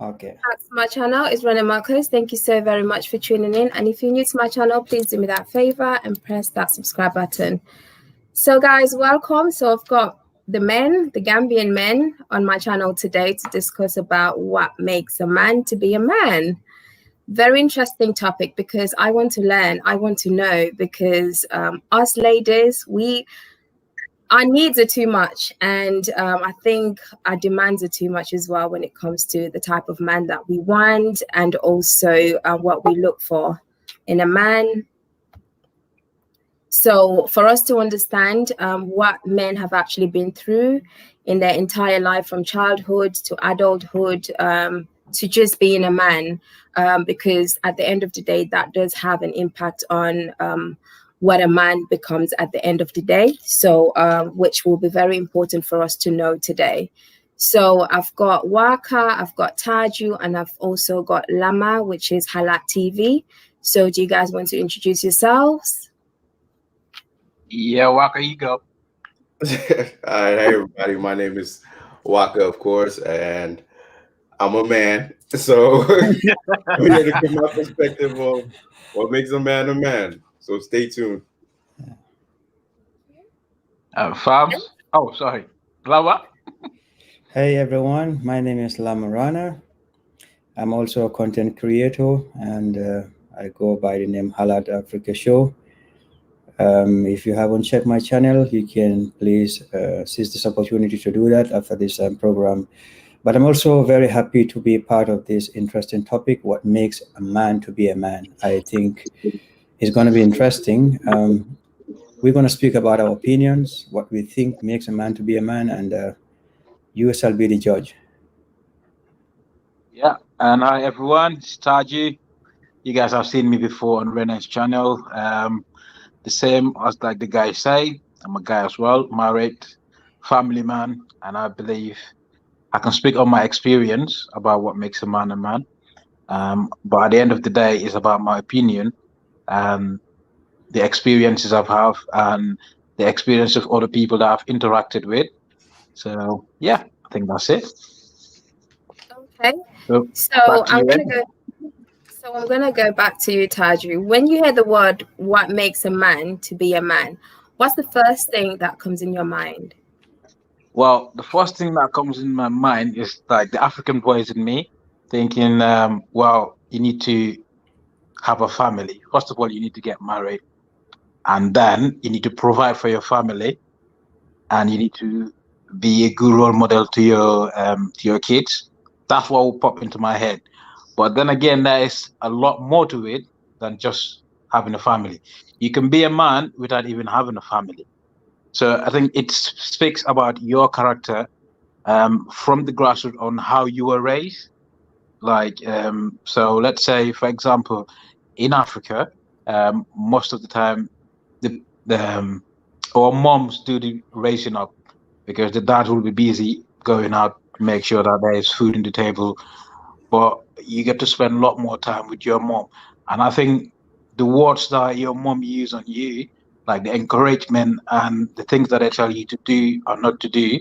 Okay. Back to my channel is Rene Marcus. Thank you so very much for tuning in. And if you're new to my channel, please do me that favor and press that subscribe button. So guys, welcome. So I've got the Gambian men on my channel today to discuss about what makes a man to be a man. Very interesting topic because I want to learn, I want to know, because us ladies, our needs are too much, and I think our demands are too much as well when it comes to the type of man that we want, and also what we look for in a man. So for us to understand what men have actually been through in their entire life, from childhood to adulthood, to just being a man, because at the end of the day, that does have an impact on what a man becomes at the end of the day. So which will be very important for us to know today. So I've got Waka, I've got Taju, and I've also got Lama, which is Halat TV. So do you guys want to introduce yourselves? Yeah, Waka, you go. All right, hey everybody. My name is Waka, of course, and I'm a man. So I'm here to give my perspective of what makes a man. So stay tuned. Fabs. Oh, sorry. Lava. Hey everyone, my name is Lama Rana. I'm also a content creator, and I go by the name Halat Africa Show. If you haven't checked my channel, you can please seize this opportunity to do that after this program. But I'm also very happy to be part of this interesting topic, what makes a man to be a man. I think it's going to be interesting. We're going to speak about our opinions, what we think makes a man to be a man, and you shall be the judge. Yeah, and hi everyone, it's Taji. You guys have seen me before on Rene's channel. The same as like the guys say, I'm a guy as well, married, family man, and I believe I can speak on my experience about what makes a man a man. But at the end of the day, it's about my opinion, the experiences I've had, and the experience of other people that I've interacted with. So yeah, I think that's it. Okay. So I'm gonna go back to you, Taju. When you hear the word "what makes a man to be a man," what's the first thing that comes in your mind? Well, the first thing that comes in my mind is like the African voice in me thinking, well, you need to have a family. First of all, you need to get married, and then you need to provide for your family, and you need to be a good role model to your kids. That's what will pop into my head. But then again, there is a lot more to it than just having a family. You can be a man without even having a family. So I think it speaks about your character from the grassroots on how you were raised. Like, so let's say, for example, in Africa, most of the time, our moms do the raising up because the dad will be busy going out to make sure that there is food on the table. But you get to spend a lot more time with your mom. And I think the words that your mom use on you, like the encouragement and the things that they tell you to do or not to do,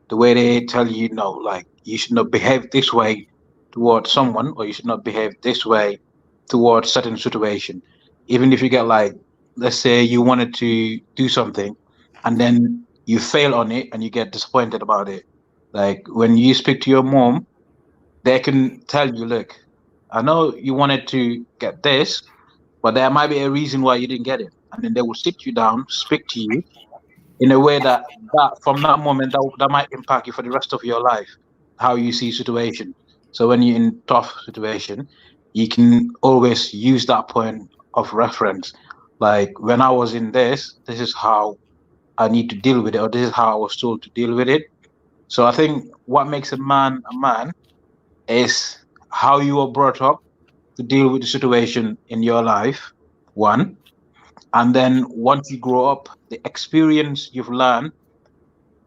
the way they tell you, no, like you should not behave this way towards someone, or you should not behave this way towards certain situation. Even if you get like, let's say you wanted to do something and then you fail on it and you get disappointed about it. Like when you speak to your mom, they can tell you, look, I know you wanted to get this, but there might be a reason why you didn't get it. And then they will sit you down, speak to you in a way that from that moment, that might impact you for the rest of your life, how you see situation. So when you're in tough situation, you can always use that point of reference. Like when I was in this is how I need to deal with it, or this is how I was told to deal with it. So I think what makes a man is how you were brought up to deal with the situation in your life, one. And then once you grow up, the experience you've learned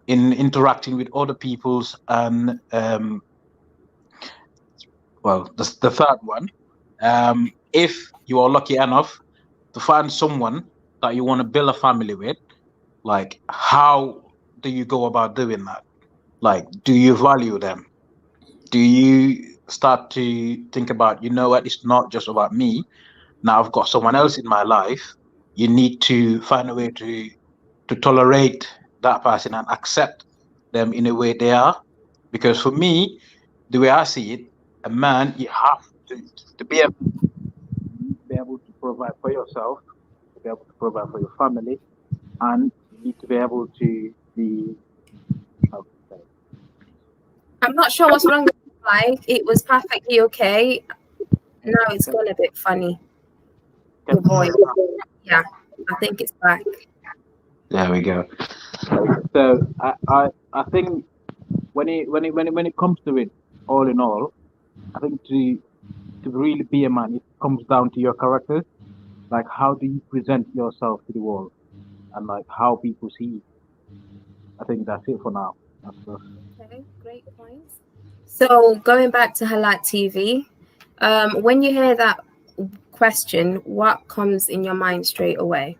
in interacting with other people's, and well, the third one, if you are lucky enough to find someone that you want to build a family with, like how do you go about doing that? Like, do you value them? Do you start to think about, you know what, it's not just about me. Now I've got someone else in my life. You need to find a way to tolerate that person and accept them in a way they are. Because for me, the way I see it, a man, you have to be able to provide for yourself, to be able to provide for your family, and you need to be able to be. I'm not sure what's wrong with the mic. It was perfectly okay. Now it's gone a bit funny. Your voice. Yeah, I think it's back. There we go. So I think when it comes to it, all in all, I think to really be a man, it comes down to your character. Like, how do you present yourself to the world, and like how people see you. I think that's it for now. Okay, great points. So going back to Halat TV, when you hear that question, what comes in your mind straight away?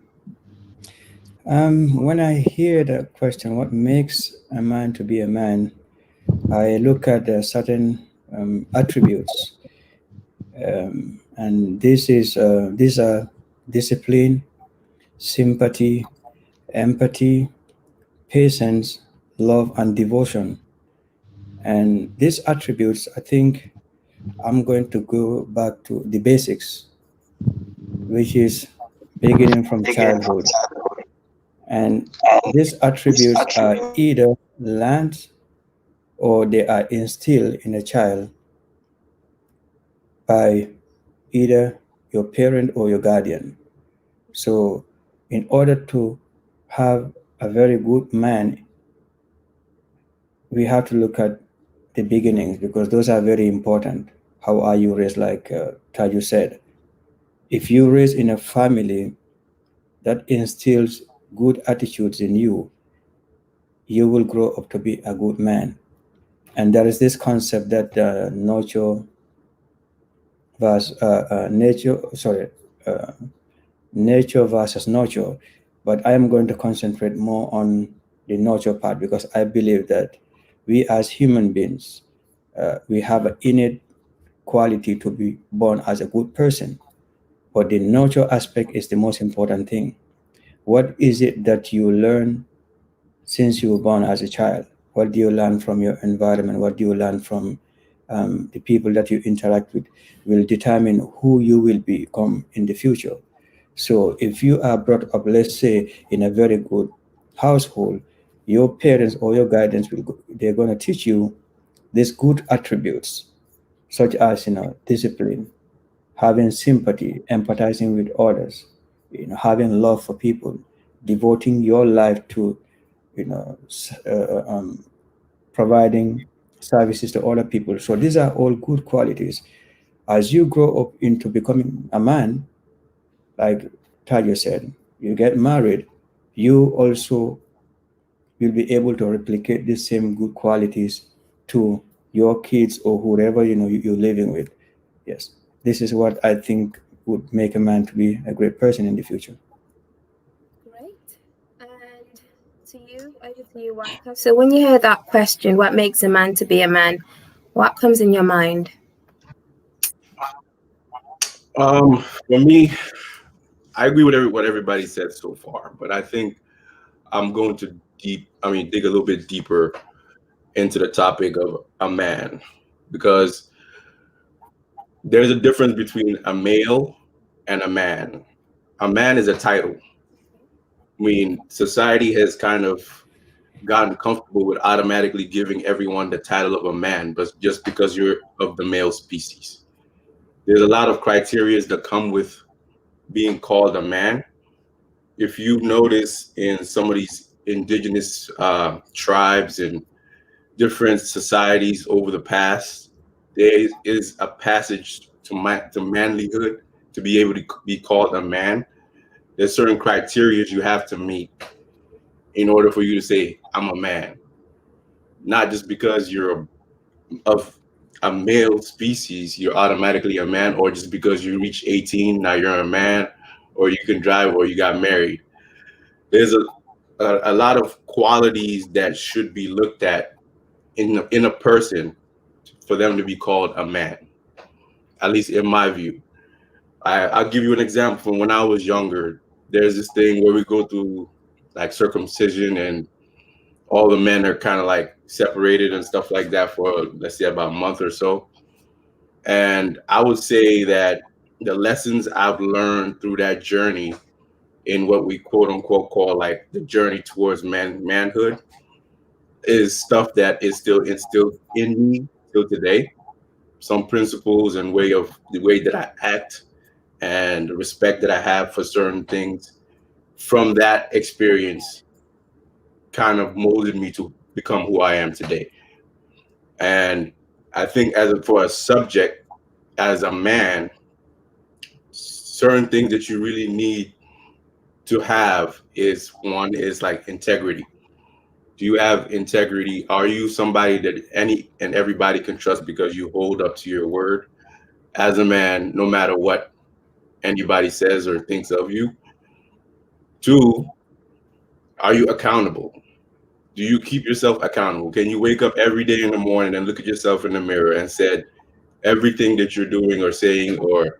When I hear that question, what makes a man to be a man, I look at certain attributes, and these are discipline, sympathy, empathy, patience, love, and devotion. And these attributes, I think, I'm going to go back to the basics, which is beginning from childhood. And these attributes are either learned or they are instilled in a child by either your parent or your guardian. So, in order to have a very good man, we have to look at the beginnings because those are very important. How are you raised, like Taju said? If you raise in a family that instills good attitudes in you, you will grow up to be a good man. And there is this concept that nurture versus nature versus nurture. But I am going to concentrate more on the nurture part because I believe that we as human beings, we have an innate quality to be born as a good person. But the nurture aspect is the most important thing. What is it that you learn since you were born as a child? What do you learn from your environment? What do you learn from the people that you interact with will determine who you will become in the future. So if you are brought up, let's say, in a very good household, your parents or your guidance they're going to teach you these good attributes, such as discipline, having sympathy, empathizing with others, having love for people, devoting your life to you know s- uh, um, providing services to other people. So these are all good qualities. As you grow up into becoming a man, like Talia said, you get married, you also will be able to replicate these same good qualities to your kids or whoever you're living with. Yes, this is what I think would make a man to be a great person in the future. Great. And over to you, Waka. So when you hear that question, what makes a man to be a man, what comes in your mind? For me, I agree with what everybody said so far, but I think I'm going to dig a little bit deeper into the topic of a man, because there's a difference between a male and a man. A man is a title. I mean, society has kind of gotten comfortable with automatically giving everyone the title of a man, but just because you're of the male species. There's a lot of criteria that come with being called a man. If you notice in some of these indigenous tribes and different societies over the past, there is a passage to manlyhood to be able to be called a man. There's certain criteria you have to meet in order for you to say, I'm a man. Not just because you're of a male species, you're automatically a man, or just because you reach 18, now you're a man, or you can drive, or you got married. There's a lot of qualities that should be looked at in a person for them to be called a man, at least in my view. I'll give you an example from when I was younger. There's this thing where we go through like circumcision, and all the men are kind of like separated and stuff like that for, let's say, about a month or so. And I would say that the lessons I've learned through that journey in what we quote unquote call like the journey towards manhood is stuff that is still instilled in me till today. Some principles and the way that I act and the respect that I have for certain things from that experience kind of molded me to become who I am today. And I think for a subject, as a man, certain things that you really need to have is one is like integrity. Do you have integrity? Are you somebody that any and everybody can trust because you hold up to your word as a man, no matter what anybody says or thinks of you? Two, are you accountable? Do you keep yourself accountable? Can you wake up every day in the morning and look at yourself in the mirror and said everything that you're doing or saying or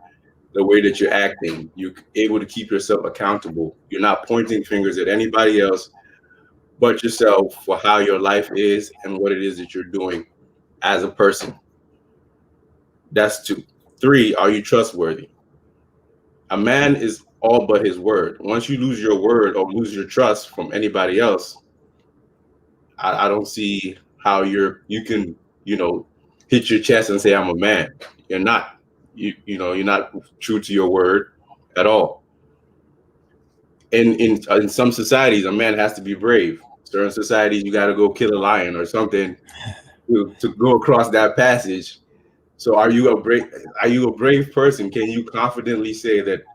the way that you're acting, you're able to keep yourself accountable? You're not pointing fingers at anybody else but yourself for how your life is and what it is that you're doing as a person. That's two. Three, are you trustworthy? A man is all but his word. Once you lose your word or lose your trust from anybody else, I don't see how you can, hit your chest and say, I'm a man. You're not. You're not true to your word at all. In some societies, a man has to be brave. Certain societies, you got to go kill a lion or something to go across that passage. So are you a brave person? Can you confidently say that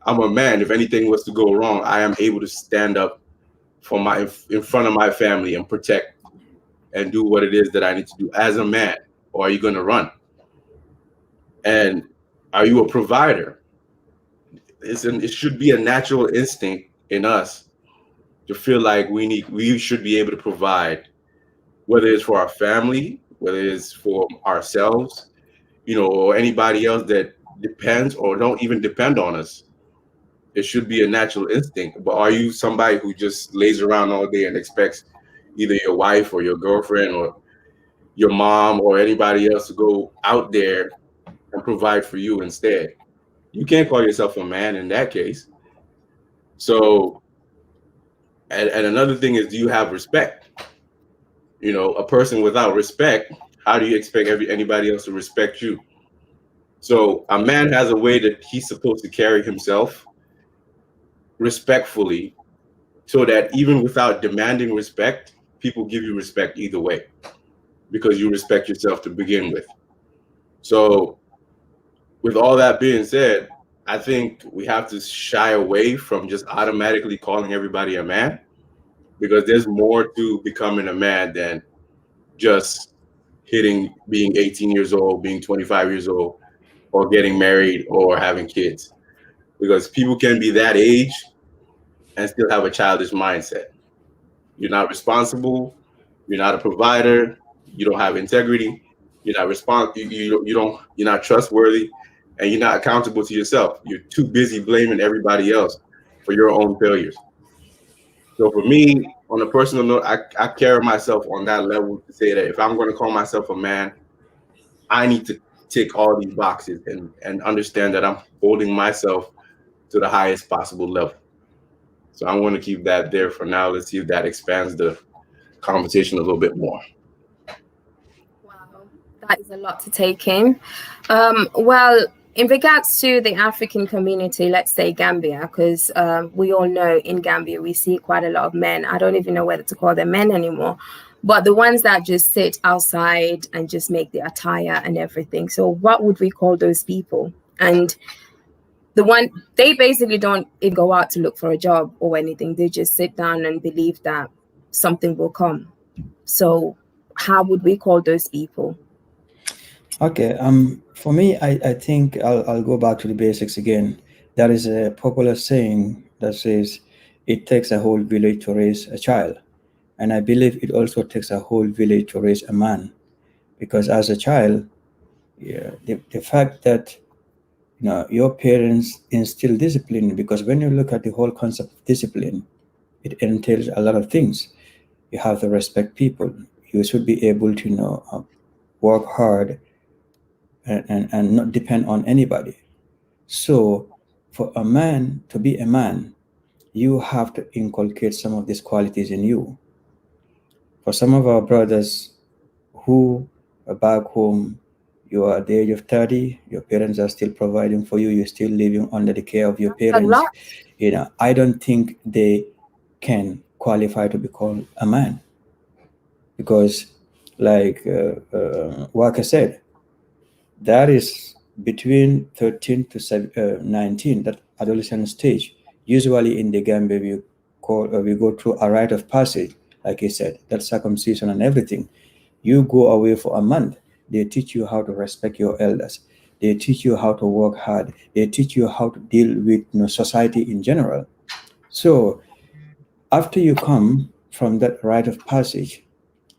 I'm a man? If anything was to go wrong, I am able to stand up in front of my family and protect and do what it is that I need to do as a man? Or are you going to run? And are you a provider? It should be a natural instinct in us to feel like we should be able to provide, whether it's for our family, whether it's for ourselves, or anybody else that depends or don't even depend on us. It should be a natural instinct. But are you somebody who just lays around all day and expects either your wife or your girlfriend or your mom or anybody else to go out there and provide for you instead? You can't call yourself a man in that case. So, and another thing is, do you have respect? A person without respect, how do you expect anybody else to respect you? So a man has a way that he's supposed to carry himself respectfully, so that even without demanding respect, people give you respect either way, because you respect yourself to begin with. So with all that being said, I think we have to shy away from just automatically calling everybody a man, because there's more to becoming a man than just being 18 years old, being 25 years old, or getting married or having kids. Because people can be that age and still have a childish mindset. You're not responsible. You're not a provider. You don't have integrity. You're not you're not trustworthy, and you're not accountable to yourself. You're too busy blaming everybody else for your own failures. So for me, on a personal note, I carry myself on that level to say that if I'm going to call myself a man, I need to tick all these boxes and understand that I'm holding myself to the highest possible level. So I'm going to keep that there for now. Let's see if that expands the conversation a little bit more. Wow, that is a lot to take in. Well, in regards to the African community, let's say Gambia, because we all know in Gambia, we see quite a lot of men. I don't even know whether to call them men anymore, but the ones that just sit outside and just make the attire and everything. So what would we call those people? And they basically don't even go out to look for a job or anything. They just sit down and believe that something will come. So how would we call those people? Okay. For me, I think I'll go back to the basics again. There is a popular saying that says it takes a whole village to raise a child. And I believe it also takes a whole village to raise a man. because as a child, yeah, the fact that your parents instill discipline, because when you look at the whole concept of discipline, it entails a lot of things. You have to respect people. You should be able to work hard and not depend on anybody. So for a man to be a man, you have to inculcate some of these qualities in you. For some of our brothers who are back home, you are at the age of 30, your parents are still providing for you, you're still living under the care of your A parents. lot. I don't think they can qualify to be called a man, because like Walker said, that is between 13 to 19, that adolescent stage. Usually in the Gambia, we go through a rite of passage, like he said, that circumcision and everything. You go away for a month. They teach you how to respect your elders. They teach you how to work hard. They teach you how to deal with society in general. So after you come from that rite of passage,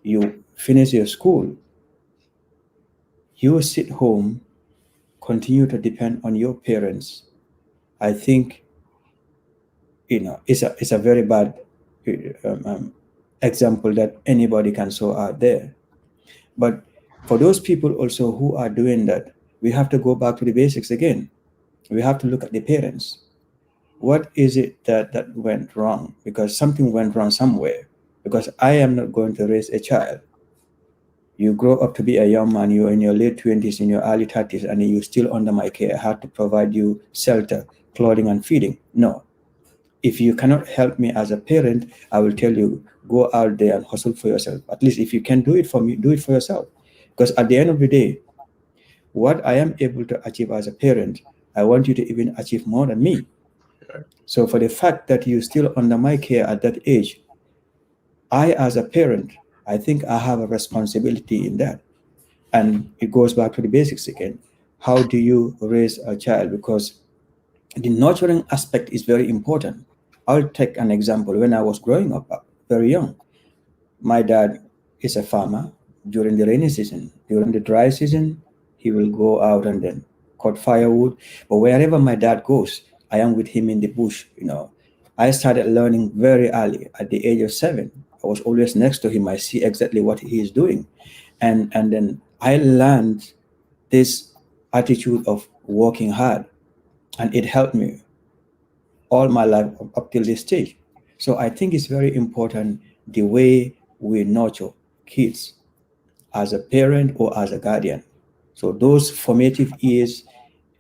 you finish your school, you sit home, continue to depend on your parents. I think it's a very bad example that anybody can show out there. But for those people also who are doing that, we have to go back to the basics again. We have to look at the parents. What is it that went wrong? Because something went wrong somewhere. Because I am not going to raise a child. You grow up to be a young man, you're in your late 20s, in your early 30s, and you're still under my care. I have to provide you shelter, clothing, and feeding. No. If you cannot help me as a parent, I will tell you, go out there and hustle for yourself. At least if you can do it for me, do it for yourself. Because at the end of the day, what I am able to achieve as a parent, I want you to even achieve more than me. So for the fact that you're still under my care at that age, I, as a parent, I think I have a responsibility in that. And it goes back to the basics again. How do you raise a child? Because the nurturing aspect is very important. I'll take an example. When I was growing up, very young, my dad is a farmer. During the rainy season, during the dry season, he will go out and then cut firewood. But wherever my dad goes, I am with him in the bush. I started learning very early. At the age of 7, I was always next to him. I see exactly what he is doing. And then I learned this attitude of working hard, and it helped me all my life up till this stage. So I think it's very important the way we nurture kids as a parent or as a guardian. So those formative years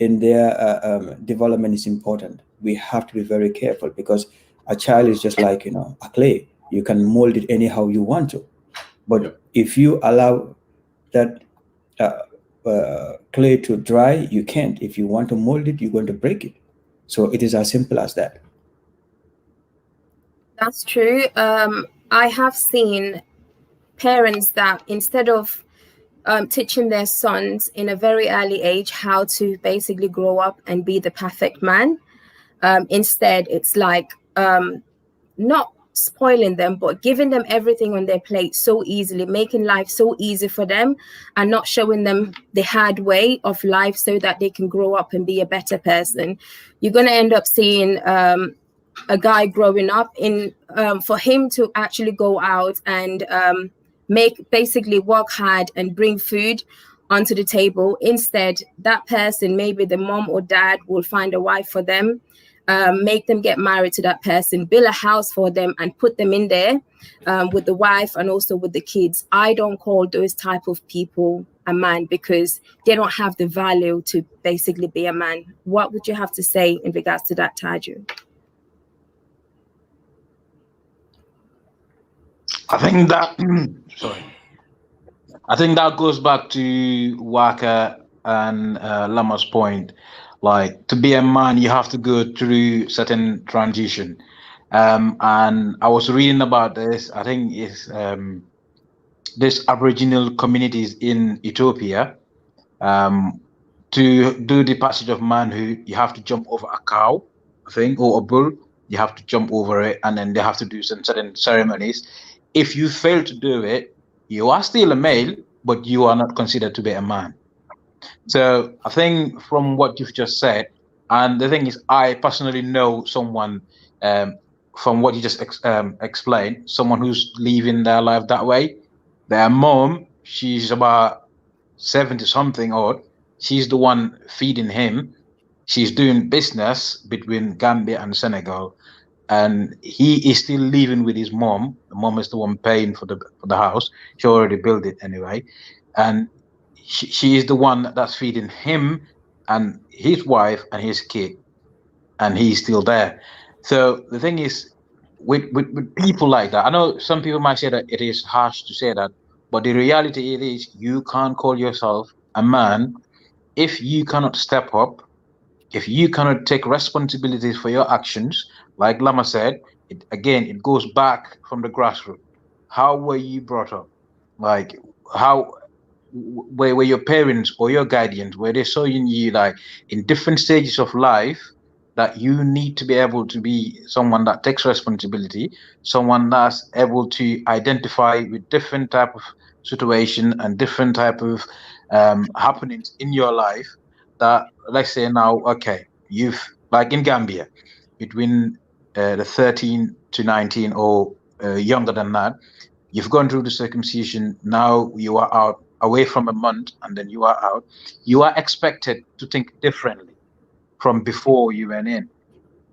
in their development is important. We have to be very careful, because a child is just like a clay. You can mold it anyhow you want to, but if you allow that clay to dry, you can't. If you want to mold it, you're going to break it. So it is as simple as that. That's true. I have seen parents that instead of teaching their sons in a very early age how to basically grow up and be the perfect man, instead it's like not spoiling them, but giving them everything on their plate so easily, making life so easy for them, and not showing them the hard way of life so that they can grow up and be a better person. You're going to end up seeing a guy growing up in for him to actually go out and basically work hard and bring food onto the table. Instead, that person, maybe the mom or dad, will find a wife for them, make them get married to that person, build a house for them, and put them in there with the wife and also with the kids. I don't call those type of people a man, because they don't have the value to basically be a man. What would you have to say in regards to that, Taju? I think that I think that goes back to Waka and Lama's point. Like, to be a man, you have to go through certain transition. And I was reading about this. I think it's this Aboriginal communities in Ethiopia. To do the passage of manhood, you have to jump over a cow, I think, or a bull. You have to jump over it, and then they have to do some certain ceremonies. If you fail to do it, you are still a male, but you are not considered to be a man. So I think from what you've just said, and the thing is, I personally know someone from what you just explained, someone who's living their life that way. Their mom, she's about 70 something odd. She's the one feeding him. She's doing business between Gambia and Senegal, and he is still living with his mom. The mom is the one paying for the house. She already built it anyway, and she is the one that's feeding him and his wife and his kid, and he's still there. So the thing is, with people like that, I know some people might say that it is harsh to say that, but the reality it is you can't call yourself a man if you cannot step up, if you cannot take responsibilities for your actions. Like Lama said, it goes back from the grassroots. How were you brought up? Like how were your parents or your guardians, were they showing you like in different stages of life that you need to be able to be someone that takes responsibility, someone that's able to identify with different type of situation and different type of happenings in your life, that let's say now, okay, you've like in Gambia between the 13 to 19 or younger than that, you've gone through the circumcision, now you are out away from a month and then you are out, you are expected to think differently from before you went in.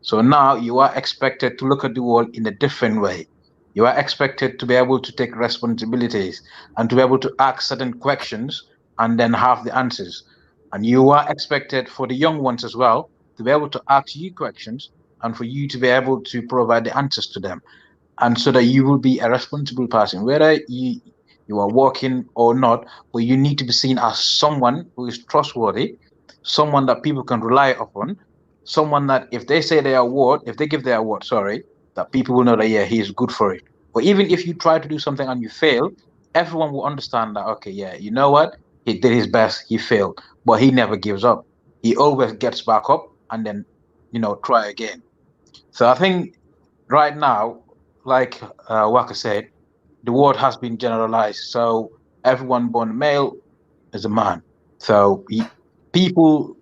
So now you are expected to look at the world in a different way. You are expected to be able to take responsibilities and to be able to ask certain questions and then have the answers. And you are expected for the young ones as well to be able to ask you questions and for you to be able to provide the answers to them. And so that you will be a responsible person, whether you are working or not, but you need to be seen as someone who is trustworthy, someone that people can rely upon, someone that if they say their word, if they give their word, sorry, that people will know that, yeah, he is good for it. But even if you try to do something and you fail, everyone will understand that, okay, yeah, you know what? He did his best, he failed, but he never gives up. He always gets back up and then, try again. So I think right now, like Waka said, the word has been generalized. So everyone born male is a man. So people,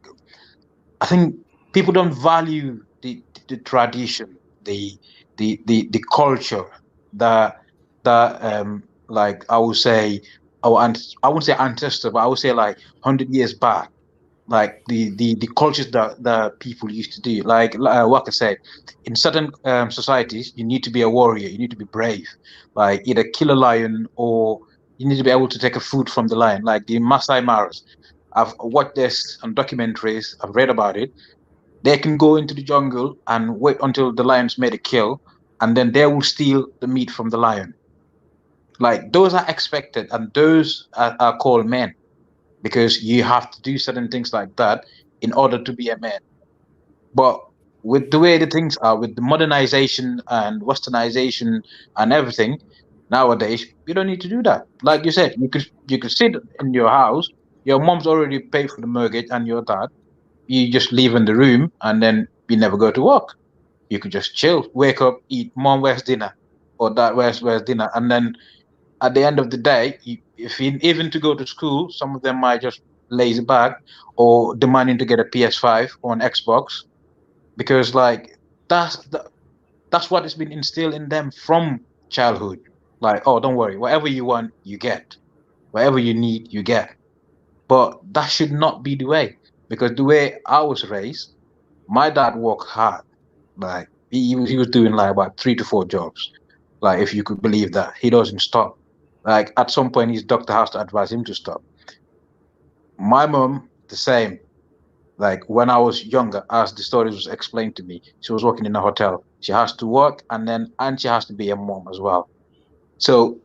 I think people don't value the tradition, the culture, the like I would say I wouldn't say ancestor, but I would say like 100 years back, like the cultures that people used to do. Like Waka said, in certain societies, you need to be a warrior, you need to be brave, like either kill a lion or you need to be able to take a food from the lion, like the Masai Maras. I've watched this on documentaries, I've read about it. They can go into the jungle and wait until the lion's made a kill, and then they will steal the meat from the lion. Like those are expected, and those are called men, because you have to do certain things like that in order to be a man. But with the way the things are, with the modernization and westernization and everything, nowadays you don't need to do that. Like you said, you could sit in your house, your mom's already paid for the mortgage and your dad, you just leave in the room and then you never go to work. You could just chill, wake up, eat, mom, where's dinner? Or dad, where's dinner? And then at the end of the day, even to go to school, some of them might just lazy back or demanding to get a PS5 or an Xbox, because like that's what has been instilled in them from childhood. Like, oh, don't worry, whatever you want, you get. Whatever you need, you get. But that should not be the way, because the way I was raised, my dad worked hard. Like he was doing like about 3 to 4 jobs. Like if you could believe that, he doesn't stop. Like at some point, his doctor has to advise him to stop. My mom, the same. Like when I was younger, as the stories was explained to me, she was working in a hotel. She has to work, and she has to be a mom as well. So,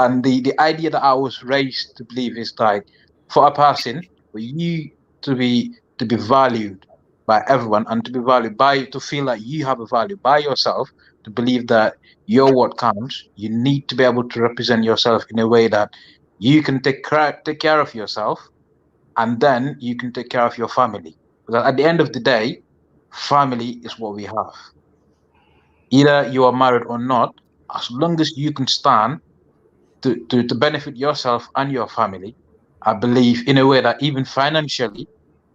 and the idea that I was raised to believe is like, for a person, for you to be valued by everyone and to be valued by, to feel like you have a value by yourself, to believe that your word counts, you need to be able to represent yourself in a way that you can take care of yourself, and then you can take care of your family. Because at the end of the day, family is what we have. Either you are married or not, as long as you can stand to benefit yourself and your family. I believe in a way that even financially,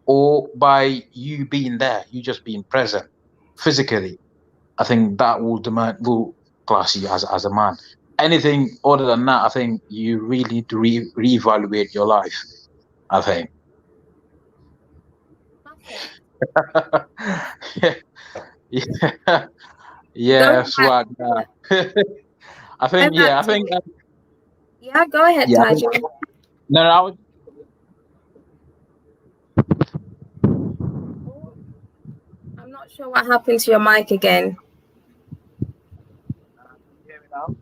or by you being there, you just being present physically, I think that will class you as a man. Anything other than that, I think you really need to reevaluate your life, I think. yeah, yeah, swag. I think, yeah, I think. Yeah, go ahead, Yeah, Taji. no, I was. I'm not sure what happened to your mic again. Can you hear me now?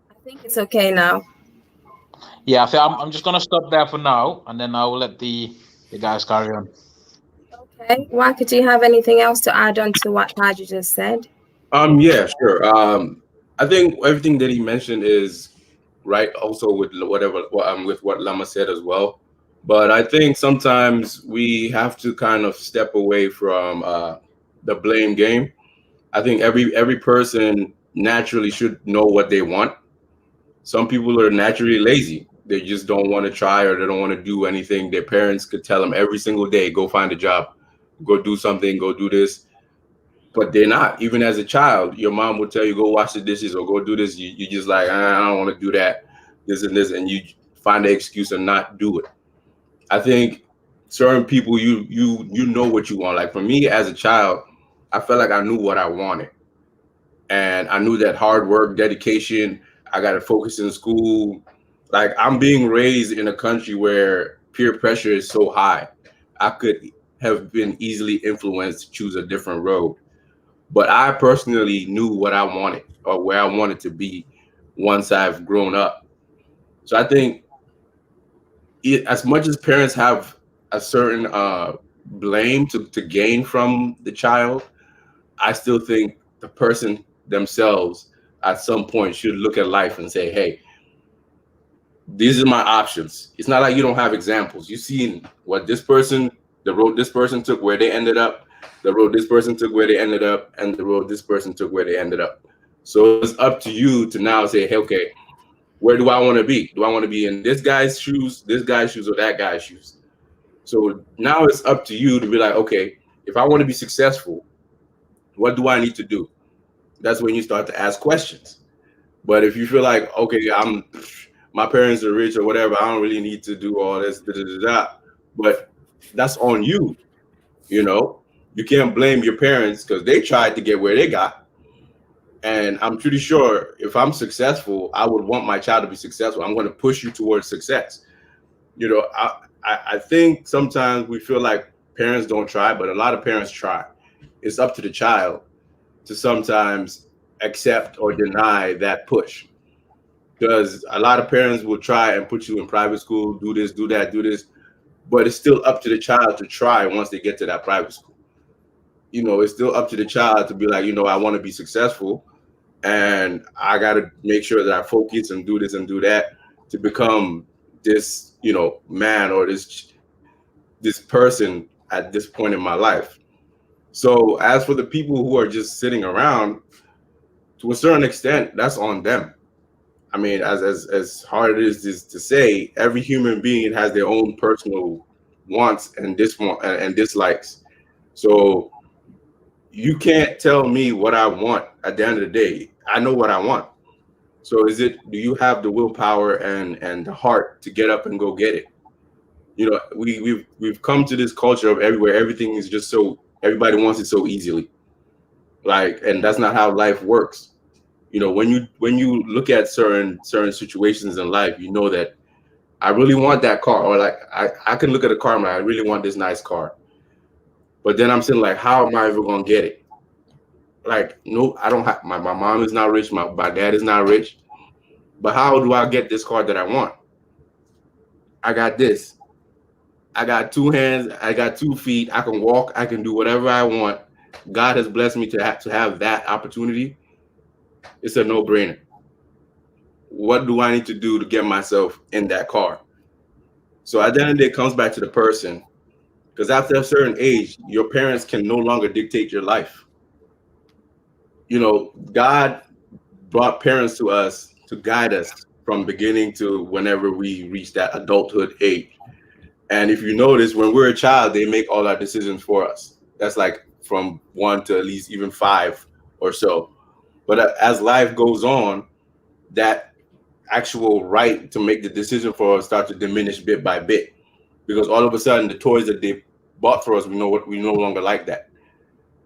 I think it's okay now. Yeah, I think I'm just gonna stop there for now, and then I will let the guys carry on. Okay, Waka, do you have anything else to add on to what Taji just said? Yeah, sure. I think everything that he mentioned is right. Also with with what Lama said as well. But I think sometimes we have to kind of step away from the blame game. I think every person naturally should know what they want. Some people are naturally lazy. They just don't want to try, or they don't want to do anything. Their parents could tell them every single day, go find a job, go do something, go do this. But they're not. Even as a child, your mom would tell you, go wash the dishes or go do this. You just like, I don't want to do that, this and this. And you find the excuse and not do it. I think certain people, you know what you want. Like for me as a child, I felt like I knew what I wanted. And I knew that hard work, dedication, I got to focus in school. Like I'm being raised in a country where peer pressure is so high. I could have been easily influenced to choose a different road. But I personally knew what I wanted or where I wanted to be once I've grown up. So I think as much as parents have a certain blame to gain from the child, I still think the person themselves at some point should look at life and say, hey, these are my options. It's not like you don't have examples. You've seen what the road this person took, where they ended up, the road this person took, where they ended up, and the road this person took, where they ended up. So it's up to you to now say, hey, okay, where do I want to be? Do I want to be in this guy's shoes, or that guy's shoes? So now it's up to you to be like, okay, if I want to be successful, what do I need to do? That's when you start to ask questions. But if you feel like, okay, my parents are rich or whatever, I don't really need to do all this, but that's on you. You can't blame your parents because they tried to get where they got. And I'm pretty sure if I'm successful, I would want my child to be successful. I'm going to push you towards success. I think sometimes we feel like parents don't try, but a lot of parents try. It's up to the child to sometimes accept or deny that push. Because a lot of parents will try and put you in private school, do this, do that, do this, but it's still up to the child to try once they get to that private school. It's still up to the child to be like, I want to be successful and I got to make sure that I focus and do this and do that to become this, man or this person at this point in my life. So as for the people who are just sitting around, to a certain extent, that's on them. I mean, as hard it is to say, every human being has their own personal wants and dislikes. So you can't tell me what I want at the end of the day. I know what I want. So do you have the willpower and the heart to get up and go get it? We've come to this culture of everywhere everything is just everybody wants it so easily. And that's not how life works. When you look at certain situations in life, you know that I really want that car, or like I can look at a car and I really want this nice car. But then I'm saying, like, how am I ever gonna get it? Like, no, I don't have my mom is not rich, my dad is not rich. But how do I get this car that I want? I got this. I got 2 hands, I got 2 feet, I can walk, I can do whatever I want. God has blessed me to have that opportunity. It's a no-brainer. What do I need to do to get myself in that car? So at the end of the day, it comes back to the person. Because after a certain age, your parents can no longer dictate your life. God brought parents to us to guide us from beginning to whenever we reach that adulthood age. And if you notice, when we're a child, they make all our decisions for us. That's like from 1 to at least even 5 or so. But as life goes on, that actual right to make the decision for us starts to diminish bit by bit, because all of a sudden the toys that they bought for us, we no longer like that.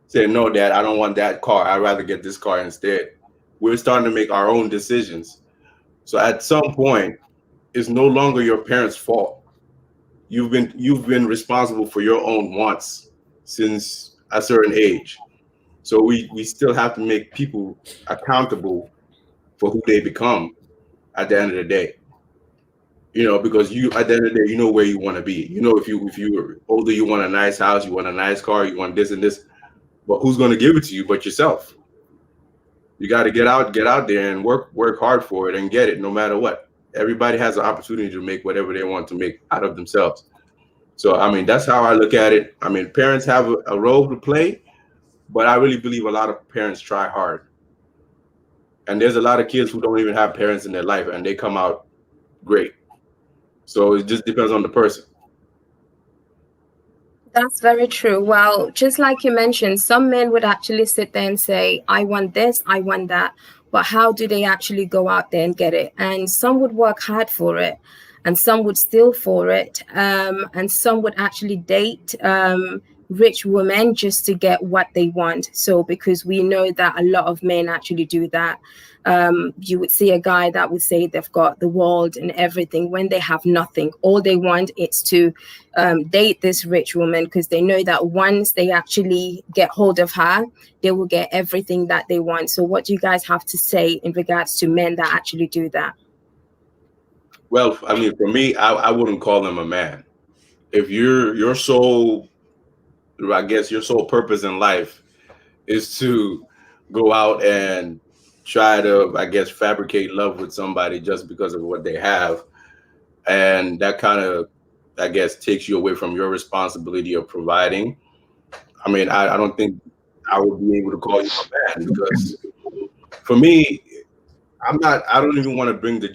Say, no, Dad, I don't want that car. I'd rather get this car instead. We're starting to make our own decisions. So at some point, it's no longer your parents' fault. You've been responsible for your own wants since a certain age. So we still have to make people accountable for who they become at the end of the day. Because you at the end of the day, you know where you want to be. If you're older, you want a nice house, you want a nice car, you want this and this. But who's going to give it to you but yourself? You got to get out there and work hard for it and get it no matter what. Everybody has an opportunity to make whatever they want to make out of themselves. So, I mean, that's how I look at it. I mean, parents have a role to play, but I really believe a lot of parents try hard. And there's a lot of kids who don't even have parents in their life and they come out great. So it just depends on the person. That's very true. Well, just like you mentioned, some men would actually sit there and say, I want this, I want that. But how do they actually go out there and get it? And some would work hard for it, and some would steal for it. And some would actually date rich women just to get what they want. So because we know that a lot of men actually do that. You would see a guy that would say they've got the world and everything when they have nothing. All they want is to date this rich woman, because they know that once they actually get hold of her, they will get everything that they want. So what do you guys have to say in regards to men that actually do that? Well, I mean, for me, I wouldn't call them a man. If your sole purpose in life is to go out and try to, I guess, fabricate love with somebody just because of what they have, and that kind of, I guess, takes you away from your responsibility of providing. I mean, I don't think I would be able to call you a man, because for me, I don't even want to bring the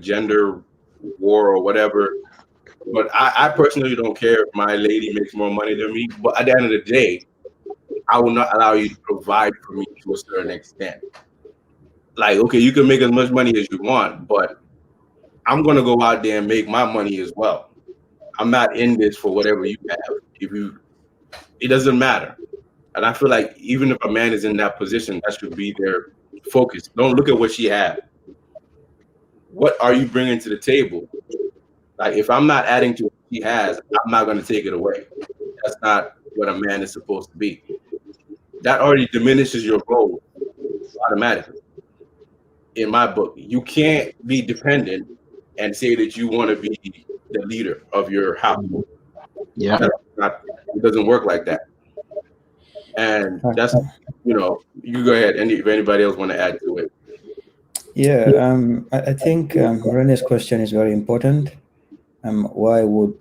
gender war or whatever, but I personally don't care if my lady makes more money than me. But at the end of the day, I will not allow you to provide for me to a certain extent. Like, okay, you can make as much money as you want, but I'm gonna go out there and make my money as well. I'm not in this for whatever you have. It doesn't matter. And I feel like even if a man is in that position, that should be their focus. Don't look at what she has. What are you bringing to the table? Like, if I'm not adding to what she has, I'm not going to take it away. That's not what a man is supposed to be. That already diminishes your role automatically. In my book, you can't be dependent and say that you want to be the leader of your household. Yeah, it doesn't work like that. And that's, you go ahead. And if anybody else want to add to it. Yeah, I think Rene's question is very important. Why would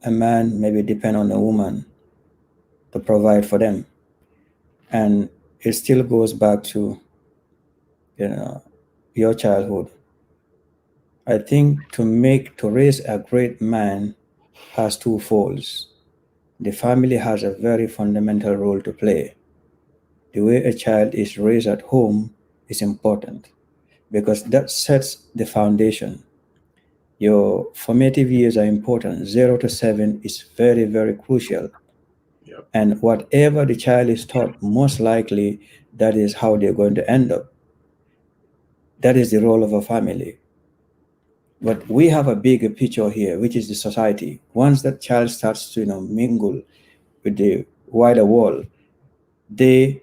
a man maybe depend on a woman to provide for them? And it still goes back to, your childhood. I think to raise a great man has two folds. The family has a very fundamental role to play. The way a child is raised at home is important, because that sets the foundation. Your formative years are important. 0 to 7 is very, very crucial. Yep. And whatever the child is taught, most likely that is how they're going to end up. That is the role of a family. But we have a bigger picture here, which is the society. Once that child starts to mingle with the wider world, they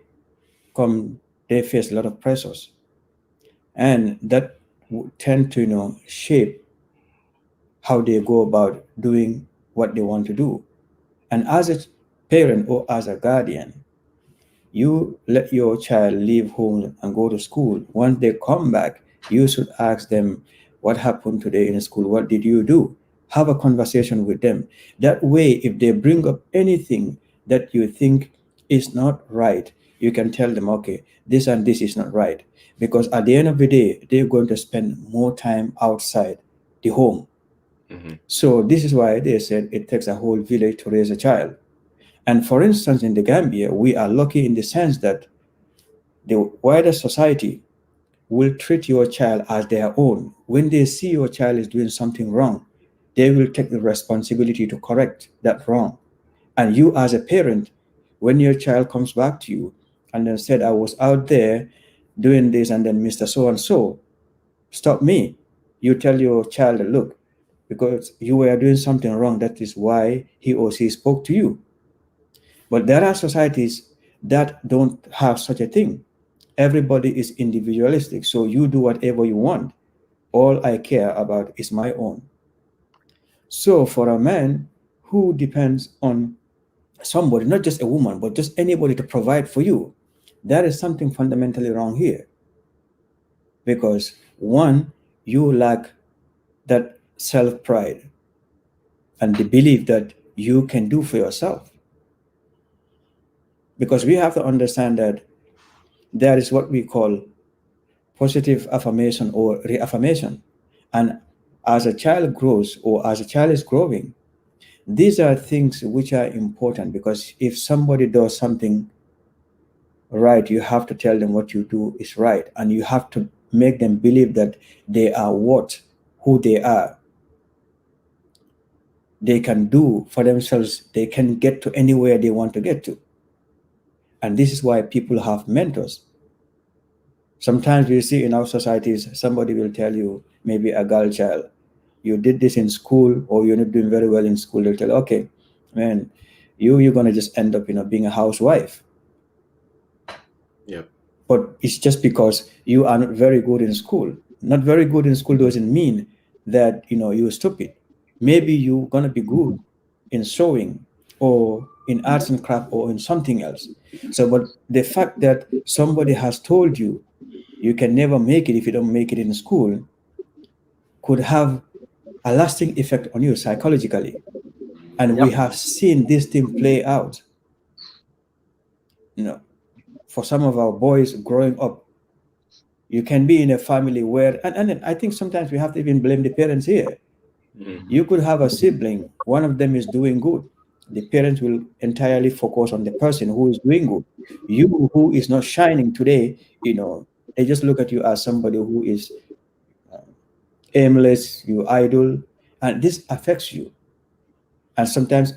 face a lot of pressures, and that tend to shape how they go about doing what they want to do. And as a parent or as a guardian, you let your child leave home and go to school. Once they come back, you should ask them, what happened today in school? What did you do? Have a conversation with them. That way, if they bring up anything that you think is not right, you can tell them, okay, this and this is not right. Because at the end of the day, they're going to spend more time outside the home. So this is why they said it takes a whole village to raise a child. And for instance, in the Gambia, we are lucky in the sense that the wider society will treat your child as their own. When they see your child is doing something wrong, they will take the responsibility to correct that wrong. And you as a parent, when your child comes back to you and then said, I was out there doing this, and then Mr. So-and-so stopped me, you tell your child, look, because you were doing something wrong, that is why he or she spoke to you. But there are societies that don't have such a thing. Everybody is individualistic, so you do whatever you want. All I care about is my own. So for a man who depends on somebody, not just a woman, but just anybody to provide for you, there is something fundamentally wrong here. Because one, you lack that self-pride and the belief that you can do for yourself. Because we have to understand that there is what we call positive affirmation or reaffirmation. And as a child grows, or as a child is growing, these are things which are important, because if somebody does something right, you have to tell them what you do is right, and you have to make them believe that they are who they are. They can do for themselves, they can get to anywhere they want to get to. And this is why people have mentors. Sometimes we see in our societies, somebody will tell you, maybe a girl child, you did this in school, or you're not doing very well in school. They'll tell, okay, man, you're going to just end up, being a housewife. Yep. But it's just because you are not very good in school. Not very good in school doesn't mean that, you're stupid. Maybe you're going to be good in sewing, or in arts and craft, or in something else. So, but the fact that somebody has told you you can never make it if you don't make it in school could have a lasting effect on you psychologically. And we have seen this thing play out, for some of our boys growing up. You can be in a family where, and I think sometimes we have to even blame the parents here. You could have a sibling, one of them is doing good. The parents will entirely focus on the person who is doing good. You who is not shining today, they just look at you as somebody who is aimless, you idle, and this affects you. And sometimes,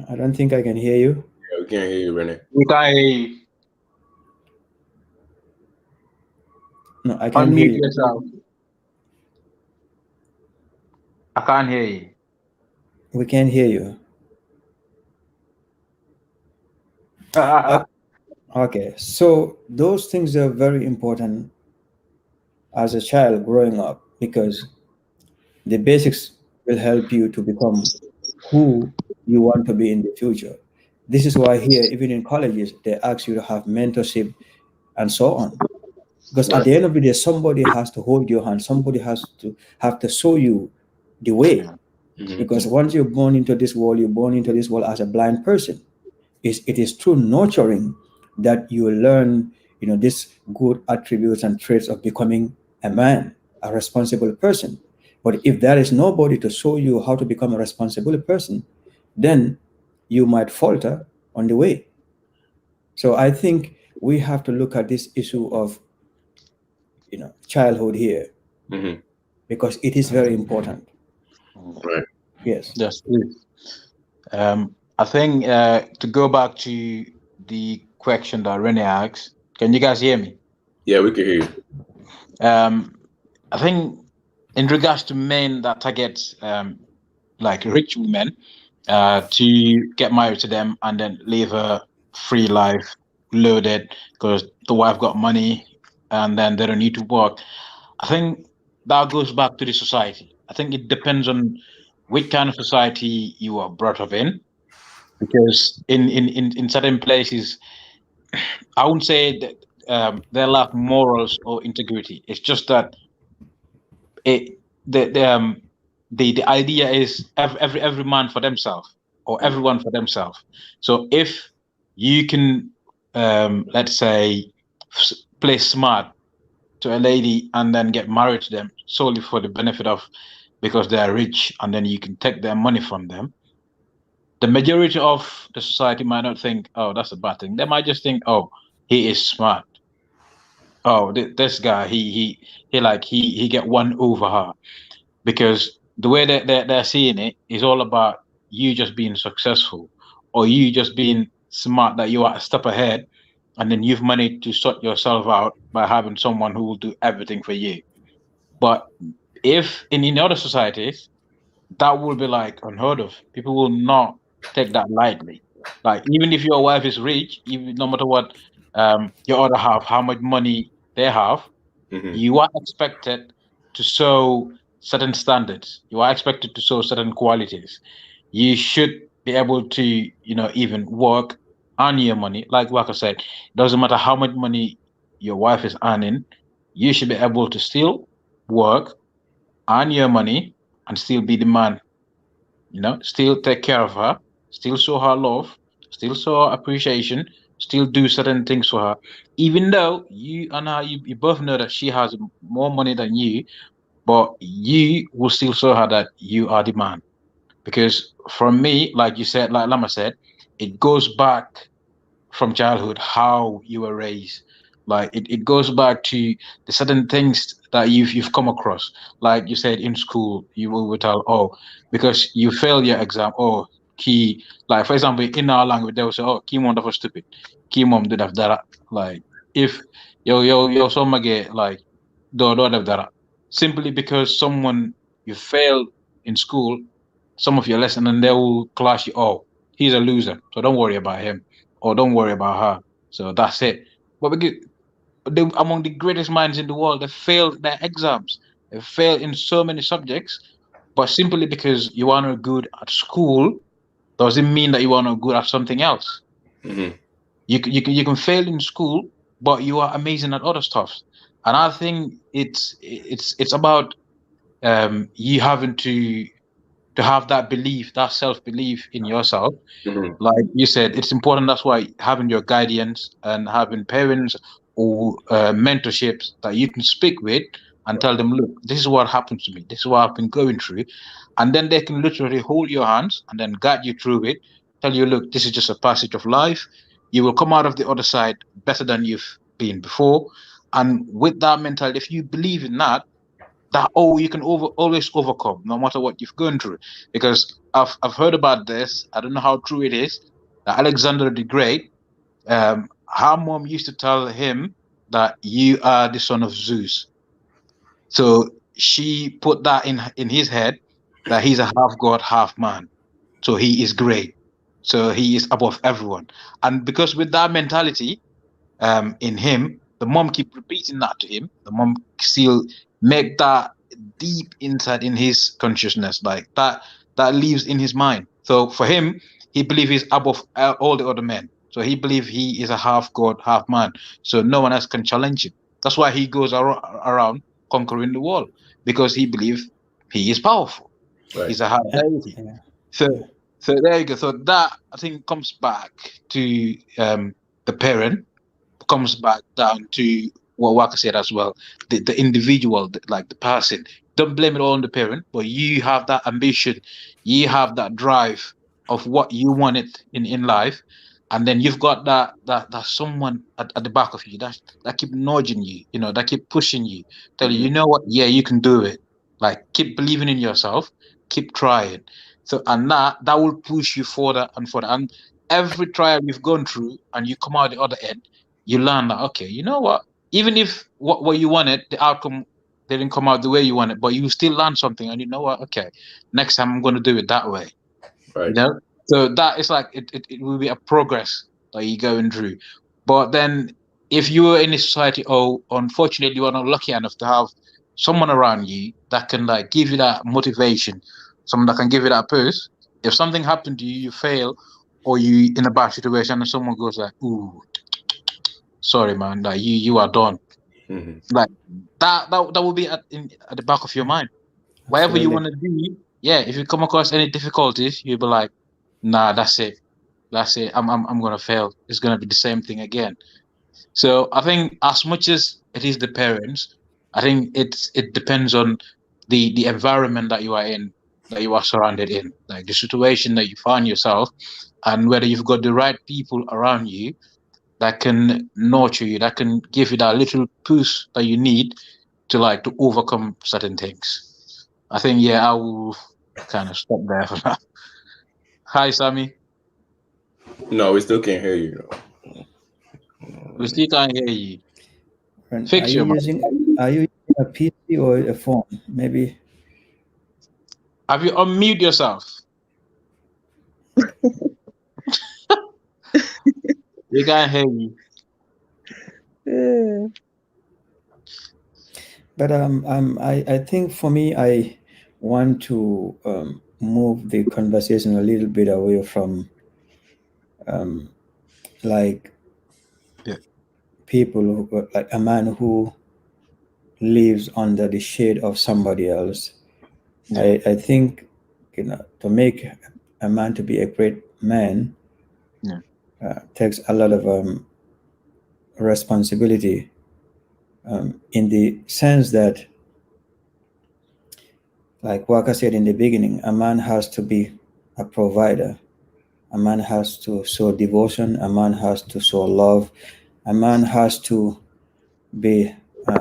I don't think I can hear you. Yeah, we can't hear you, Rene. We can't hear you. No, I can't hear you. Yourself. I can't hear you. We can't hear you. Okay, so those things are very important as a child growing up, because the basics will help you to become who you want to be in the future. This is why here, even in colleges, they ask you to have mentorship and so on. Because at the end of the day, somebody has to hold your hand. Somebody has to show you the way. Because once you're born into this world, you're born into this world as a blind person. It is through nurturing that you learn, these good attributes and traits of becoming a man, a responsible person. But if there is nobody to show you how to become a responsible person, then you might falter on the way. So I think we have to look at this issue of, childhood here, because it is very important. Right. Yes. Yes. I think to go back to the question that Rene asked, can you guys hear me? Yeah, we can hear you. I think in regards to men that target like rich women to get married to them and then live a free life, loaded, because the wife got money and then they don't need to work. I think that goes back to the society. I think it depends on which kind of society you are brought up in, because in certain places, I wouldn't say that they lack morals or integrity. It's just that the idea is every man for themselves. or everyone for themselves. So if you can, let's say, play smart to a lady and then get married to them solely for the benefit of, because they are rich, and then you can take their money from them, the majority of the society might not think, oh, that's a bad thing. They might just think, oh, he is smart. Oh, this guy, he get one over her, because the way that they're seeing it is all about you just being successful, or you just being smart, that you are a step ahead, and then you've managed to sort yourself out by having someone who will do everything for you. But if in other societies, that will be like unheard of. People will not take that lightly. Like, even if your wife is rich, even no matter what, your other half, how much money they have, you are expected to show certain standards. You are expected to show certain qualities. You should be able to, even work, earn your money. Like I said, it doesn't matter how much money your wife is earning, you should be able to still work, earn your money, and still be the man. Still take care of her, still show her love, still show her appreciation, still do certain things for her, even though you and her, you both know that she has more money than you, but you will still show her that you are the man. Because for me, like you said, like Lama said, it goes back from childhood, how you were raised. Like, it goes back to the certain things that you've come across. Like you said, in school, you will tell, oh, because you fail your exam, oh, key, like, for example, in our language, they will say, oh, key mom, that was stupid. Key mom did have that. Like, if yo so mage, like, do have that, simply because someone, you failed in school some of your lesson, and they will clash you, oh, he's a loser, so don't worry about him, or don't worry about her. So that's it. But because they, among the greatest minds in the world, they failed their exams. They failed in so many subjects. But simply because you are not good at school doesn't mean that you are not good at something else. You can fail in school, but you are amazing at other stuff. And I think it's about you having to have that belief, that self-belief in yourself. Like you said, it's important. That's why having your guardians and having parents or mentorships that you can speak with and tell them, look, this is what happened to me. This is what I've been going through. And then they can literally hold your hands and then guide you through it, tell you, look, this is just a passage of life. You will come out of the other side better than you've been before. And with that mentality, if you believe in that, you can always overcome, no matter what you've gone through. Because I've heard about this. I don't know how true it is. That Alexander the Great, her mom used to tell him that you are the son of Zeus. So she put that in his head, that he's a half god, half man. So he is great. So he is above everyone. And because with that mentality in him, the mom keep repeating that to him. The mom still make that deep inside in his consciousness, like that lives in his mind. So for him, he believes he's above all the other men. So he believes he is a half god, half man. So no one else can challenge him. That's why he goes around conquering the world, because he believes he is powerful. Right. He's a half deity. Yeah. So there you go. So that, I think, comes back to the parent, comes back down to what Waka said as well, the individual, like the person. Don't blame it all on the parent, but you have that ambition, you have that drive of what you wanted in life, and then you've got that someone at the back of you that keep nudging you, that keep pushing you, tell you, you know what, yeah, you can do it. Like, keep believing in yourself, keep trying. So, and that will push you further and further. And every trial you've gone through, and you come out the other end, you learn that, okay, you know what? Even if what you wanted, the outcome didn't come out the way you wanted, but you still learn something, and you know what? Okay, next time I'm going to do it that way. Right. So that is like it will be a progress that you're going through. But then, if you were in a society, unfortunately, you are not lucky enough to have someone around you that can like give you that motivation, someone that can give you that push. If something happened to you, you fail, or you in a bad situation, and someone goes like, "Ooh, sorry, man, like you are done." Like that will be at the back of your mind. Whatever you want to do, yeah. If you come across any difficulties, you'll be like, nah, that's it. I'm gonna fail. It's gonna be the same thing again. So I think as much as it is the parents, I think it depends on the environment that you are in, that you are surrounded in, like the situation that you find yourself, and whether you've got the right people around you that can nurture you, that can give you that little push that you need to overcome certain things. I think I will kind of stop there for now. Hi, Sammy. No, we still can't hear you. We still can't hear you. And Fix your mic. are you using a PC or a phone? Maybe. Have you unmute yourself? We can't hear you. But I think for me, I want to move the conversation a little bit away from like people who, like a man who lives under the shade of somebody else. I think, to make a man to be a great man takes a lot of responsibility, in the sense that, like Waka said in the beginning, a man has to be a provider. A man has to show devotion. A man has to show love. A man has to be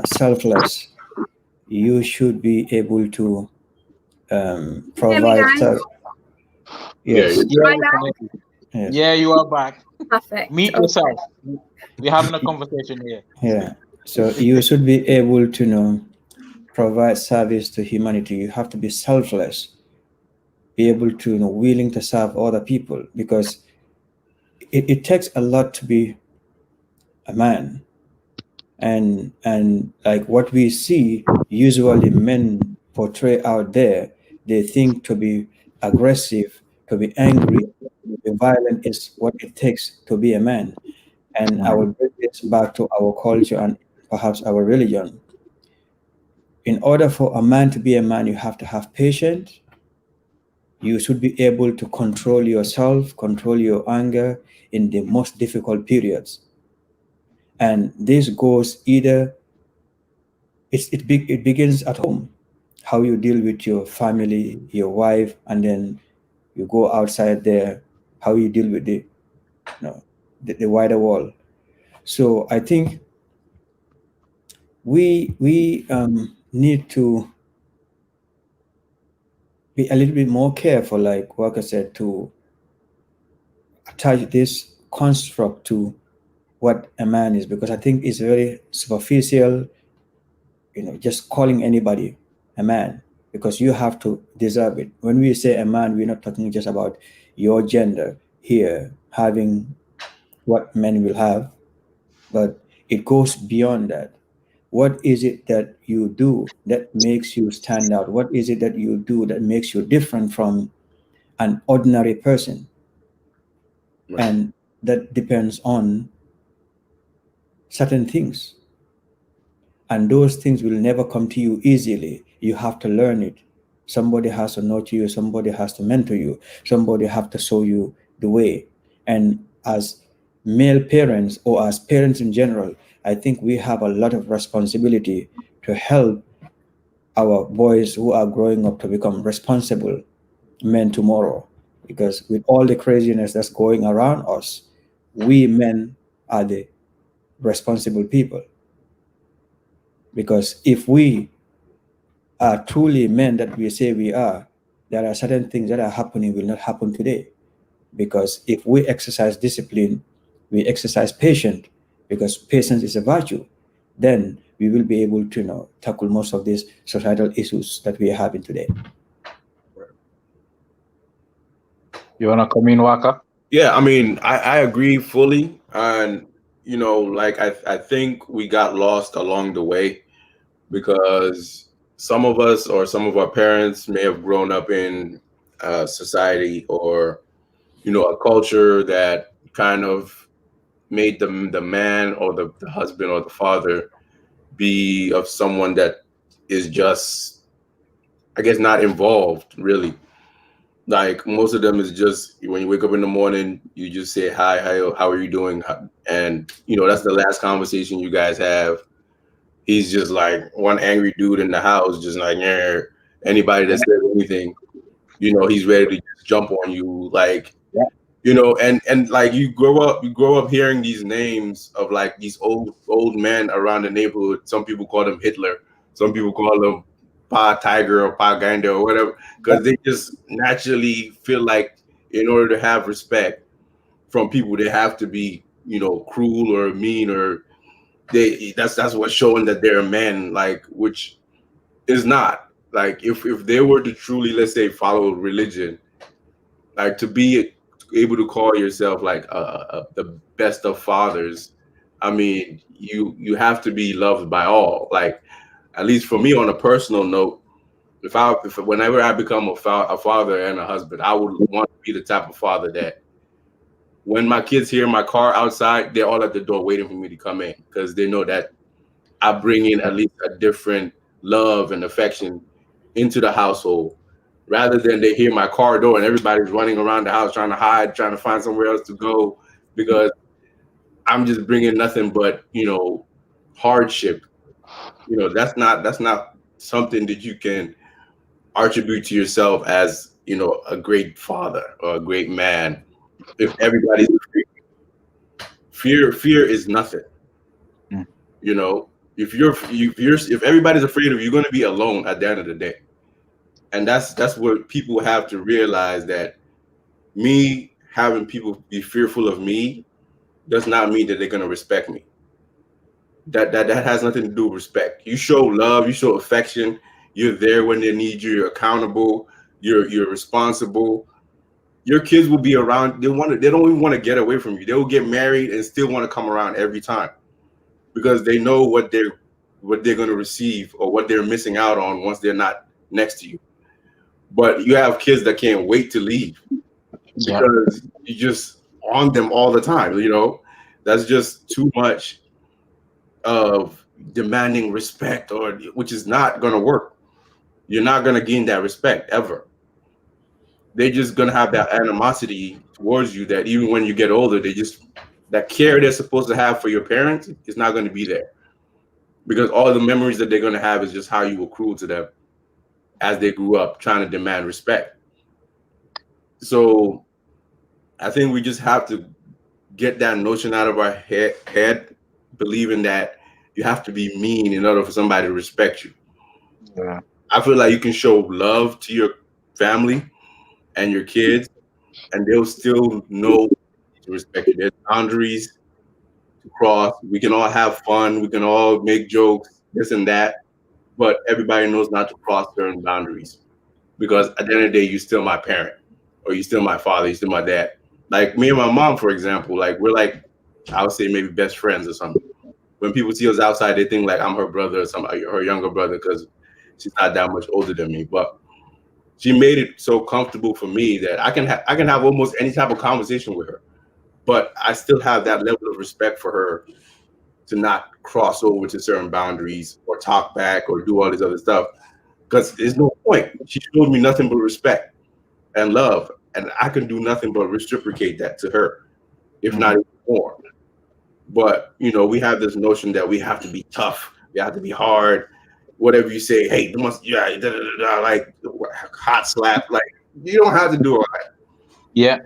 selfless. You should be able to provide. Yes. Yeah, you are back. Perfect. Meet yourself. We're having a conversation here. Yeah. So you should be able to provide service to humanity. You have to be selfless. Be able to willing to serve other people, because it takes a lot to be a man. And like what we see usually men portray out there, they think to be aggressive, to be angry, to be violent is what it takes to be a man. And I will bring this back to our culture and perhaps our religion. In order for a man to be a man, you have to have patience. You should be able to control yourself, control your anger in the most difficult periods. And this goes either, it begins at home, how you deal with your family, your wife, and then you go outside there, how you deal with the wider world. So I think we need to be a little bit more careful, like Walker said, to attach this construct to what a man is, because I think it's very superficial, just calling anybody a man, because you have to deserve it. When we say a man, we're not talking just about your gender here, having what men will have, but it goes beyond that. What is it that you do that makes you stand out? What is it that you do that makes you different from an ordinary person? Right. And that depends on certain things. And those things will never come to you easily. You have to learn it. Somebody has to nurture you. Somebody has to mentor you. Somebody have to show you the way. And as male parents, or as parents in general, I think we have a lot of responsibility to help our boys who are growing up to become responsible men tomorrow. Because with all the craziness that's going around us, we men are the responsible people. Because if we are truly men that we say we are, there are certain things that are happening will not happen today. Because if we exercise discipline, we exercise patience, because patience is a virtue, then we will be able to tackle most of these societal issues that we are having today. You want to come in, Waka? Yeah, I mean, I agree fully. And, like I think we got lost along the way, because some of us or some of our parents may have grown up in a society or, a culture that kind of made the man or the husband or the father be of someone that is just, I guess, not involved really. Like most of them is just when you wake up in the morning, you just say hi, how are you doing, and that's the last conversation you guys have. He's just like one angry dude in the house, just like anybody that says anything, he's ready to just jump on you, like and like you grow up hearing these names of like these old men around the neighborhood. Some people call them Hitler, some people call them Pa Tiger or Pa Ganda or whatever, because they just naturally feel like in order to have respect from people, they have to be cruel or mean, or that's what's showing that they're a man, like, which is not. Like if they were to truly, let's say, follow religion, like to be able to call yourself like the best of fathers, I mean, you have to be loved by all. Like, at least for me, on a personal note, if whenever I become a father and a husband, I would want to be the type of father that when my kids hear my car outside, they're all at the door waiting for me to come in, because they know that I bring in at least a different love and affection into the household, rather than they hear my car door and everybody's running around the house trying to hide, trying to find somewhere else to go, because I'm just bringing nothing but hardship. That's not something that you can attribute to yourself as a great father or a great man. If everybody's afraid, fear is nothing. If everybody's afraid of you, you're going to be alone at the end of the day. And that's what people have to realize, that me having people be fearful of me does not mean that they're going to respect me. That has nothing to do with respect. You show love, you show affection, you're there when they need you, you're accountable, you're responsible. Your kids will be around. They don't even want to get away from you. They will get married and still want to come around every time, because they know what they're going to receive or what they're missing out on once they're not next to you. But you have kids that can't wait to leave because you just on them all the time. That's just too much of demanding respect, which is not going to work. You're not going to gain that respect ever. They're just going to have that animosity towards you, that even when you get older, that care they're supposed to have for your parents is not going to be there, because all the memories that they're going to have is just how you were cruel to them as they grew up trying to demand respect. So I think we just have to get that notion out of our head, believing that you have to be mean in order for somebody to respect you. Yeah. I feel like you can show love to your family and your kids, and they'll still know to respect you. There's boundaries to cross. We can all have fun. We can all make jokes, this and that, but everybody knows not to cross certain boundaries, because at the end of the day, you're still my parent, or you're still my father, you're still my dad. Like me and my mom, for example, like we're like, I would say maybe best friends or something. When people see us outside, they think like I'm her brother or her younger brother, because she's not that much older than me. But she made it so comfortable for me that I can have almost any type of conversation with her, but I still have that level of respect for her to not cross over to certain boundaries or talk back or do all this other stuff, because there's no point. She showed me nothing but respect and love, and I can do nothing but reciprocate that to her, if not even more. But we have this notion that we have to be tough, we have to be hard. Whatever you say, hey, you must, like hot slap. Like, you don't have to do all that. Yeah.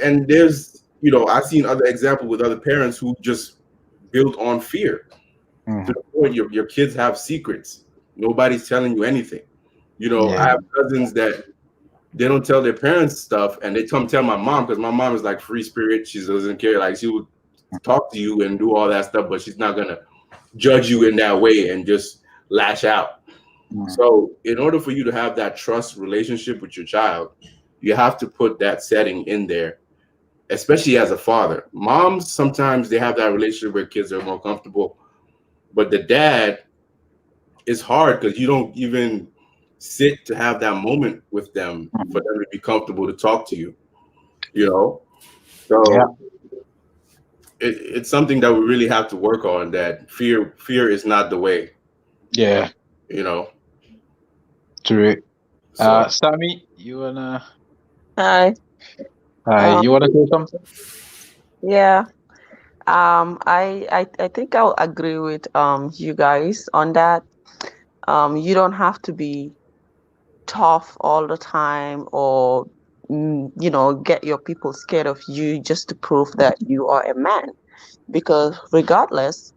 And there's, I've seen other examples with other parents who just built on fear. To the point your kids have secrets. Nobody's telling you anything. I have cousins that they don't tell their parents stuff, and they come tell my mom, because my mom is like free spirit. She doesn't care. Like, she would talk to you and do all that stuff, but she's not gonna judge you in that way and just lash out. So in order for you to have that trust relationship with your child, you have to put that setting in there, especially as a father. Moms, sometimes they have that relationship where kids are more comfortable, but the dad is hard, because you don't even sit to have that moment with them for them to be comfortable to talk to you. So it's something that we really have to work on, that fear is not the way. Yeah. True. So Sammy, you wanna Hi. you wanna say something? Yeah. I think I'll agree with you guys on that. You don't have to be tough all the time or get your people scared of you just to prove that you are a man. Because regardless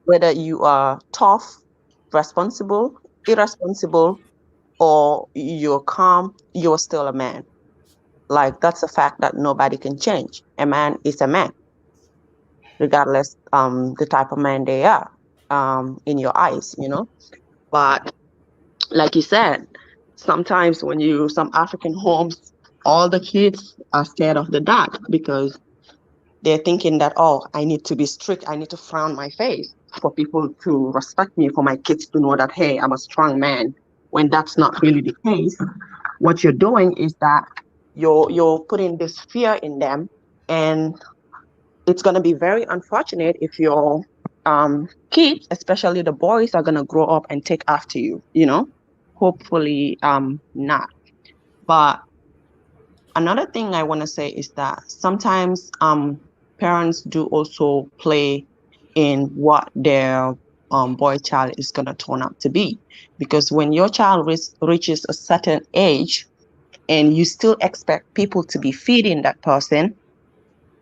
whether you are tough, responsible, irresponsible, or you're calm, you're still a man. Like that's a fact that nobody can change. A man is a man, regardless the type of man they are in your eyes. But like you said, sometimes when some African homes, all the kids are scared of the dad because they're thinking that, oh, I need to be strict, I need to frown my face for people to respect me, for my kids to know that, hey, I'm a strong man, when that's not really the case. What you're doing is that you're putting this fear in them, and it's going to be very unfortunate if your kids, especially the boys, are going to grow up and take after you. Hopefully not. But another thing I want to say is that sometimes parents do also play in what their boy child is going to turn out to be, because when your child reaches a certain age and you still expect people to be feeding that person,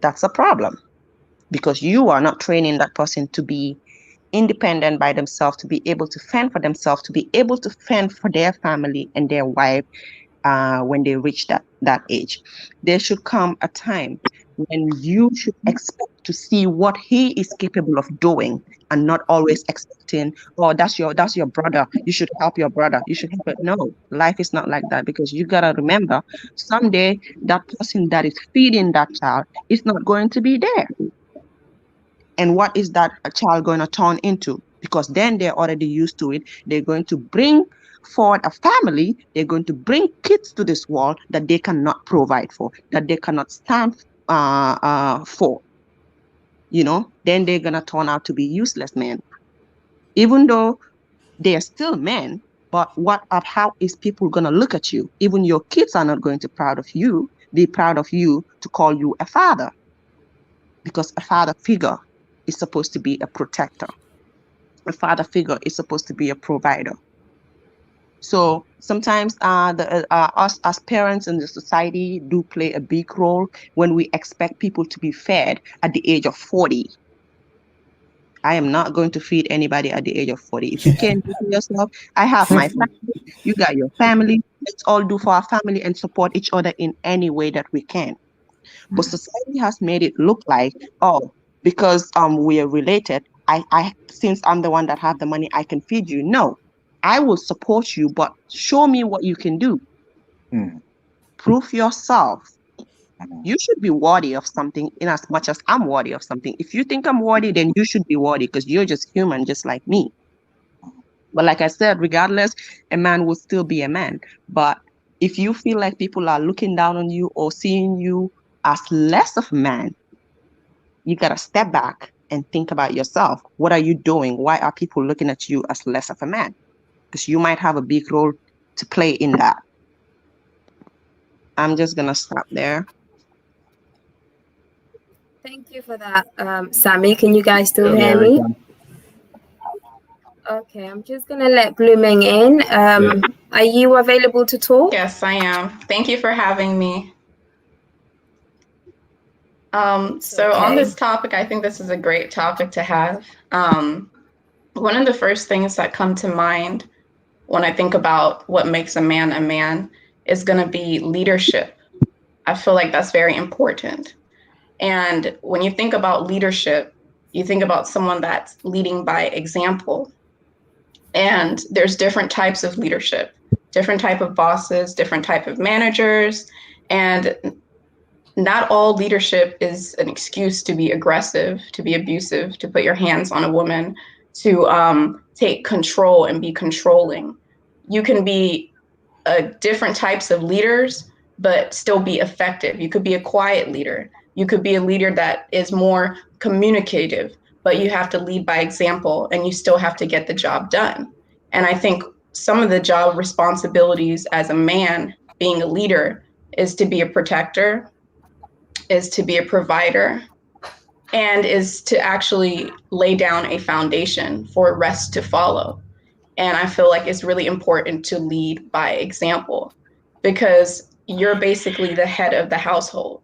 that's a problem, because you are not training that person to be independent by themselves, to be able to fend for themselves, to be able to fend for their family and their wife when they reach that age. There should come a time when you should expect to see what he is capable of doing, and not always expecting, oh, that's your brother, you should help your brother, you should help it. No, life is not like that, because you gotta remember, someday that person that is feeding that child is not going to be there. And what is that a child going to turn into? Because then they're already used to it. They're going to bring forward a family. They're going to bring kids to this world that they cannot provide for, that they cannot stand for. Then they're going to turn out to be useless men. Even though they are still men, but how is people going to look at you? Even your kids are not going to be proud of you to call you a father, because a father figure is supposed to be a protector. A father figure is supposed to be a provider. So sometimes us as parents in the society do play a big role when we expect people to be fed at the age of 40. I am not going to feed anybody at the age of 40. If you can't do it yourself, I have my family, you got your family. Let's all do for our family and support each other in any way that we can. But society has made it look like, oh, because we are related, I since I'm the one that have the money, I can feed you. No, I will support you, but show me what you can do. Prove yourself. You should be worthy of something in as much as I'm worthy of something. If you think I'm worthy, then you should be worthy, because you're just human, just like me. But like I said, regardless, a man will still be a man. But if you feel like people are looking down on you or seeing you as less of a man, you got to step back and think about yourself. What are you doing? Why are people looking at you as less of a man? Because you might have a big role to play in that. I'm just going to stop there. Thank you for that, Sammy. Can you guys still hear me? Okay, I'm just going to let Blooming in. Are you available to talk? Yes, I am. Thank you for having me. So on this topic, I think this is a great topic to have. One of the first things that come to mind when I think about what makes a man is going to be leadership. I feel like that's very important. And when you think about leadership, you think about someone that's leading by example. And there's different types of leadership, different type of bosses, different type of managers, and not all leadership is an excuse to be aggressive, to be abusive, to put your hands on a woman, to take control and be controlling. You can be different types of leaders, but still be effective. You could be a quiet leader. You could be a leader that is more communicative, but you have to lead by example and you still have to get the job done. And I think some of the job responsibilities as a man being a leader is to be a protector, is to be a provider, and is to actually lay down a foundation for rest to follow. And I feel like it's really important to lead by example, because you're basically the head of the household.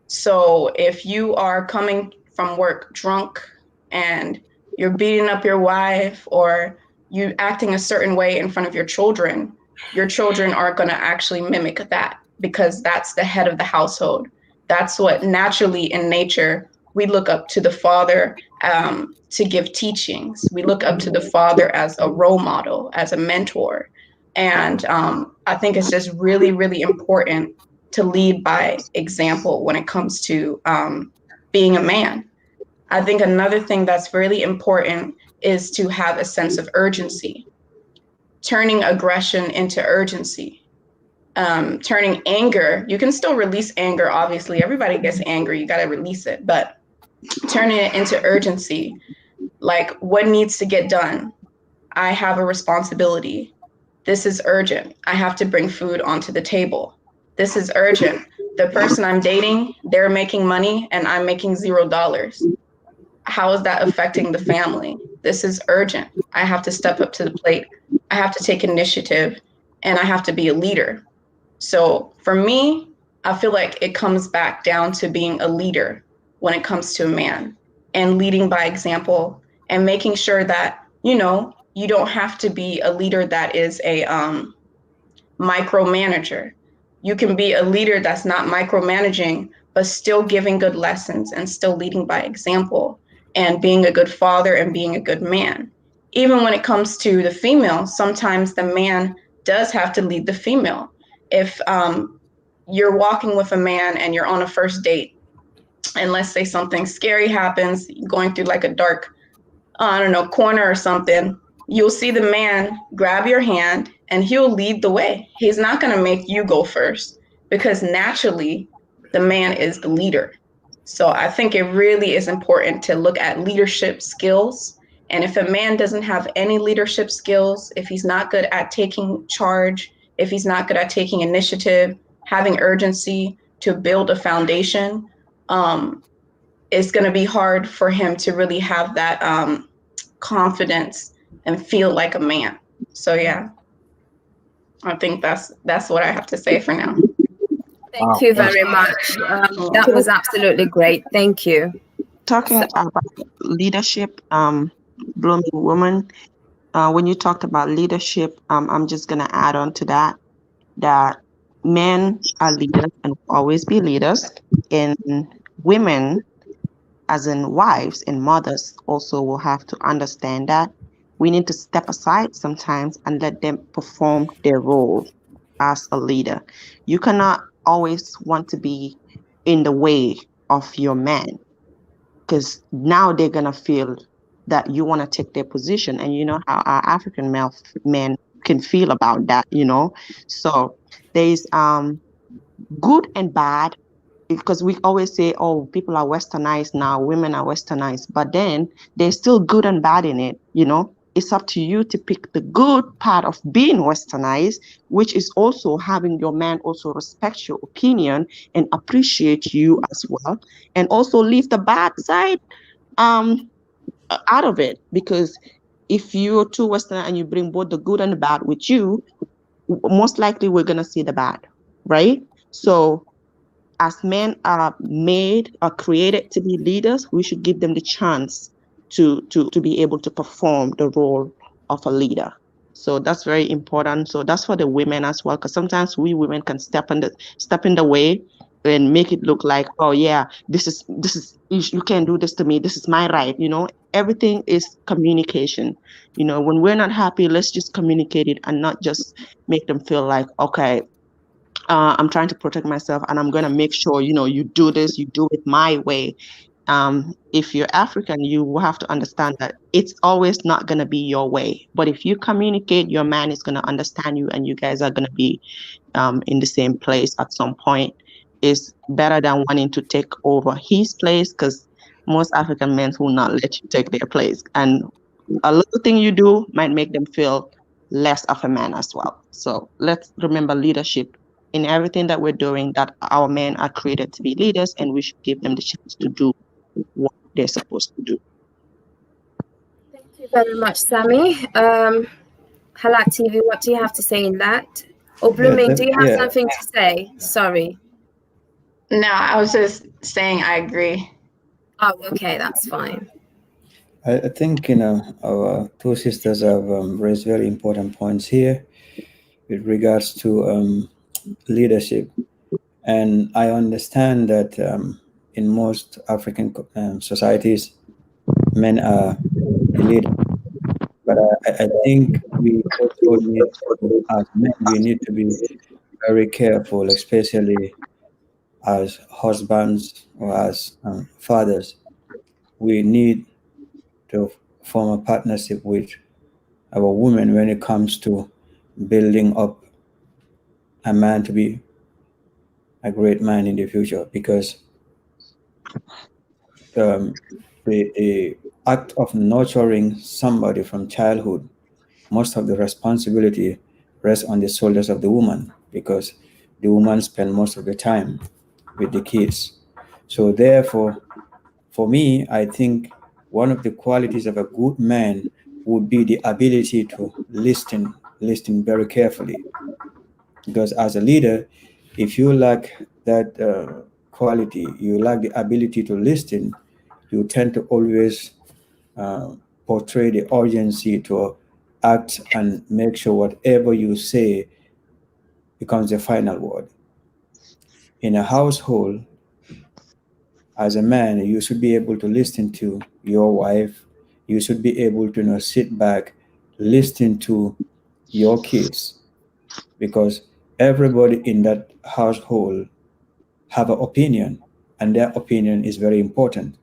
So if you are coming from work drunk and you're beating up your wife, or you acting a certain way in front of your children are going to actually mimic that, because that's the head of the household. That's what naturally in nature, we look up to the father to give teachings. We look up to the father as a role model, as a mentor. And I think it's just really, really important to lead by example when it comes to being a man. I think another thing that's really important is to have a sense of urgency, turning aggression into urgency, turning anger. You can still release anger, obviously. Everybody gets angry, you got to release it, but turning it into urgency. Like, what needs to get done? I have a responsibility. This is urgent. I have to bring food onto the table. This is urgent. The person I'm dating, they're making money and I'm making $0. How is that affecting the family? This is urgent. I have to step up to the plate. I have to take initiative, and I have to be a leader. So for me, I feel like it comes back down to being a leader when it comes to a man, and leading by example, and making sure that, you don't have to be a leader that is a micromanager. You can be a leader that's not micromanaging, but still giving good lessons and still leading by example, and being a good father and being a good man. Even when it comes to the female, sometimes the man does have to lead the female. If you're walking with a man and you're on a first date, and let's say something scary happens, going through like a dark, corner or something, you'll see the man grab your hand and he'll lead the way. He's not going to make you go first, because naturally the man is the leader. So I think it really is important to look at leadership skills. And if a man doesn't have any leadership skills, if he's not good at taking charge, if he's not good at taking initiative, having urgency to build a foundation, it's going to be hard for him to really have that confidence and feel like a man. So yeah, I think that's what I have to say for now. Thank you very much. That was absolutely great. Thank you. Talking about leadership, blooming woman, when you talked about leadership, I'm just going to add on to that men are leaders and will always be leaders, and women, as in wives and mothers, also will have to understand that we need to step aside sometimes and let them perform their role as a leader. You cannot always want to be in the way of your man, because now they're going to feel that you want to take their position, and you know how our African men can feel about that, So there's good and bad, because we always say, oh, people are westernized now, women are westernized, but then there's still good and bad in it, It's up to you to pick the good part of being westernized, which is also having your man also respect your opinion and appreciate you as well, and also leave the bad side out of it. Because if you're too western and you bring both the good and the bad with you, most likely we're going to see the bad, right? So as men are made or created to be leaders, we should give them the chance to be able to perform the role of a leader. So that's very important. So that's for the women as well, because sometimes we women can step in the way and make it look like, oh yeah, this is you can't do this to me, this is my right. Everything is communication. When we're not happy, let's just communicate it and not just make them feel like, okay, I'm trying to protect myself and I'm going to make sure, you do this, you do it my way. If you're African, you will have to understand that it's always not going to be your way. But if you communicate, your man is going to understand you, and you guys are going to be in the same place at some point. It's better than wanting to take over his place, because most African men will not let you take their place. And a little thing you do might make them feel less of a man as well. So let's remember leadership in everything that we're doing, that our men are created to be leaders, and we should give them the chance to do what they're supposed to do. Thank you very much, Sammy. Halak TV, what do you have to say in that? Or Blooming, do you have something to say? Sorry. No, I was just saying I agree. Oh, okay, that's fine. I think, our two sisters have raised very important points here with regards to leadership. And I understand that in most African societies, men are the leader. But I think we also need, as men, we need to be very careful, especially as husbands or as fathers. We need to form a partnership with our women when it comes to building up a man to be a great man in the future, because the act of nurturing somebody from childhood, most of the responsibility rests on the shoulders of the woman, because the woman spends most of the time with the kids. So therefore, for me, I think one of the qualities of a good man would be the ability to listen very carefully. Because as a leader, if you lack that quality, you lack the ability to listen, you tend to always portray the urgency to act and make sure whatever you say becomes the final word. In a household, as a man, you should be able to listen to your wife. You should be able to sit back, listen to your kids, because everybody in that household have an opinion, and their opinion is very important.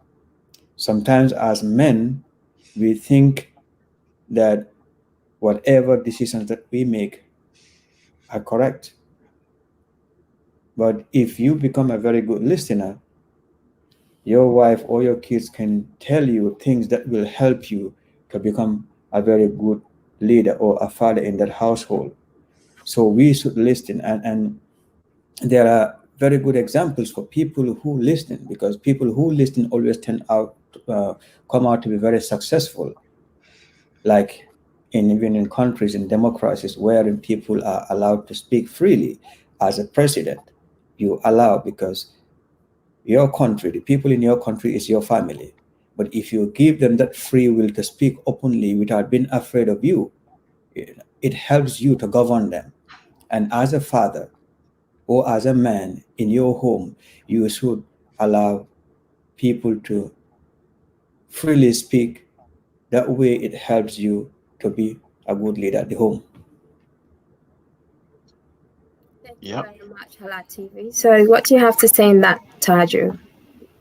Sometimes as men, we think that whatever decisions that we make are correct. But if you become a very good listener, your wife or your kids can tell you things that will help you to become a very good leader or a father in that household. So we should listen, and there are very good examples for people who listen, because people who listen always come out to be very successful. Like even in countries in democracies wherein people are allowed to speak freely, as a president, you allow, because your country, the people in your country is your family. But if you give them that free will to speak openly without being afraid of you, it helps you to govern them. And as a father or as a man in your home, you should allow people to freely speak. That way it helps you to be a good leader at the home. Thank you very much, Halak TV. So what do you have to say in that, Taju?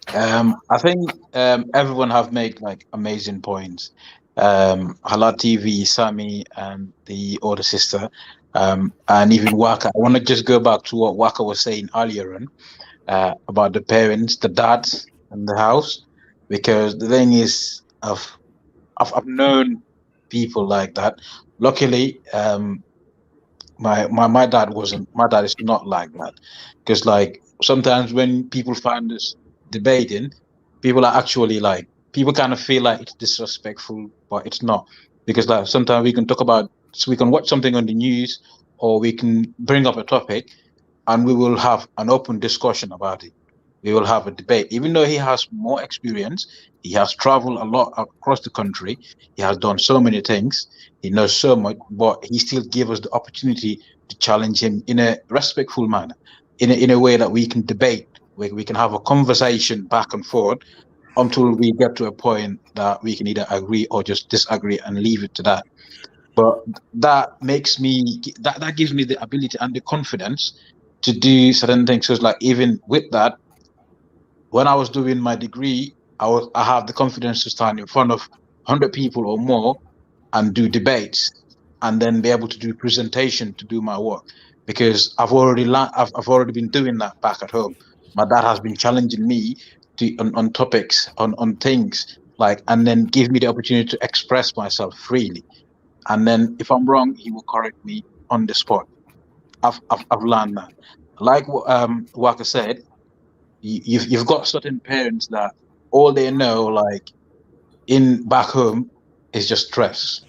I think everyone have made like amazing points. Halak TV, Sammy, and the older sister, and even Waka. I want to just go back to what Waka was saying earlier on about the parents, the dads, and the house, because the thing is, I've known people like that. Luckily, my dad wasn't. My dad is not like that, because like sometimes when people find us debating, people are actually like, people kind of feel like it's disrespectful, but it's not, because like sometimes we can talk about, so we can watch something on the news, or we can bring up a topic, and we will have an open discussion about it. We will have a debate. Even though he has more experience, he has traveled a lot across the country, he has done so many things, he knows so much, but he still gives us the opportunity to challenge him in a respectful manner, in a way that we can debate, where we can have a conversation back and forth until we get to a point that we can either agree or just disagree and leave it to that. But that makes me, that gives me the ability and the confidence to do certain things. So it's like, even with that, when I was doing my degree, I have the confidence to stand in front of 100 people or more and do debates, and then be able to do presentation to do my work, because I've already been doing that back at home. My dad has been challenging me on topics, on things like, and then give me the opportunity to express myself freely. and then if I'm wrong, he will correct me on the spot. I've learned that. Like Waka said, you've got certain parents that all they know, like in back home, is just stress.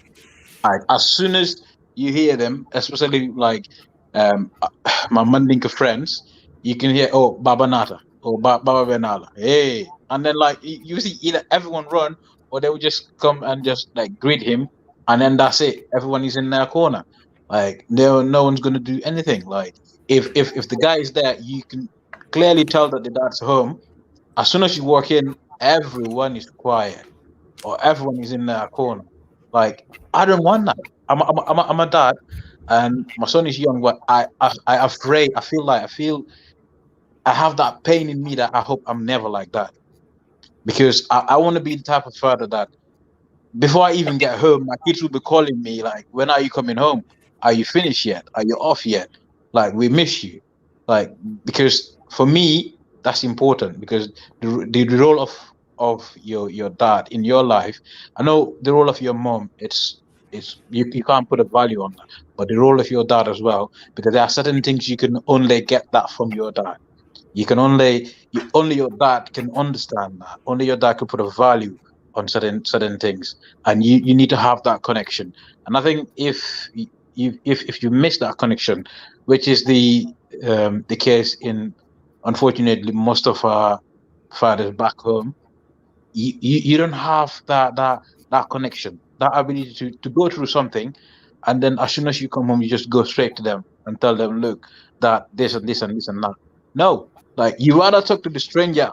Like as soon as you hear them, especially like my Mandinka friends, you can hear, oh, Baba Nata or Baba Benala, hey, and then like you see either everyone run or they will just come and just like greet him, and then that's it. Everyone is in their corner. Like no one's gonna do anything. Like if the guy is there, you can clearly tell that the dad's home. As soon as you walk in, everyone is quiet or everyone is in their corner. Like I don't want that. I'm a dad, and my son is young, but I afraid. I have that pain in me that I hope I'm never like that, because I want to be the type of father that before I even get home, my kids will be calling me like, "When are you coming home? Are you finished yet? Are you off yet? Like we miss you." Like because for me that's important, because the role of your dad in your life. I know the role of your mom. It's you can't put a value on that, but the role of your dad as well, because there are certain things you can only get that from your dad. You can only your dad can understand that. Only your dad can put a value on certain things, and you need to have that connection. And I think if you miss that connection, which is the case in, unfortunately, most of our fathers back home, you don't have that connection, that ability to go through something, and then as soon as you come home, you just go straight to them and tell them, look, that this and this and this and that. No, like you rather talk to the stranger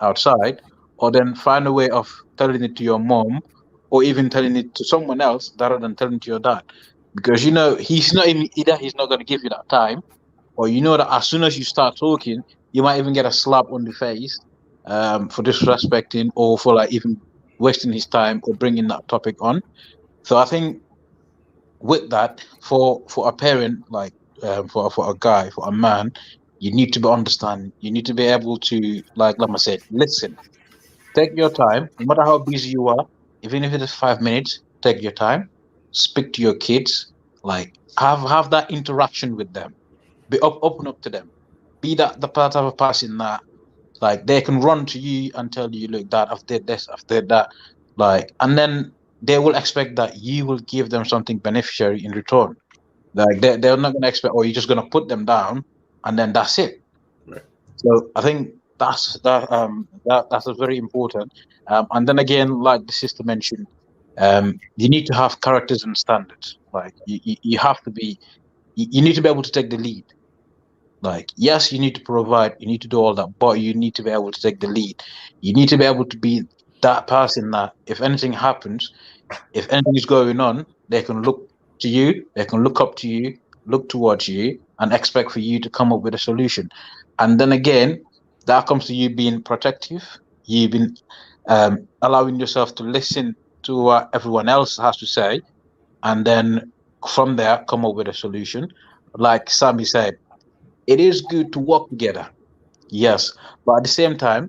outside, or then find a way of telling it to your mom, or even telling it to someone else rather than telling it to your dad, because he's not even, either he's not going to give you that time, or that as soon as you start talking, you might even get a slap on the face for disrespecting, or for like even wasting his time or bringing that topic on. So I think with that, for a parent, like for a guy, for a man, you need to be understanding. You need to be able to, like Lama said, listen. Take your time, no matter how busy you are, even if it is 5 minutes. Take your time, speak to your kids, like have that interaction with them. Be open up to them. Be that the part of a person that like they can run to you and tell you, look, dad, I've did this, I've did that. Like, and then they will expect that you will give them something beneficiary in return. Like they're not gonna expect, or you're just gonna put them down and then that's it. Right. So I think that's very important. And then again, like the sister mentioned, you need to have characters and standards. Like you have to be, you need to be able to take the lead. Like, yes, you need to provide, you need to do all that, but you need to be able to take the lead. You need to be able to be that person that if anything happens, if anything is going on, they can look to you, they can look up to you, look towards you, and expect for you to come up with a solution. And then again, that comes to you being protective. You've been allowing yourself to listen to what everyone else has to say, and then from there, come up with a solution. Like Sammy said, it is good to work together, yes, but at the same time,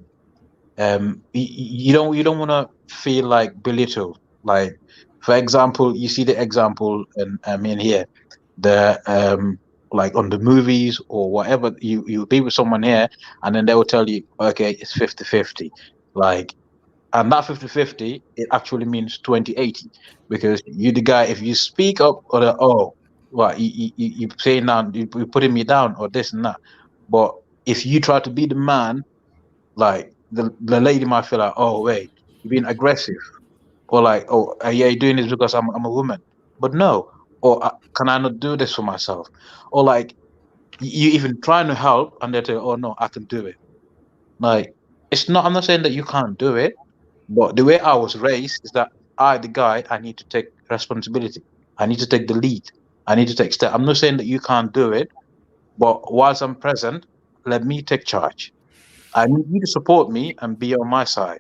you don't want to feel like belittled. Like, for example, you see the example, and I mean here, the like on the movies or whatever, you be with someone here, and then they will tell you, okay, it's 50-50, like, and that 50-50, it actually means 20-80, because you the guy, if you speak up, or what you saying now, you putting me down or this and that, but if you try to be the man, like the lady might feel like, oh wait, you're being aggressive, or like, oh yeah, you're doing this because I'm a woman, but no, or can I not do this for myself, or like you even trying to help and they say, oh no, I can do it. Like, it's not, I'm not saying that you can't do it, but the way I was raised is that the guy, I need to take responsibility. I need to take the lead. I need to take step. I'm not saying that you can't do it, but whilst I'm present, let me take charge. I need you to support me and be on my side.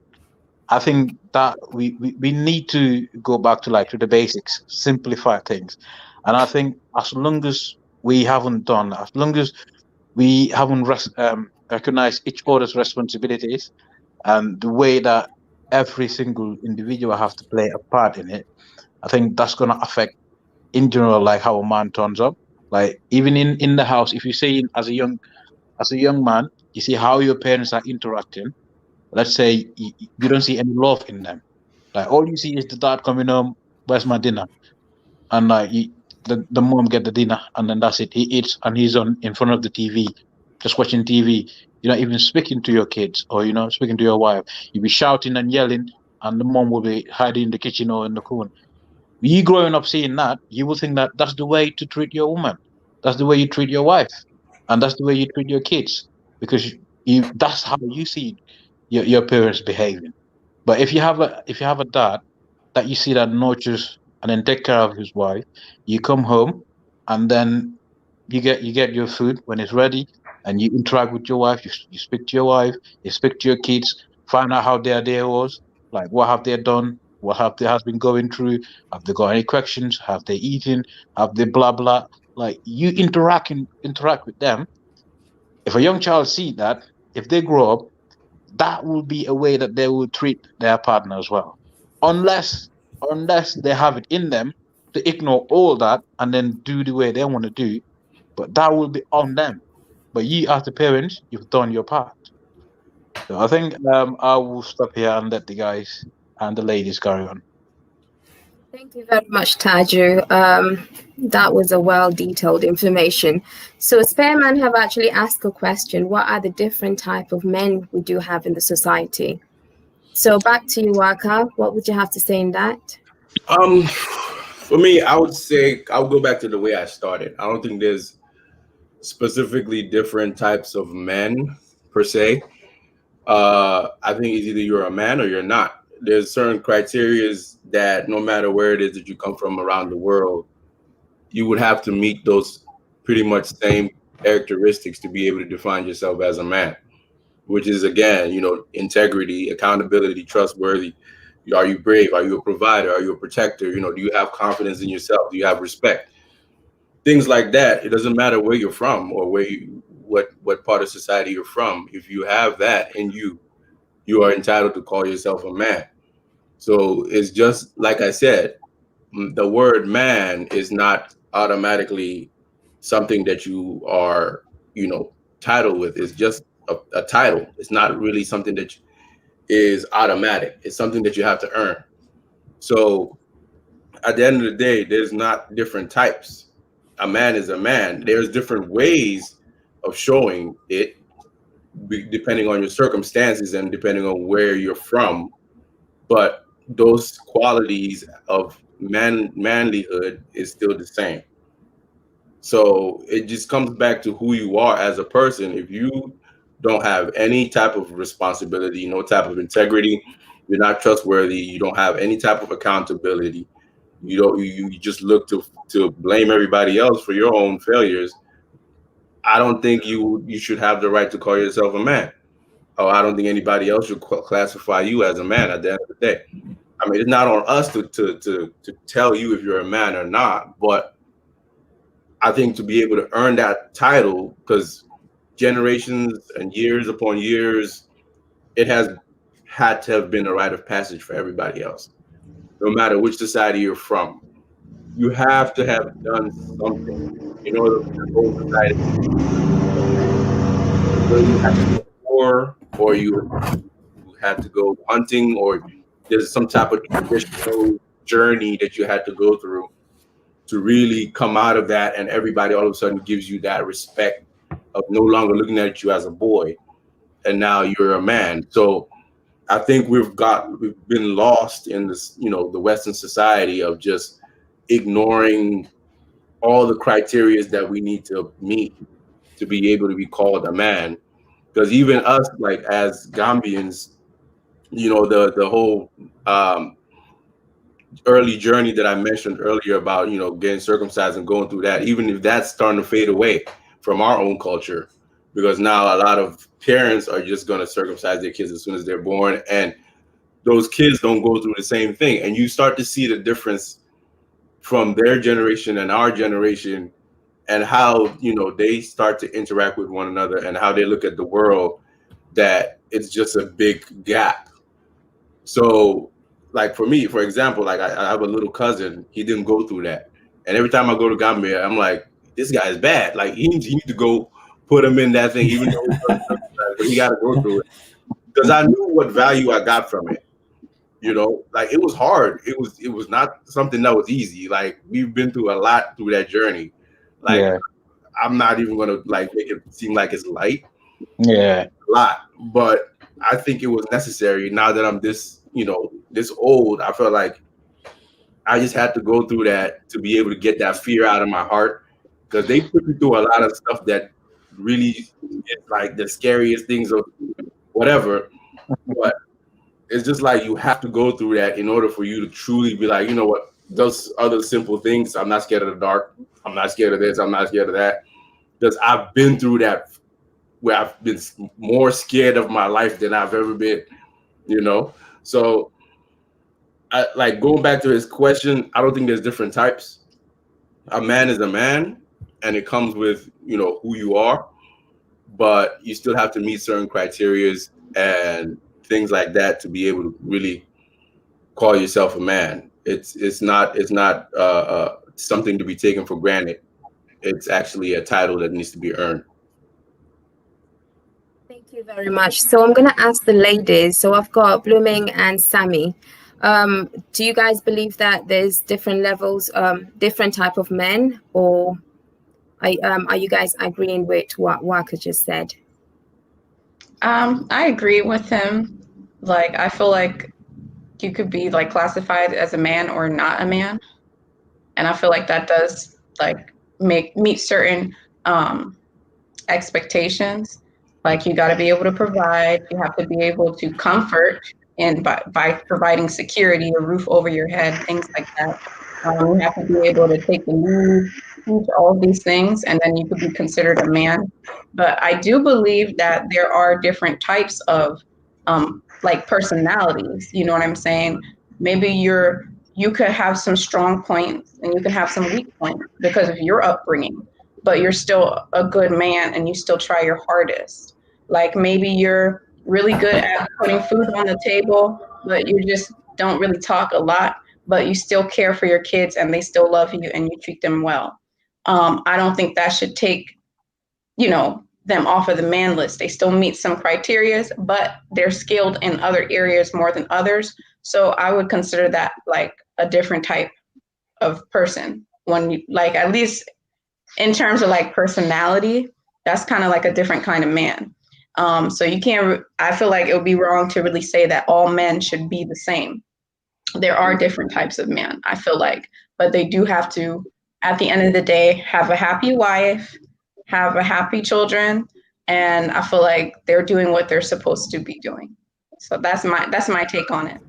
I think that we need to go back to like to the basics, simplify things. And I think as long as we haven't done, as long as we haven't recognized each other's responsibilities and the way that every single individual have to play a part in it, I think that's gonna affect in general, like how a man turns up. Like even in the house, if you say as a young man, you see how your parents are interacting. Let's say you don't see any love in them. Like all you see is the dad coming home, where's my dinner? And like the mom get the dinner, and then that's it. He eats and he's on in front of the TV, just watching TV. You're not even speaking to your kids or speaking to your wife. You'll be shouting and yelling, and the mom will be hiding in the kitchen or in the corner. You growing up seeing that, you will think that that's the way to treat your woman. That's the way you treat your wife, and that's the way you treat your kids, because that's how you see your parents behaving. But if you have a dad that you see that nurtures and then take care of his wife, you come home and then you get your food when it's ready, and you interact with your wife. You speak to your wife, you speak to your kids, find out how their day was, like what have they done, what have they has been going through, have they got any questions, have they eaten, have they blah blah. Like you interact with them. If a young child see that, if they grow up, that will be a way that they will treat their partner as well. Unless they have it in them to ignore all that and then do the way they want to do, but that will be on them. But you, as the parents, you've done your part. So I think I will stop here and let the guys and the ladies carry on. Thank you very much, Taju. That was a well-detailed information. So Spearman have actually asked a question: what are the different type of men we do have in the society? So back to you, Waka. What would you have to say in that? For me, I would say I'll go back to the way I started. I don't think there's specifically different types of men per se. I think it's either you're a man or you're not. There's certain criteria that no matter where it is that you come from around the world, you would have to meet those pretty much same characteristics to be able to define yourself as a man, which is, again, integrity, accountability, trustworthy. Are you brave? Are you a provider? Are you a protector? Do you have confidence in yourself? Do you have respect? Things like that. It doesn't matter where you're from or what part of society you're from. If you have that in you, you are entitled to call yourself a man. So it's just like I said, the word man is not automatically something that you are, titled with. It's just a title. It's not really something that is automatic. It's something that you have to earn. So at the end of the day, there's not different types. A man is a man. There's different ways of showing it, depending on your circumstances and depending on where you're from. But those qualities of manlyhood is still the same. So it just comes back to who you are as a person. If you don't have any type of responsibility, no type of integrity, you're not trustworthy, you don't have any type of accountability, you just look to blame everybody else for your own failures, I don't think you should have the right to call yourself a man. Or I don't think anybody else should classify you as a man at the end of the day. I mean, it's not on us to tell you if you're a man or not, but I think to be able to earn that title, because generations and years upon years, it has had to have been a rite of passage for everybody else. No matter which society you're from, you have to have done something in order for the whole society. Whether you have to go to war, or you had to go hunting, or there's some type of traditional journey that you had to go through to really come out of that, and everybody all of a sudden gives you that respect of no longer looking at you as a boy, and now you're a man. So I think we've been lost in this, the Western society of just ignoring all the criteria that we need to meet to be able to be called a man. Because even us, like as Gambians, the whole early journey that I mentioned earlier about, getting circumcised and going through that, even if that's starting to fade away from our own culture, because now a lot of parents are just going to circumcise their kids as soon as they're born, and those kids don't go through the same thing. And you start to see the difference from their generation and our generation, and how, they start to interact with one another and how they look at the world, that it's just a big gap. So like for me, for example, like I have a little cousin. He didn't go through that, and every time I go to Gambia, I'm like, this guy is bad. Like he needs to go put him in that thing, even though but he got to go through it because I knew what value I got from it. You know, like it was hard. It was not something that was easy. Like we've been through a lot through that journey. Like Yeah. I'm not even gonna like make it seem like it's light. Yeah. A lot, but I think it was necessary. Now that I'm this, you know, this old, I felt like I just had to go through that to be able to get that fear out of my heart because they put me through a lot of stuff that really is like the scariest things of whatever. But it's just like you have to go through that in order for you to truly be like, you know what, those other simple things. I'm not scared of the dark. I'm not scared of this. I'm not scared of that. Because I've been through that where I've been more scared of my life than I've ever been, you know? So I like going back to his question, I don't think there's different types. A man is a man and it comes with, you know, who you are, but you still have to meet certain criterias and things like that to be able to really call yourself a man. It's not something to be taken for granted. It's actually a title that needs to be earned. Thank you very much. So I'm going to ask the ladies. So I've got Blooming and Sammy. Do you guys believe that there's different levels, different type of men, or are you guys agreeing with what Waka just said? I agree with him. Like, I feel like you could be like classified as a man or not a man, and I feel like that does like meet certain expectations. Like you got to be able to provide. You have to be able to comfort, and by providing security, a roof over your head, things like that. You have to be able to take the lead, teach all of these things, and then you could be considered a man. But I do believe that there are different types of like personalities. You know what I'm saying? Maybe you could have some strong points and you can have some weak points because of your upbringing, but you're still a good man and you still try your hardest. Like maybe you're really good at putting food on the table, but you just don't really talk a lot, but you still care for your kids and they still love you and you treat them well. I don't think that should take, you know, them off of the man list. They still meet some criteria, but they're skilled in other areas more than others. So I would consider that like a different type of person. When you, like, at least in terms of like personality, that's kind of like a different kind of man. So you can't, I feel like it would be wrong to really say that all men should be the same. There are different types of men, I feel like, but they do have to, at the end of the day, have a happy wife, have a happy children, and I feel like they're doing what they're supposed to be doing. So that's my take on it.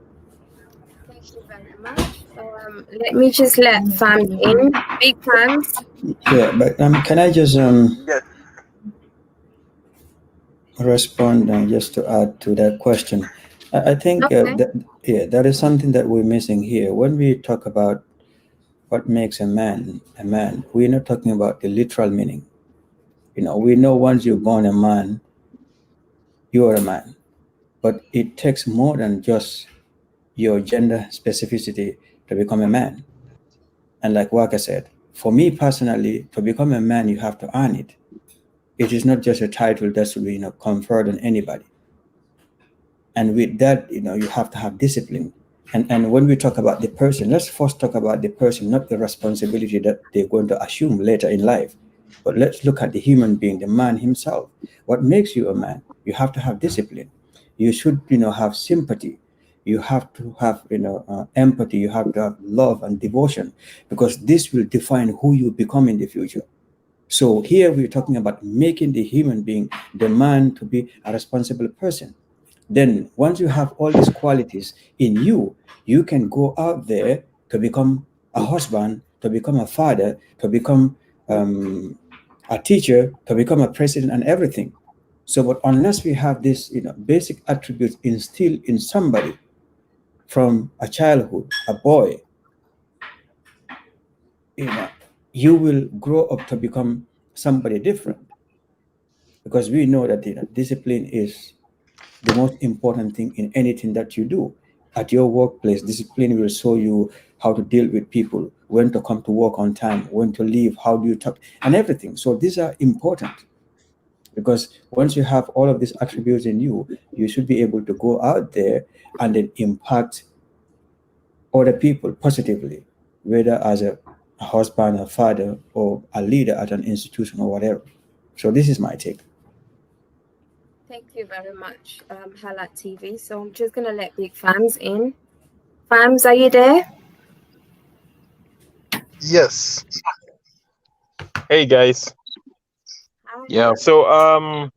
Thank you very much. Let me just let fans in. Big fans. Yeah, but can I just Yes. respond just to add to that question? I think Okay. that is something that we're missing here. When we talk about what makes a man, we're not talking about the literal meaning. You know, we know once you're born a man, you are a man. But it takes more than just your gender specificity to become a man. And like Waka said, for me personally, to become a man, you have to earn it. It is not just a title that should be, conferred on anybody. And with that, you have to have discipline. And when we talk about the person, let's first talk about the person, not the responsibility that they're going to assume later in life. But let's look at the human being, the man himself. What makes you a man? You have to have discipline. You should, have sympathy. You have to have, empathy. You have to have love and devotion, because this will define who you become in the future. So here we're talking about making the human being, the man, to be a responsible person. Then once you have all these qualities in you, you can go out there to become a husband, to become a father, to become a teacher, to become a president and everything. So, but unless we have this, basic attributes instilled in somebody from a childhood, a boy, you will grow up to become somebody different. Because we know that discipline is the most important thing in anything that you do. at your workplace. Discipline will show you how to deal with people, when to come to work on time, when to leave, how do you talk, and everything. So these are important, because once you have all of these attributes in you, you should be able to go out there and then impact other people positively, whether as a husband, a father, or a leader at an institution or whatever. So this is my take. Thank you very much, Halat TV. So I'm just gonna let Big Fams in. Fams, are you there? Yes. Hey guys. Yeah. So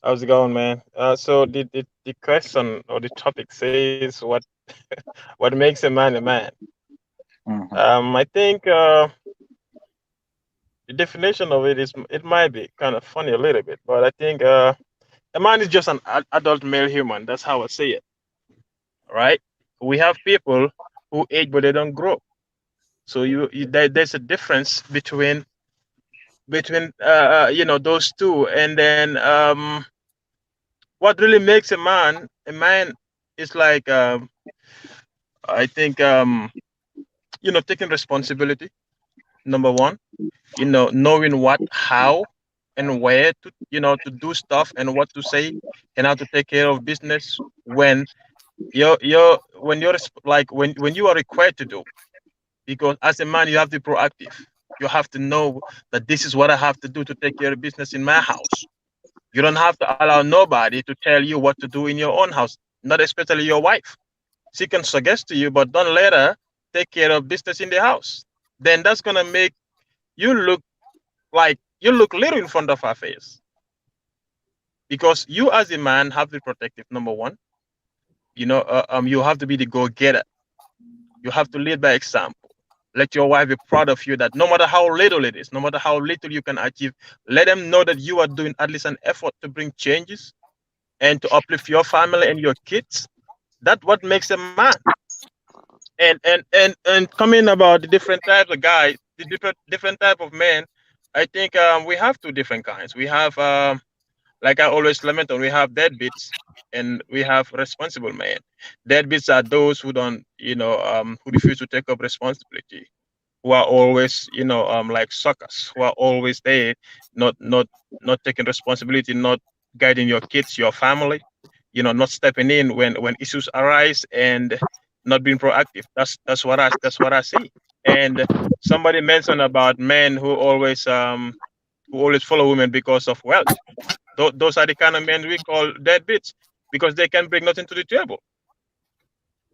how's it going, man? So the question or the topic says what makes a man a man. I think the definition of it is, it might be kind of funny a little bit, but I think a man is just an adult male human. That's how I see it. Right? We have people who age but they don't grow. So there's a difference between those two, and then what really makes a man is like I think taking responsibility, number one, knowing what, how, and where to do stuff, and what to say, and how to take care of business when when you are required to do. Because as a man, you have to be proactive. You have to know that this is what I have to do to take care of business in my house. You don't have to allow nobody to tell you what to do in your own house, not especially your wife. She can suggest to you, but don't let her take care of business in the house. Then that's gonna make you look like you look little in front of her face. Because you as a man have to be protective, number one. You have to be the go-getter. You have to lead by example. Let your wife be proud of you, that no matter how little it is, no matter how little you can achieve, let them know that you are doing at least an effort to bring changes and to uplift your family and your kids. That's what makes a man. And coming about the different types of guys, the different type of men, I think we have two different kinds. We have like I always lament on, we have deadbeats and we have responsible men. Deadbeats are those who don't, who refuse to take up responsibility, who are always, like suckers, who are always there, not taking responsibility, not guiding your kids, your family, not stepping in when issues arise, and not being proactive. That's what I see. And somebody mentioned about men who always follow women because of wealth. Those are the kind of men we call deadbeats, because they can bring nothing to the table.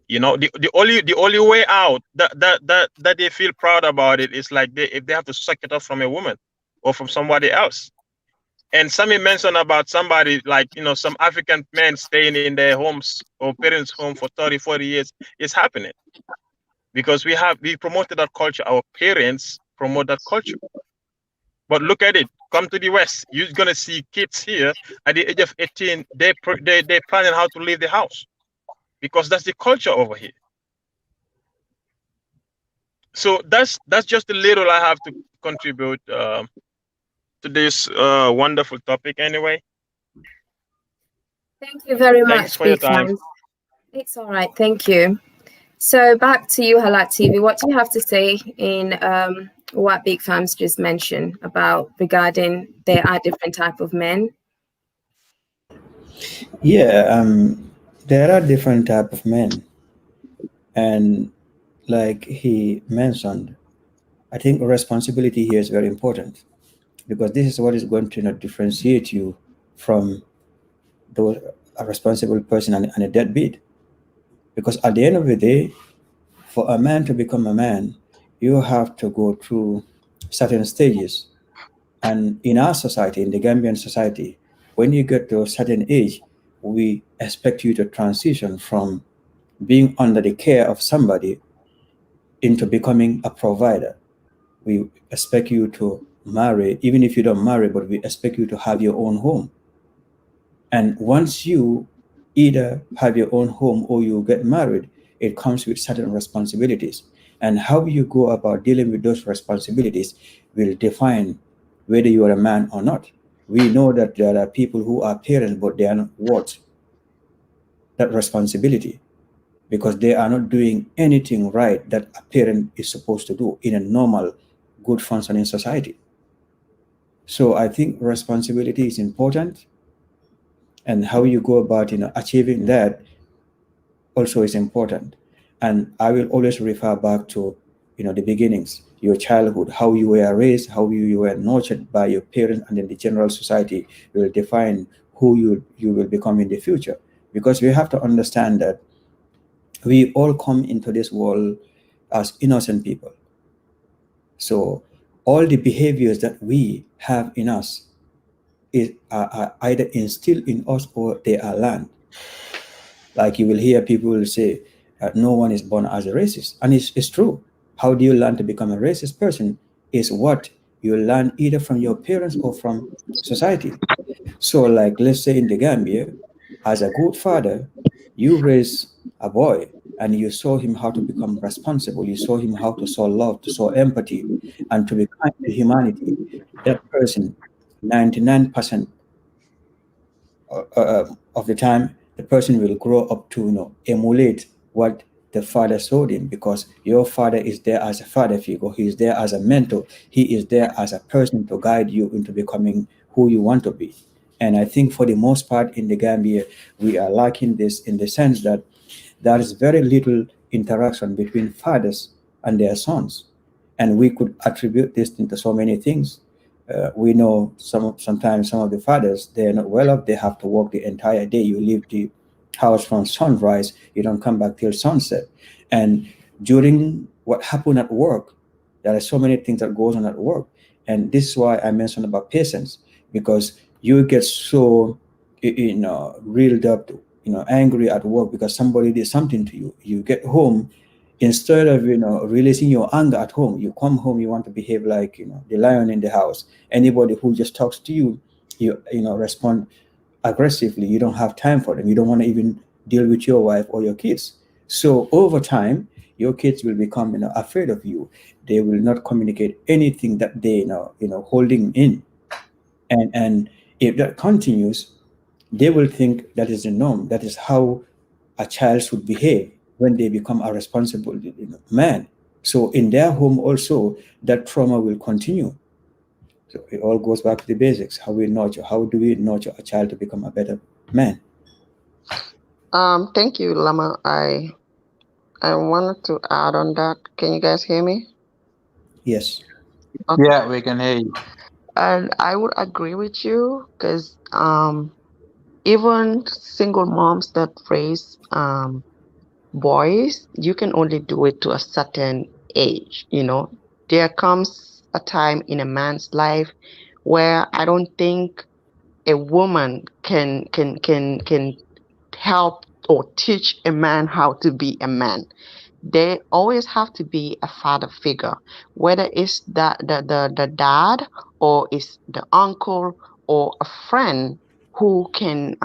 The only way out that they feel proud about it is like if they have to suck it up from a woman or from somebody else. And Sammy mentioned about somebody like, some African men staying in their homes or parents' home for 30, 40 years. It's happening because we promoted that culture. Our parents promote that culture. But look at it. Come to the West, you're gonna see kids here at the age of 18. They're planning how to leave the house, because that's the culture over here. So that's just a little I have to contribute to this wonderful topic. Anyway, Thank you very thanks much, for your Big time. Fams. It's all right. Thank you. So back to you, Halat TV. What do you have to say in what Big Fams just mentioned about regarding there are different type of men? Yeah, there are different type of men, and like he mentioned, I think responsibility here is very important, because this is what is going to differentiate you from a responsible person and a deadbeat. Because at the end of the day, for a man to become a man, you have to go through certain stages. And in our society, in the Gambian society, when you get to a certain age, we expect you to transition from being under the care of somebody into becoming a provider. We expect you to marry, even if you don't marry, but we expect you to have your own home. And once you either have your own home or you get married, it comes with certain responsibilities. And how you go about dealing with those responsibilities will define whether you are a man or not. We know that there are people who are parents, but they are not what? that responsibility, because they are not doing anything right that a parent is supposed to do in a normal, good functioning society. So I think responsibility is important, and how you go about achieving that also is important. And I will always refer back to the beginnings, your childhood, how you were raised, how you were nurtured by your parents, and then the general society will define who you will become in the future. Because we have to understand that we all come into this world as innocent people. So all the behaviors that we have in us are either instilled in us or they are learned. Like you will hear people will say, no one is born as a racist. And it's true. How do you learn to become a racist person is what you learn either from your parents or from society. So like, let's say in the Gambia, as a good father, you raise a boy and you saw him how to become responsible. You saw him how to show love, to show empathy, and to be kind to humanity. That person, 99% of the time, the person will grow up to emulate what the father showed him, because your father is there as a father figure. He is there as a mentor. He is there as a person to guide you into becoming who you want to be. And I think for the most part in the Gambia, we are lacking this in the sense that there is very little interaction between fathers and their sons. And we could attribute this into so many things. We know sometimes some of the fathers, they're not well off. They have to work the entire day. You leave the house from sunrise, you don't come back till sunset. And during what happened at work, there are so many things that goes on at work. And this is why I mentioned about patience, because you get so reeled up, angry at work because somebody did something to you. You get home, instead of releasing your anger at home, you come home, you want to behave like the lion in the house. Anybody who just talks to you, you respond aggressively. You don't have time for them. You don't want to even deal with your wife or your kids. So over time, your kids will become afraid of you. They will not communicate anything that they holding in. And if that continues, they will think that is the norm. That is how a child should behave when they become a responsible man. So in their home also, that trauma will continue. So it all goes back to the basics. How do we nurture a child to become a better man? Thank you, Lama. I wanted to add on that. Can you guys hear me? Yes. Okay. Yeah, we can hear you. And I would agree with you because even single moms that raise boys, you can only do it to a certain age. There comes a time in a man's life where I don't think a woman can help or teach a man how to be a man. They always have to be a father figure, whether it's the dad or it's the uncle or a friend who can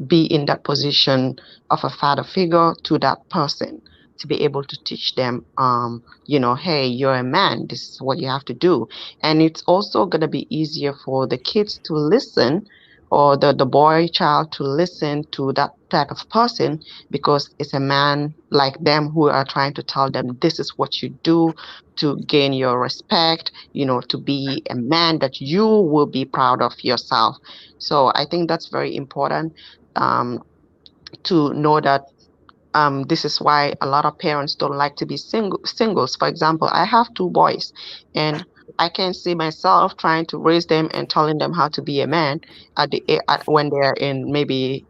be in that position of a father figure to that person, to be able to teach them hey, you're a man, this is what you have to do. And it's also going to be easier for the kids to listen, or the boy child to listen to that type of person, because it's a man like them who are trying to tell them this is what you do to gain your respect, to be a man that you will be proud of yourself. So I think that's very important, to know that this is why a lot of parents don't like to be singles. For example, I have 2 boys, and I can see myself trying to raise them and telling them how to be a man when they're in maybe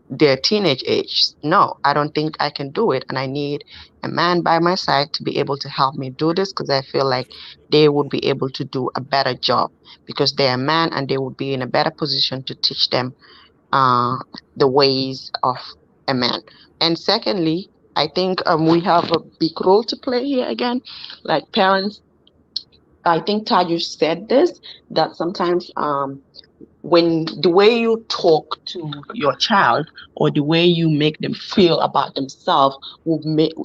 their teenage age. No, I don't think I can do it. And I need a man by my side to be able to help me do this, because I feel like they would be able to do a better job, because they're a man and they would be in a better position to teach them the ways of a man. And secondly, I think we have a big role to play here again, like parents. I think Taju said this, that sometimes when the way you talk to your child or the way you make them feel about themselves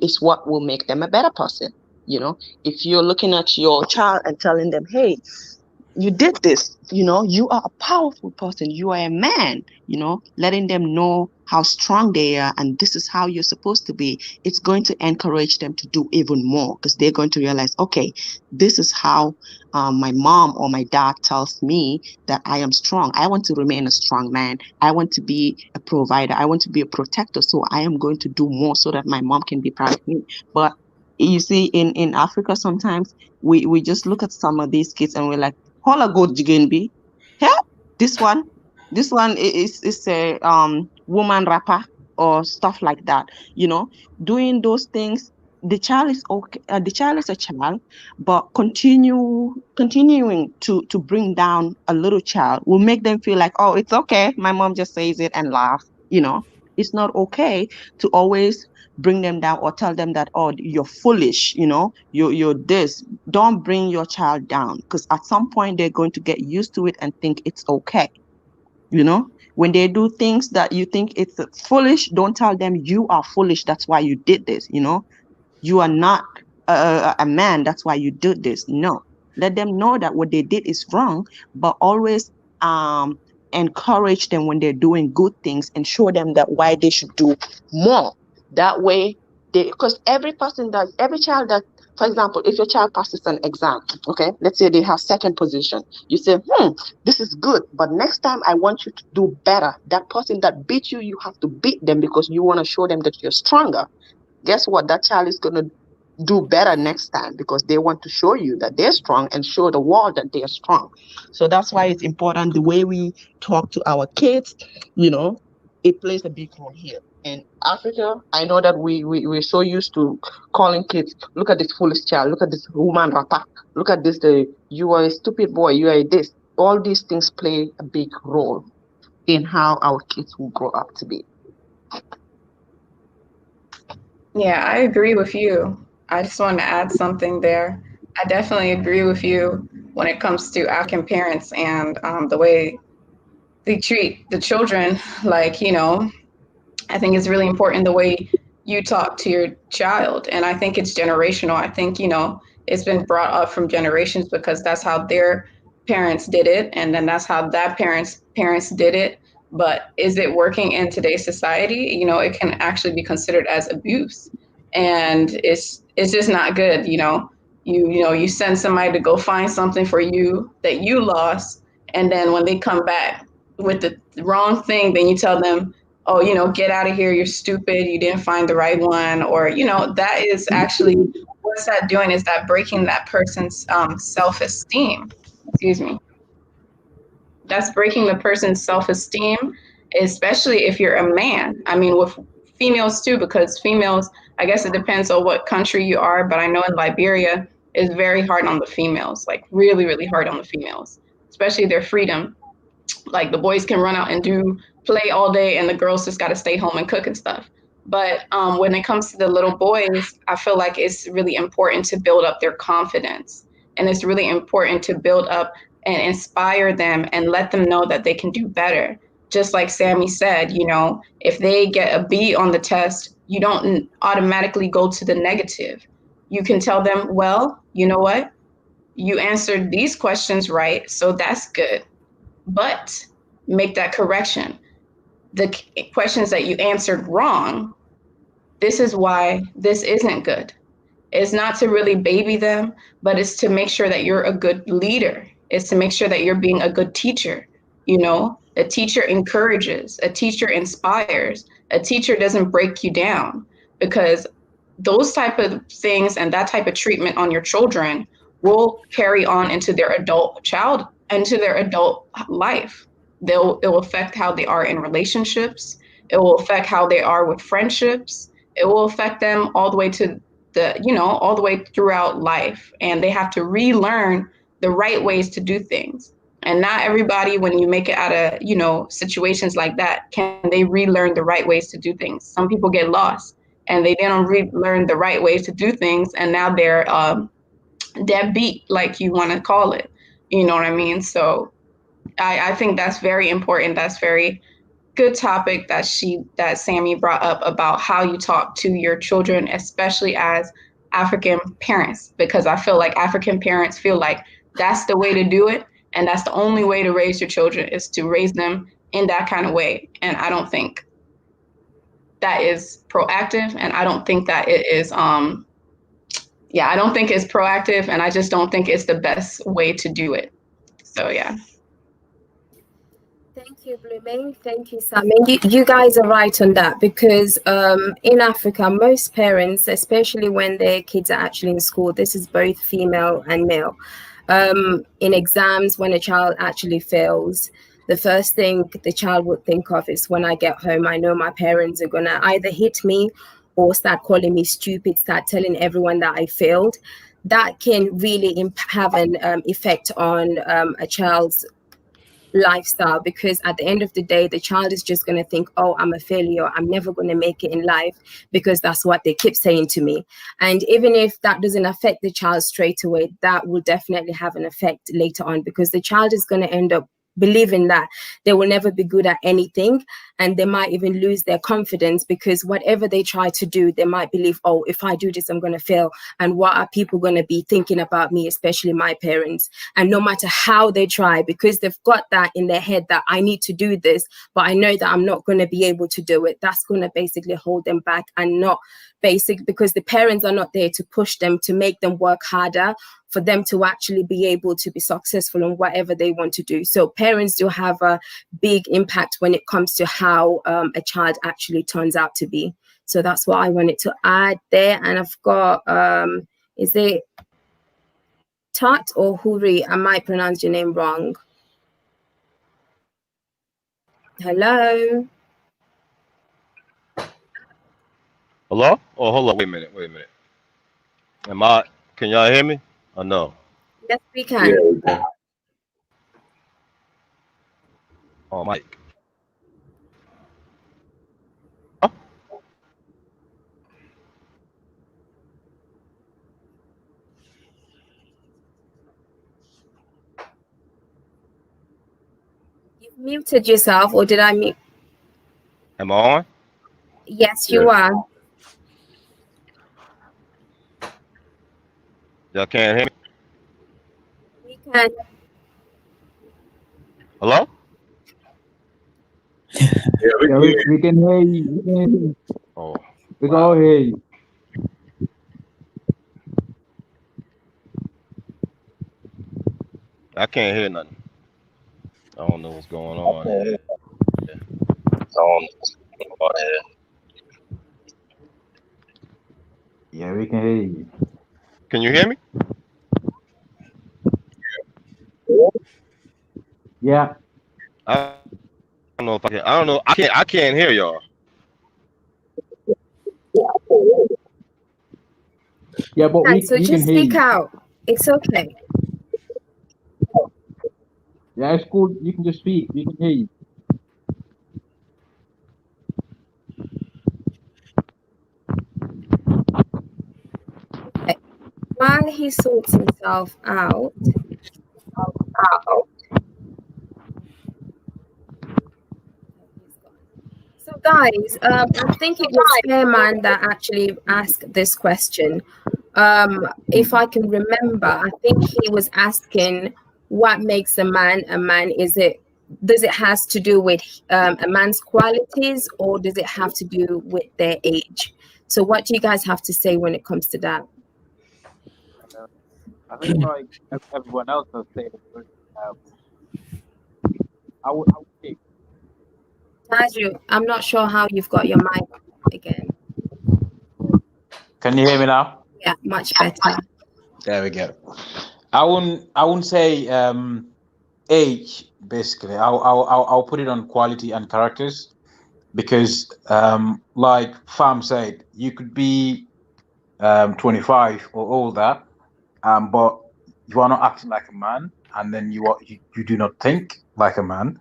is what will make them a better person. If you're looking at your child and telling them, hey, you did this, you are a powerful person, you are a man, letting them know how strong they are and this is how you're supposed to be. It's going to encourage them to do even more because they're going to realize, okay, this is how my mom or my dad tells me that I am strong. I want to remain a strong man. I want to be a provider. I want to be a protector. So I am going to do more so that my mom can be proud of me. But you see, in Africa, sometimes we just look at some of these kids and we're like, hola good jigenbi. Yeah, this one is a woman rapper or stuff like that. Doing those things. The child is okay. The child is a child, but continuing to bring down a little child will make them feel like, oh, it's okay. My mom just says it and laugh. It's not okay to always bring them down or tell them that, oh, you're foolish, you're this. Don't bring your child down because at some point they're going to get used to it and think it's okay. When they do things that you think it's foolish, don't tell them you are foolish. That's why you did this. You are not a man. That's why you did this. No, let them know that what they did is wrong, but always encourage them when they're doing good things and show them that why they should do more. That way, because every child that, for example, if your child passes an exam, okay, let's say they have second position, you say, this is good, but next time I want you to do better. That person that beat you, you have to beat them because you want to show them that you're stronger. Guess what? That child is going to do better next time because they want to show you that they're strong and show the world that they're strong. So that's why it's important the way we talk to our kids, it plays a big role here. In Africa, I know that we're so used to calling kids, look at this foolish child, look at this woman rapper, look at this, you are a stupid boy, you are this. All these things play a big role in how our kids will grow up to be. Yeah, I agree with you. I just want to add something there. I definitely agree with you when it comes to African parents and the way they treat the children. Like, I think it's really important the way you talk to your child. And I think it's generational. I think, it's been brought up from generations because that's how their parents did it. And then that's how that parents did it. But is it working in today's society? It can actually be considered as abuse. And it's just not good. You send somebody to go find something for you that you lost. And then when they come back with the wrong thing, then you tell them, oh, get out of here. You're stupid. You didn't find the right one. Or, that is actually, what's that doing is that breaking that person's self-esteem. Excuse me. That's breaking the person's self-esteem, especially if you're a man. I mean, with females too, because females, I guess it depends on what country you are, but I know in Liberia, it's very hard on the females, like really, really hard on the females, especially their freedom. Like the boys can run out and play all day and the girls just got to stay home and cook and stuff. But when it comes to the little boys, I feel like it's really important to build up their confidence. And it's really important to build up and inspire them and let them know that they can do better. Just like Sammy said, if they get a B on the test, you don't automatically go to the negative. You can tell them, well, you know what? You answered these questions right, so that's good. But make that correction. The questions that you answered wrong, this is why this isn't good. It's not to really baby them, but it's to make sure that you're a good leader. It's to make sure that you're being a good teacher. A teacher encourages, a teacher inspires, a teacher doesn't break you down, because those type of things and that type of treatment on your children will carry on into their adult life. It will affect how they are in relationships. It will affect how they are with friendships. It will affect them all the way to all the way throughout life. And they have to relearn the right ways to do things. And not everybody, when you make it out of, situations like that, can they relearn the right ways to do things. Some people get lost and they didn't relearn the right ways to do things. And now they're deadbeat, like you want to call it. You know what I mean? So I think that's very important. That's very good topic that Sammy brought up about how you talk to your children, especially as African parents, because I feel like African parents feel like that's the way to do it. And that's the only way to raise your children, is to raise them in that kind of way. And I don't think that is proactive, and I don't think that it is I don't think it's proactive, and I just don't think it's the best way to do it. So yeah. Thank you, Blooming. Thank you, Sam. You guys are right on that, because in Africa, most parents, especially when their kids are actually in school, this is both female and male. In exams, when a child actually fails, the first thing the child would think of is, when I get home, I know my parents are gonna either hit me or start calling me stupid, start telling everyone that I failed. That can really have an effect on a child's lifestyle, because at the end of the day, the child is just going to think, oh, I'm a failure, I'm never going to make it in life, because that's what they keep saying to me. And even if that doesn't affect the child straight away, that will definitely have an effect later on, because the child is going to end up believing that they will never be good at anything, and they might even lose their confidence, because whatever they try to do, they might believe, oh, if I do this, I'm going to fail, and what are people going to be thinking about me, especially my parents? And no matter how they try, because they've got that in their head that I need to do this, but I know that I'm not going to be able to do it, that's going to basically hold them back, and not because the parents are not there to push them, to make them work harder, for them to actually be able to be successful in whatever they want to do. So parents do have a big impact when it comes to how a child actually turns out to be. So that's what I wanted to add there. And I've got, is it Tat or Huri? I might pronounce your name wrong. Hello? Hello? Oh, hold on. Wait a minute. Can y'all hear me? Or no? Yes, we can. Yeah. Oh, Mike. Oh. You've muted yourself, or did I mute? Am I on? Yes, you are. Y'all can't hear me? We can. Hello? Yeah, we can hear you. Oh. We can all hear you. I can't hear nothing. I don't know what's going on here. Yeah, we can hear you. Can you hear me? Yeah. I don't know if I can. I don't know. I can't hear y'all. Yeah, but Right, so we just can hear speak you. out. It's okay. Yeah, it's cool. You can just speak. We can hear you. Okay. While he sorts himself out, so guys, I think it was Spearman that actually asked this question. If I can remember, I think he was asking what makes a man a man. Does it has to do with a man's qualities, or does it have to do with their age? So what do you guys have to say when it comes to that? I think like everyone else has said it. I would say. Taju, I'm not sure how you've got your mic again. Can you hear me now? Yeah, much better. There we go. I wouldn't say age. Basically, I'll put it on quality and characters, because like Fam said, you could be 25 or older, but you are not acting like a man, and then you do not think like a man.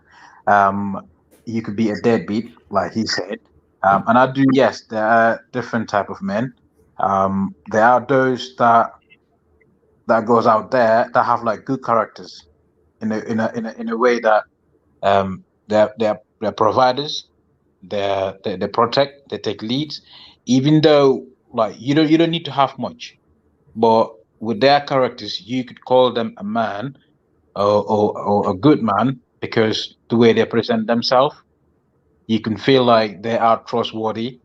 You could be a deadbeat, like he said. And I do, yes, there are different type of men. There are those that goes out there that have like good characters in a way that they're providers, they protect, they take leads, even though like you don't need to have much, but with their characters you could call them a man, or a good man, because the way they present themselves, you can feel like they are trustworthy,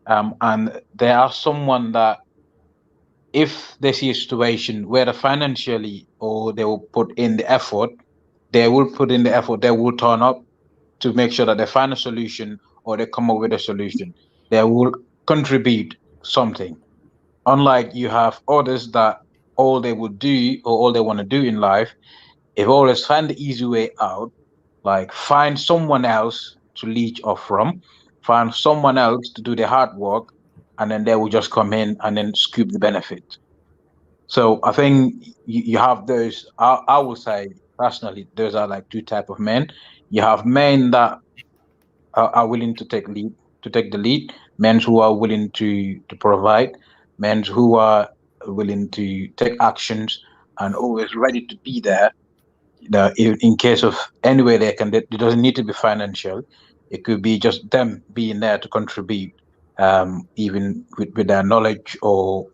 and they are someone that if they see a situation where financially or they will put in the effort, they will put in the effort, they will turn up to make sure that they find a solution or they come up with a solution. They will contribute something. Unlike you have others that all they will do or all they want to do in life is always find the easy way out, like find someone else to leech off from, find someone else to do the hard work, and then they will just come in and then scoop the benefit. So I think you have those. I would say personally, those are like two type of men. You have men that are willing to take the lead, men who are willing to provide, men who are willing to take actions and always ready to be there. In case of anywhere they can, it doesn't need to be financial. It could be just them being there to contribute, even with their knowledge or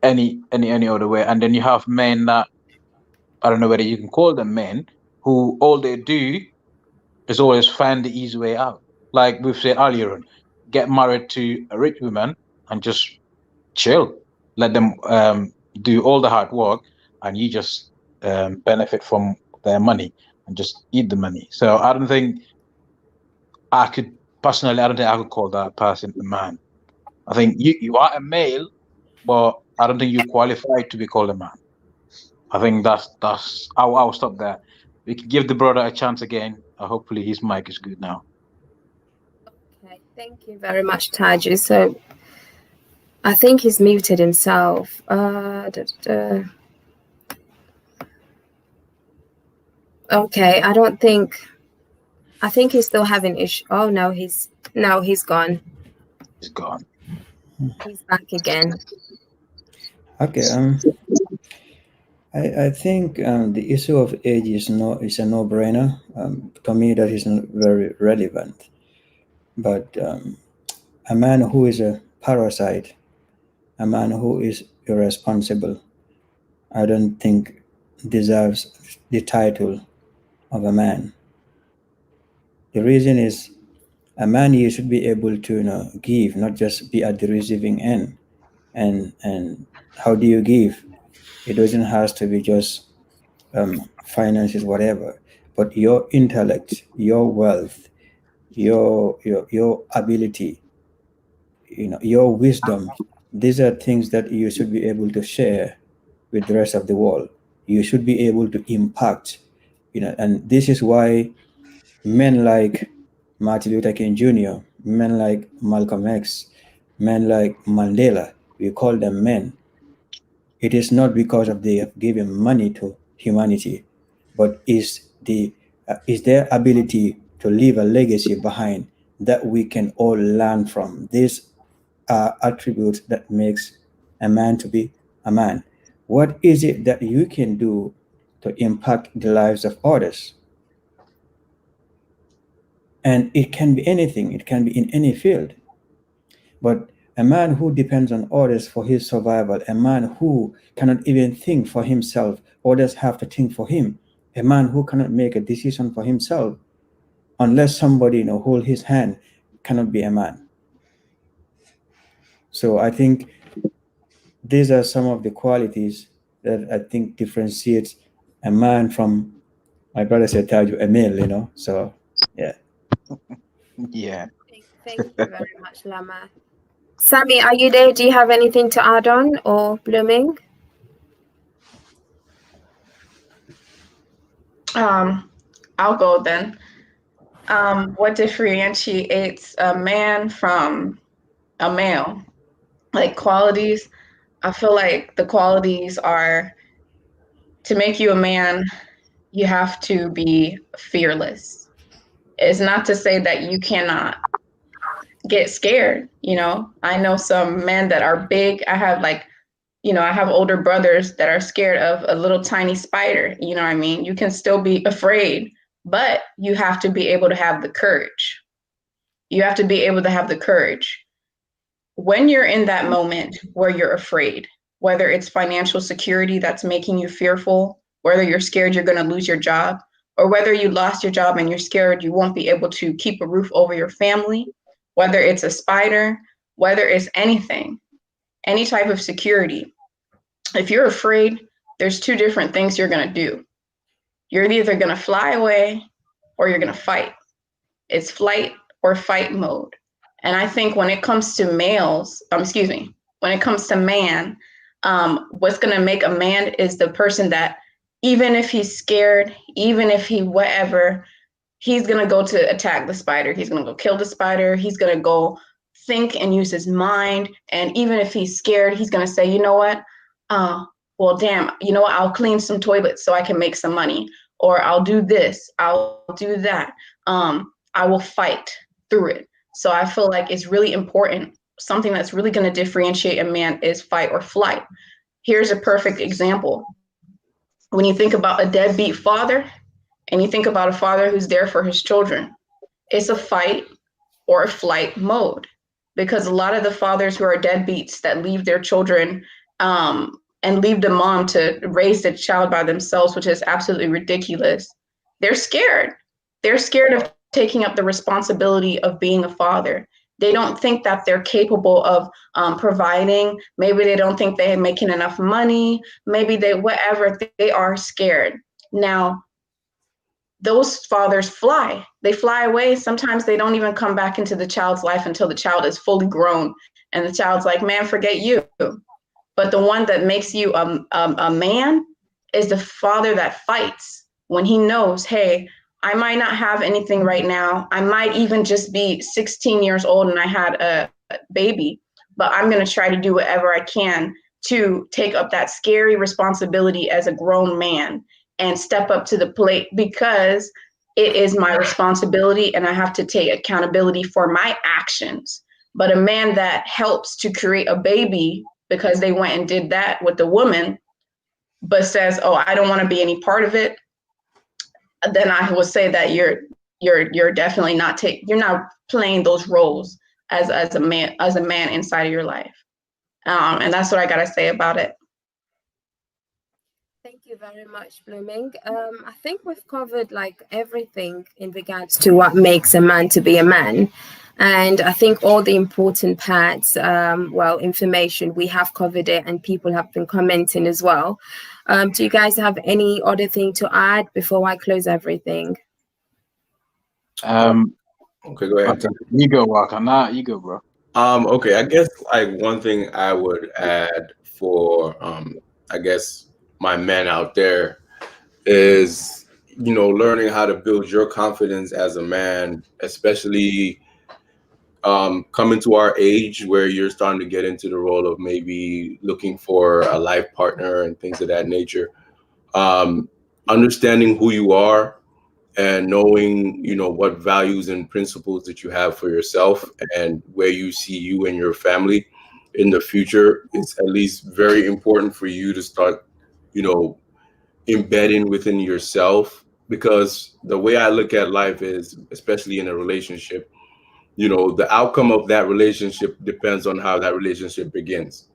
any other way. And then you have men that I don't know whether you can call them men who all they do is always find the easy way out. Like we've said earlier on, get married to a rich woman and just chill. Let them do all the hard work, and you just benefit from their money and just eat the money. So I don't think I could call that person a man. I think you are a male, but I don't think you qualify to be called a man. I think that's I'll stop there. We can give the brother a chance again. Hopefully his mic is good now. Okay, thank you very much, Taji. So I think he's muted himself. Okay, I think he's still having issue. Oh no, he's gone. He's gone. He's back again. Okay. I think the issue of age is a no-brainer. To me, that is not very relevant. But a man who is a parasite, a man who is irresponsible, I don't think deserves the title of a man. The reason is, a man, you should be able to give, not just be at the receiving end. And how do you give? It doesn't have to be just finances, whatever, but your intellect, your wealth, your ability, your wisdom. These are things that you should be able to share with the rest of the world. You should be able to impact, and this is why men like Martin Luther King Jr., men like Malcolm X, men like Mandela, we call them men. It is not because of they have given money to humanity, but is their ability to leave a legacy behind that we can all learn from. These are attributes that makes a man to be a man. What is it that you can do to impact the lives of others? And it can be anything, it can be in any field. But a man who depends on others for his survival, a man who cannot even think for himself, others have to think for him, a man who cannot make a decision for himself, unless somebody hold his hand, cannot be a man. So I think these are some of the qualities that I think differentiates a man from, my brother said, Taju, a male, so yeah. Yeah. Thank you very much, Lama. Sammy, are you there? Do you have anything to add on, or Blooming? I'll go then. What differentiates a man from a male? Like qualities, I feel like the qualities are, to make you a man, you have to be fearless. It's not to say that you cannot get scared. I know some men that are big. I have I have older brothers that are scared of a little tiny spider. You know what I mean? You can still be afraid, but you have to be able to have the courage. You have to be able to have the courage. When you're in that moment where you're afraid, whether it's financial security that's making you fearful, whether you're scared you're going to lose your job, or whether you lost your job and you're scared you won't be able to keep a roof over your family, whether it's a spider, whether it's anything, any type of security. If you're afraid, there's two different things you're going to do. You're either going to fly away or you're going to fight. It's flight or fight mode. And I think when it comes to males, when it comes to man, what's going to make a man is the person that even if he's scared, even if he whatever, he's going to go to attack the spider. He's going to go kill the spider. He's going to go think and use his mind. And even if he's scared, he's going to say, you know what? Well, damn, you know what? I'll clean some toilets so I can make some money, or I'll do this, I'll do that. I will fight through it. So I feel like it's really important. Something that's really going to differentiate a man is fight or flight. Here's a perfect example. When you think about a deadbeat father and you think about a father who's there for his children, it's a fight or a flight mode, because a lot of the fathers who are deadbeats that leave their children and leave the mom to raise the child by themselves, which is absolutely ridiculous. They're scared. They're scared of taking up the responsibility of being a father. They don't think that they're capable of providing. Maybe they don't think they're making enough money. Maybe they are scared. Now, those fathers fly. They fly away. Sometimes they don't even come back into the child's life until the child is fully grown. And the child's like, man, forget you. But the one that makes you a man is the father that fights when he knows, hey, I might not have anything right now. I might even just be 16 years old and I had a baby, but I'm going to try to do whatever I can to take up that scary responsibility as a grown man and step up to the plate, because it is my responsibility and I have to take accountability for my actions. But a man that helps to create a baby because they went and did that with the woman, but says, oh, I don't want to be any part of it, then I will say that you're definitely not you're not playing those roles as a man inside of your life. And that's what I gotta say about it. Thank you very much, Blooming. I think we've covered like everything in regards to what makes a man to be a man. And I think all the important parts, information, we have covered it and people have been commenting as well. Do you guys have any other thing to add before I close everything? Okay, go ahead. You go, Waka. Nah, you go, bro. Okay, I guess like one thing I would add for I guess my men out there is, you know, learning how to build your confidence as a man, especially coming to our age where you're starting to get into the role of maybe looking for a life partner and things of that nature. Understanding who you are and knowing, you know, what values and principles that you have for yourself and where you see you and your family in the future is at least very important for you to start, you know, embedding within yourself. Because the way I look at life is, especially in a relationship, you know, the outcome of that relationship depends on how that relationship begins.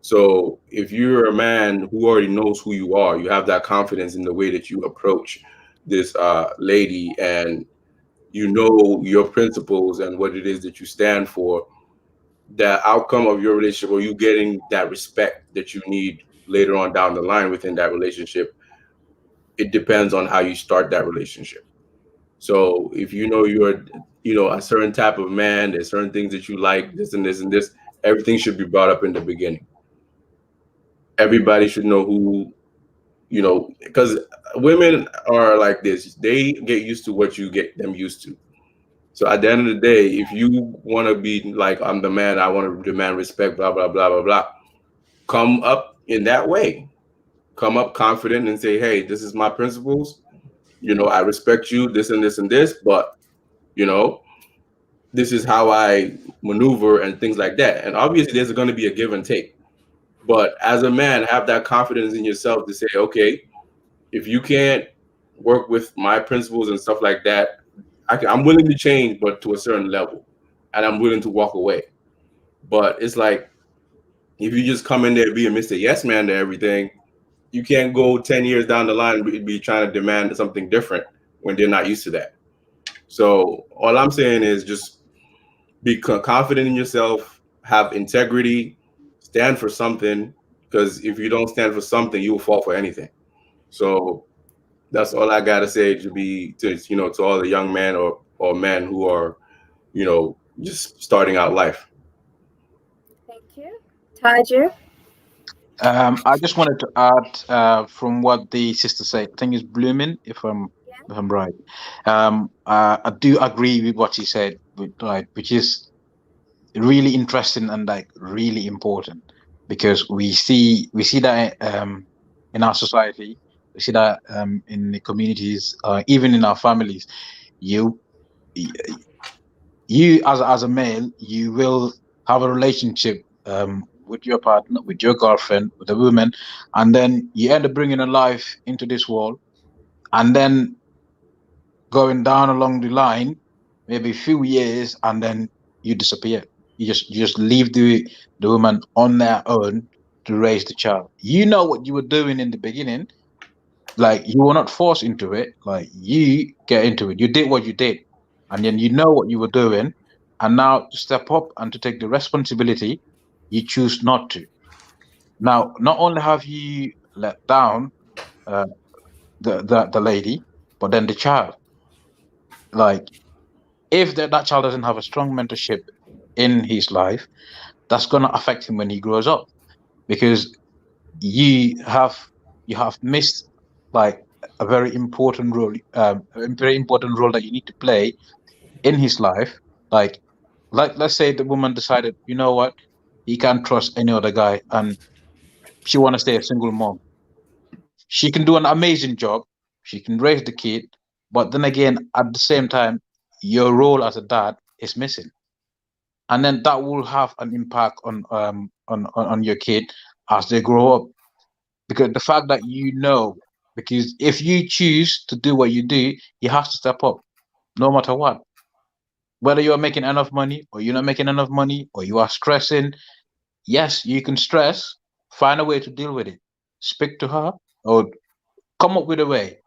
So if you're a man who already knows who you are, you have that confidence in the way that you approach this lady, and you know your principles and what it is that you stand for, the outcome of your relationship, or you getting that respect that you need later on down the line within that relationship, it depends on how you start that relationship. So if you know you're, you know, a certain type of man, there's certain things that you like, this and this and this, everything should be brought up in the beginning. Everybody should know who, you know, because women are like this. They get used to what you get them used to. So at the end of the day, if you want to be like, I'm the man, I want to demand respect, blah, blah, blah, blah, blah, come up in that way. Come up confident and say, hey, this is my principles. You know, I respect you, this and this and this, but, you know, this is how I maneuver and things like that. And obviously there's going to be a give and take. But as a man, have that confidence in yourself to say, okay, if you can't work with my principles and stuff like that, I'm willing to change, but to a certain level, and I'm willing to walk away. But it's like, if you just come in there being Mr. Yes Man to everything, you can't go 10 years down the line and be trying to demand something different when they're not used to that. So all I'm saying is just be confident in yourself, have integrity, stand for something, because if you don't stand for something, you'll fall for anything. So that's all I gotta say to all the young men or men who are, just starting out life. Thank you. Taju? I just wanted to add from what the sister said. I think it's blooming, if I'm right. I do agree with what she said, which is really interesting and like really important, because we see that in our society, we see that in the communities, even in our families. You you as a male, you will have a relationship with your partner, with your girlfriend, with a woman, and then you end up bringing a life into this world, and then going down along the line, maybe a few years, and then you disappear. You just leave the woman on their own to raise the child. You know what you were doing in the beginning, like you were not forced into it. Like you get into it. You did what you did, and then you know what you were doing, and now to step up and to take the responsibility, you choose not to. Now, not only have you let down uh, the lady, but then the child. Like if that child doesn't have a strong mentorship in his life, that's gonna affect him when he grows up, because you have you have missed like a very important role that you need to play in his life. Like let's say the woman decided, you know what, he can't trust any other guy, and she want to stay a single mom. She can do an amazing job, she can raise the kid, but then again, at the same time, your role as a dad is missing, and then that will have an impact on your kid as they grow up. Because the fact that because if you choose to do what you do, you have to step up no matter what. Whether you are making enough money or you're not making enough money, or you are stressing, yes, you can stress, find a way to deal with it, speak to her, or come up with a way,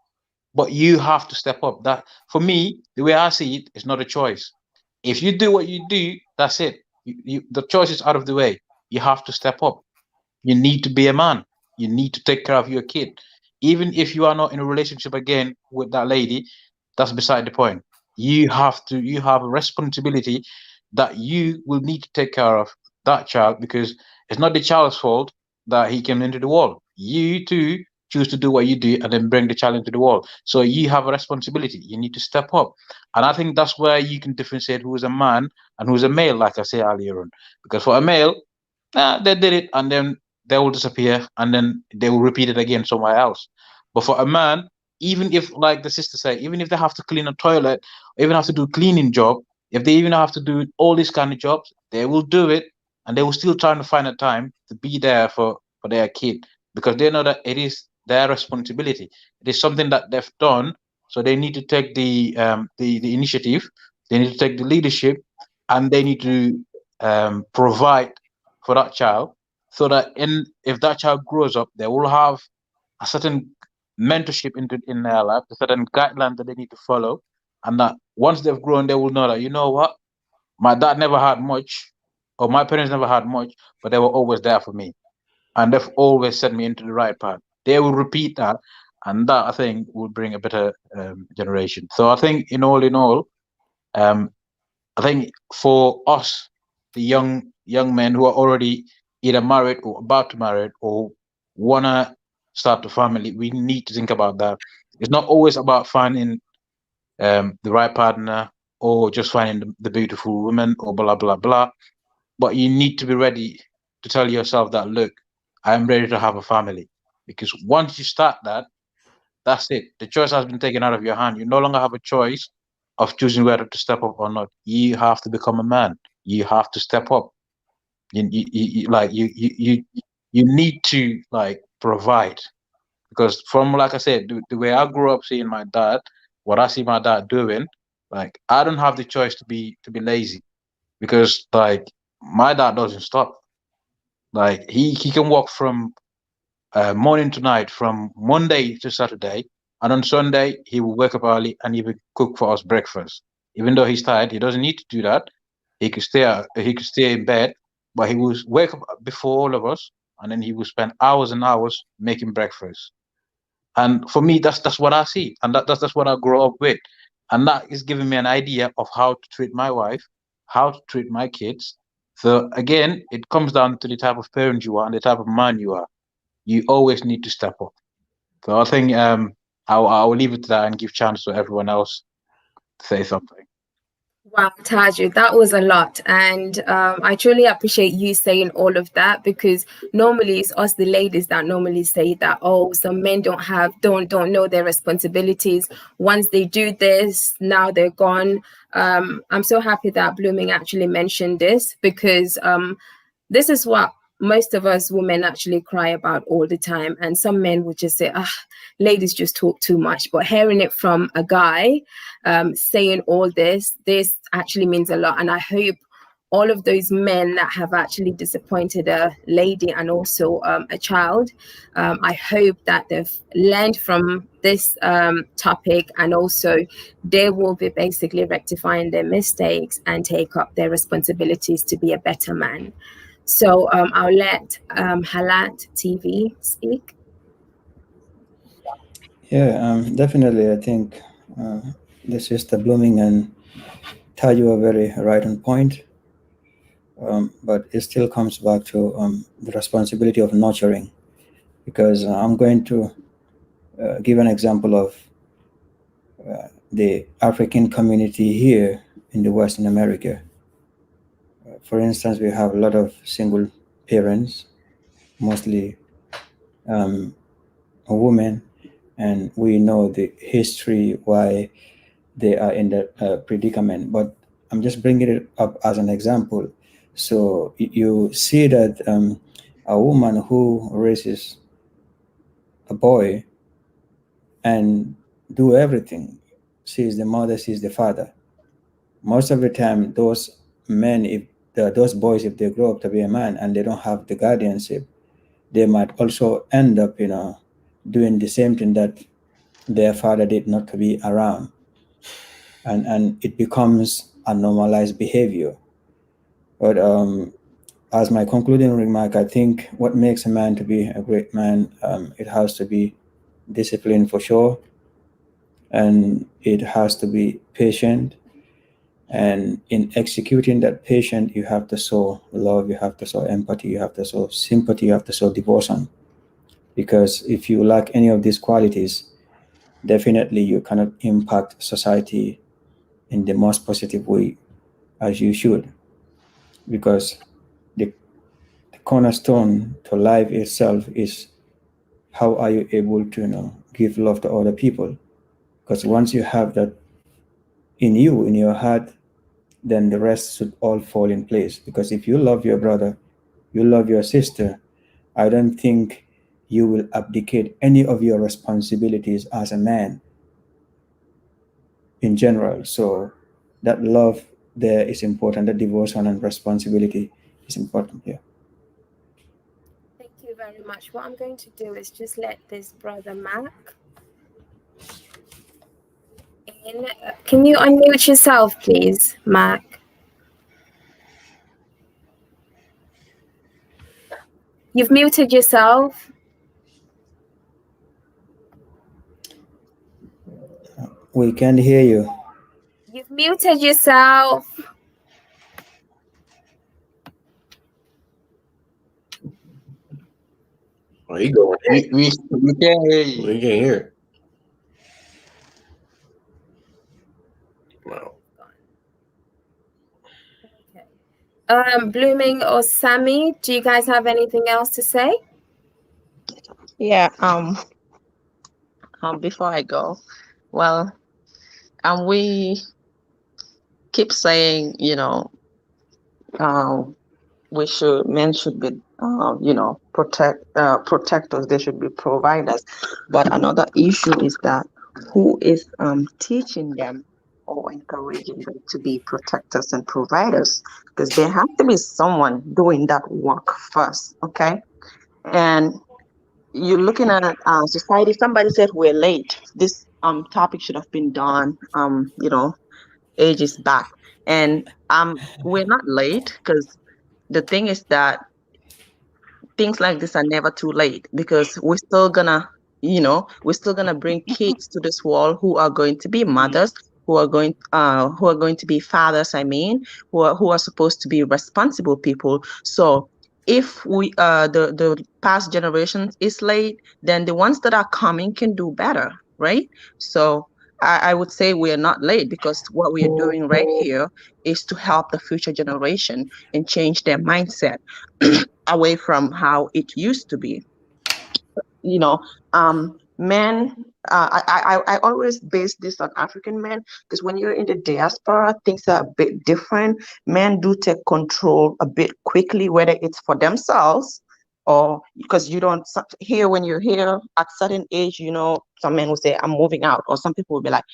but you have to step up. That, for me, the way I see it, is not a choice. If you do what you do, that's it. The choice is out of the way. You have to step up. You need to be a man. You need to take care of your kid. Even if you are not in a relationship again with that lady, that's beside the point. You have a responsibility that you will need to take care of that child, because it's not the child's fault that he came into the world. You too choose to do what you do and then bring the child into the world. So you have a responsibility. You need to step up. And I think that's where you can differentiate who is a man and who's a male, like I said earlier on. Because for a male, they did it and then they will disappear and then they will repeat it again somewhere else. But for a man, even if, like the sister said, even if they have to clean a toilet, or even have to do a cleaning job, if they even have to do all these kind of jobs, they will do it, and they will still try to find a time to be there for their kid, because they know that it is their responsibility. It is something that they've done, so they need to take the initiative, they need to take the leadership, and they need to provide for that child, so that if that child grows up, they will have a certain mentorship in their life, a certain guidelines that they need to follow, and that once they've grown, they will know that, you know what, my dad never had much, or my parents never had much, but they were always there for me, and they've always set me into the right path. They will repeat that, and that, I think, will bring a better generation. So I think, in all, um, I think for us, the young men who are already either married or about to marry or wanna start a family, we need to think about that. It's not always about finding the right partner, or just finding the beautiful woman, or blah blah blah. But you need to be ready to tell yourself that, look, I'm ready to have a family. Because once you start that, that's it. The choice has been taken out of your hand. You no longer have a choice of choosing whether to step up or not. You have to become a man. You have to step up. You need to like provide, because from, like I said, the way I grew up seeing my dad, what I see my dad doing, like I don't have the choice to be lazy, because like my dad doesn't stop. Like he can walk from morning to night, from Monday to Saturday. And on Sunday, he will wake up early and he will cook for us breakfast. Even though he's tired, he doesn't need to do that. He could stay in bed, but he will wake up before all of us, and then he will spend hours and hours making breakfast. And for me, that's what I see, and that's what I grow up with, and that is giving me an idea of how to treat my wife, how to treat my kids. So again, it comes down to the type of parent you are and the type of man you are. You always need to step up. So I think I'll leave it to that and give chance to everyone else to say something. Wow, Taju, that was a lot. And I truly appreciate you saying all of that, because normally it's us, the ladies, that normally say that, oh, some men don't know their responsibilities. Once they do this, now they're gone. I'm so happy that Blooming actually mentioned this, because this is what most of us women actually cry about all the time. And some men would just say, ladies just talk too much. But hearing it from a guy saying all this actually means a lot. And I hope all of those men that have actually disappointed a lady and also a child, I hope that they've learned from this topic, and also they will be basically rectifying their mistakes and take up their responsibilities to be a better man. So I'll let Halat TV speak. Yeah, definitely. I think the sister Blooming and Taju are very right on point. But it still comes back to the responsibility of nurturing, because I'm going to give an example of the African community here in the Western America. For instance, we have a lot of single parents, mostly women, and we know the history why they are in that predicament. But I'm just bringing it up as an example. So you see that a woman who raises a boy and do everything, she's the mother, she's the father. Most of the time, those men, those boys, if they grow up to be a man and they don't have the guardianship, they might also end up, doing the same thing that their father did, not to be around. And it becomes a normalized behavior. But as my concluding remark, I think what makes a man to be a great man, it has to be discipline for sure, and it has to be patient. And in executing that patience, you have to show love, you have to show empathy, you have to show sympathy, you have to show devotion. Because if you lack any of these qualities, definitely you cannot impact society in the most positive way as you should. Because the cornerstone to life itself is how are you able to give love to other people. Because once you have that in you, in your heart, then the rest should all fall in place. Because if you love your brother, you love your sister, I don't think you will abdicate any of your responsibilities as a man in general. So that love there is important, that devotion and responsibility is important here. Thank you very much. What I'm going to do is just let this brother Mac in. Can you unmute yourself, please, Mac? You've muted yourself. We can't hear you. You've muted yourself. Oh, he going. We can't hear you. We can't hear. Wow. Okay. Blooming or Sammy, do you guys have anything else to say? Yeah. Before I go, well, we keep saying, men should be, protectors. They should be providers. But another issue is that who is teaching them or encouraging them to be protectors and providers? Because there has to be someone doing that work first, okay? And you're looking at society. Somebody said we're late. This topic should have been done ages back, and we're not late, because the thing is that things like this are never too late, because we're still gonna bring kids to this world who are going to be mothers, who are going to be fathers, I mean, who are supposed to be responsible people. So if we the past generations is late, then the ones that are coming can do better, right? So I would say we are not late, because what we are doing right here is to help the future generation and change their mindset away from how it used to be. Men, I always base this on African men, because when you're in the diaspora, things are a bit different. Men do take control a bit quickly, whether it's for themselves or because you don't here. When you're here at certain age, some men will say, I'm moving out, or some people will be like,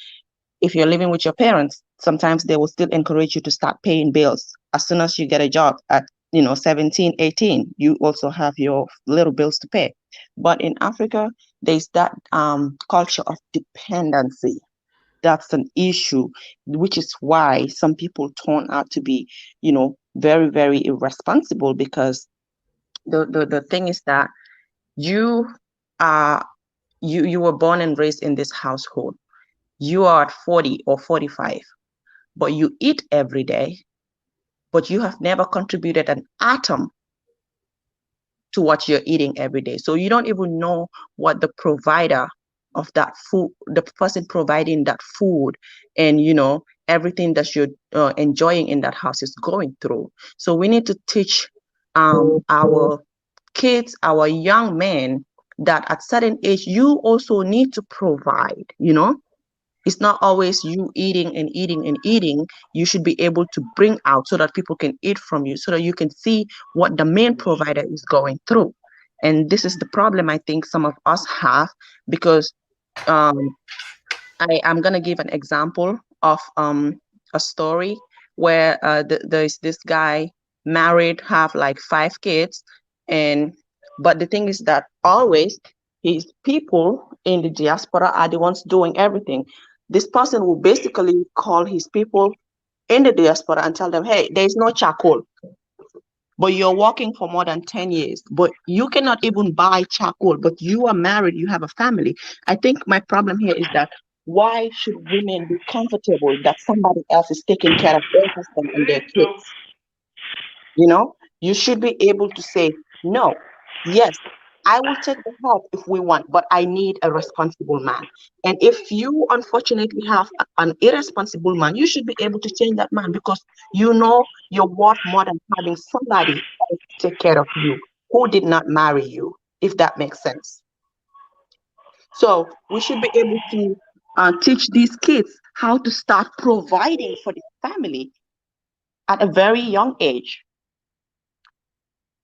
if you're living with your parents, sometimes they will still encourage you to start paying bills. As soon as you get a job at 17, 18, you also have your little bills to pay. But in Africa, there's that culture of dependency. That's an issue, which is why some people turn out to be, very, very irresponsible, because the thing is that you are you were born and raised in this household. You are at 40 or 45, but you eat every day, but you have never contributed an atom to what you're eating every day. So you don't even know what the provider of that food, the person providing that food, and everything that you're enjoying in that house is going through. So we need to teach our kids, our young men, that at certain age you also need to provide. It's not always you eating and eating and eating. You should be able to bring out so that people can eat from you, so that you can see what the main provider is going through. And this is the problem I think some of us have, because I'm going to give an example of a story where there's this guy, married, have like 5 kids, but the thing is that always his people in the diaspora are the ones doing everything. This person will basically call his people in the diaspora and tell them, hey, there's no charcoal, but you're working for more than 10 years, but you cannot even buy charcoal, but you are married, you have a family. I think my problem here is that, why should women be comfortable that somebody else is taking care of their husband and their kids? You should be able to say, no, yes, I will take the help if we want, but I need a responsible man. And if you unfortunately have an irresponsible man, you should be able to change that man, because you're worth more than having somebody else take care of you who did not marry you, if that makes sense. So we should be able to teach these kids how to start providing for the family at a very young age.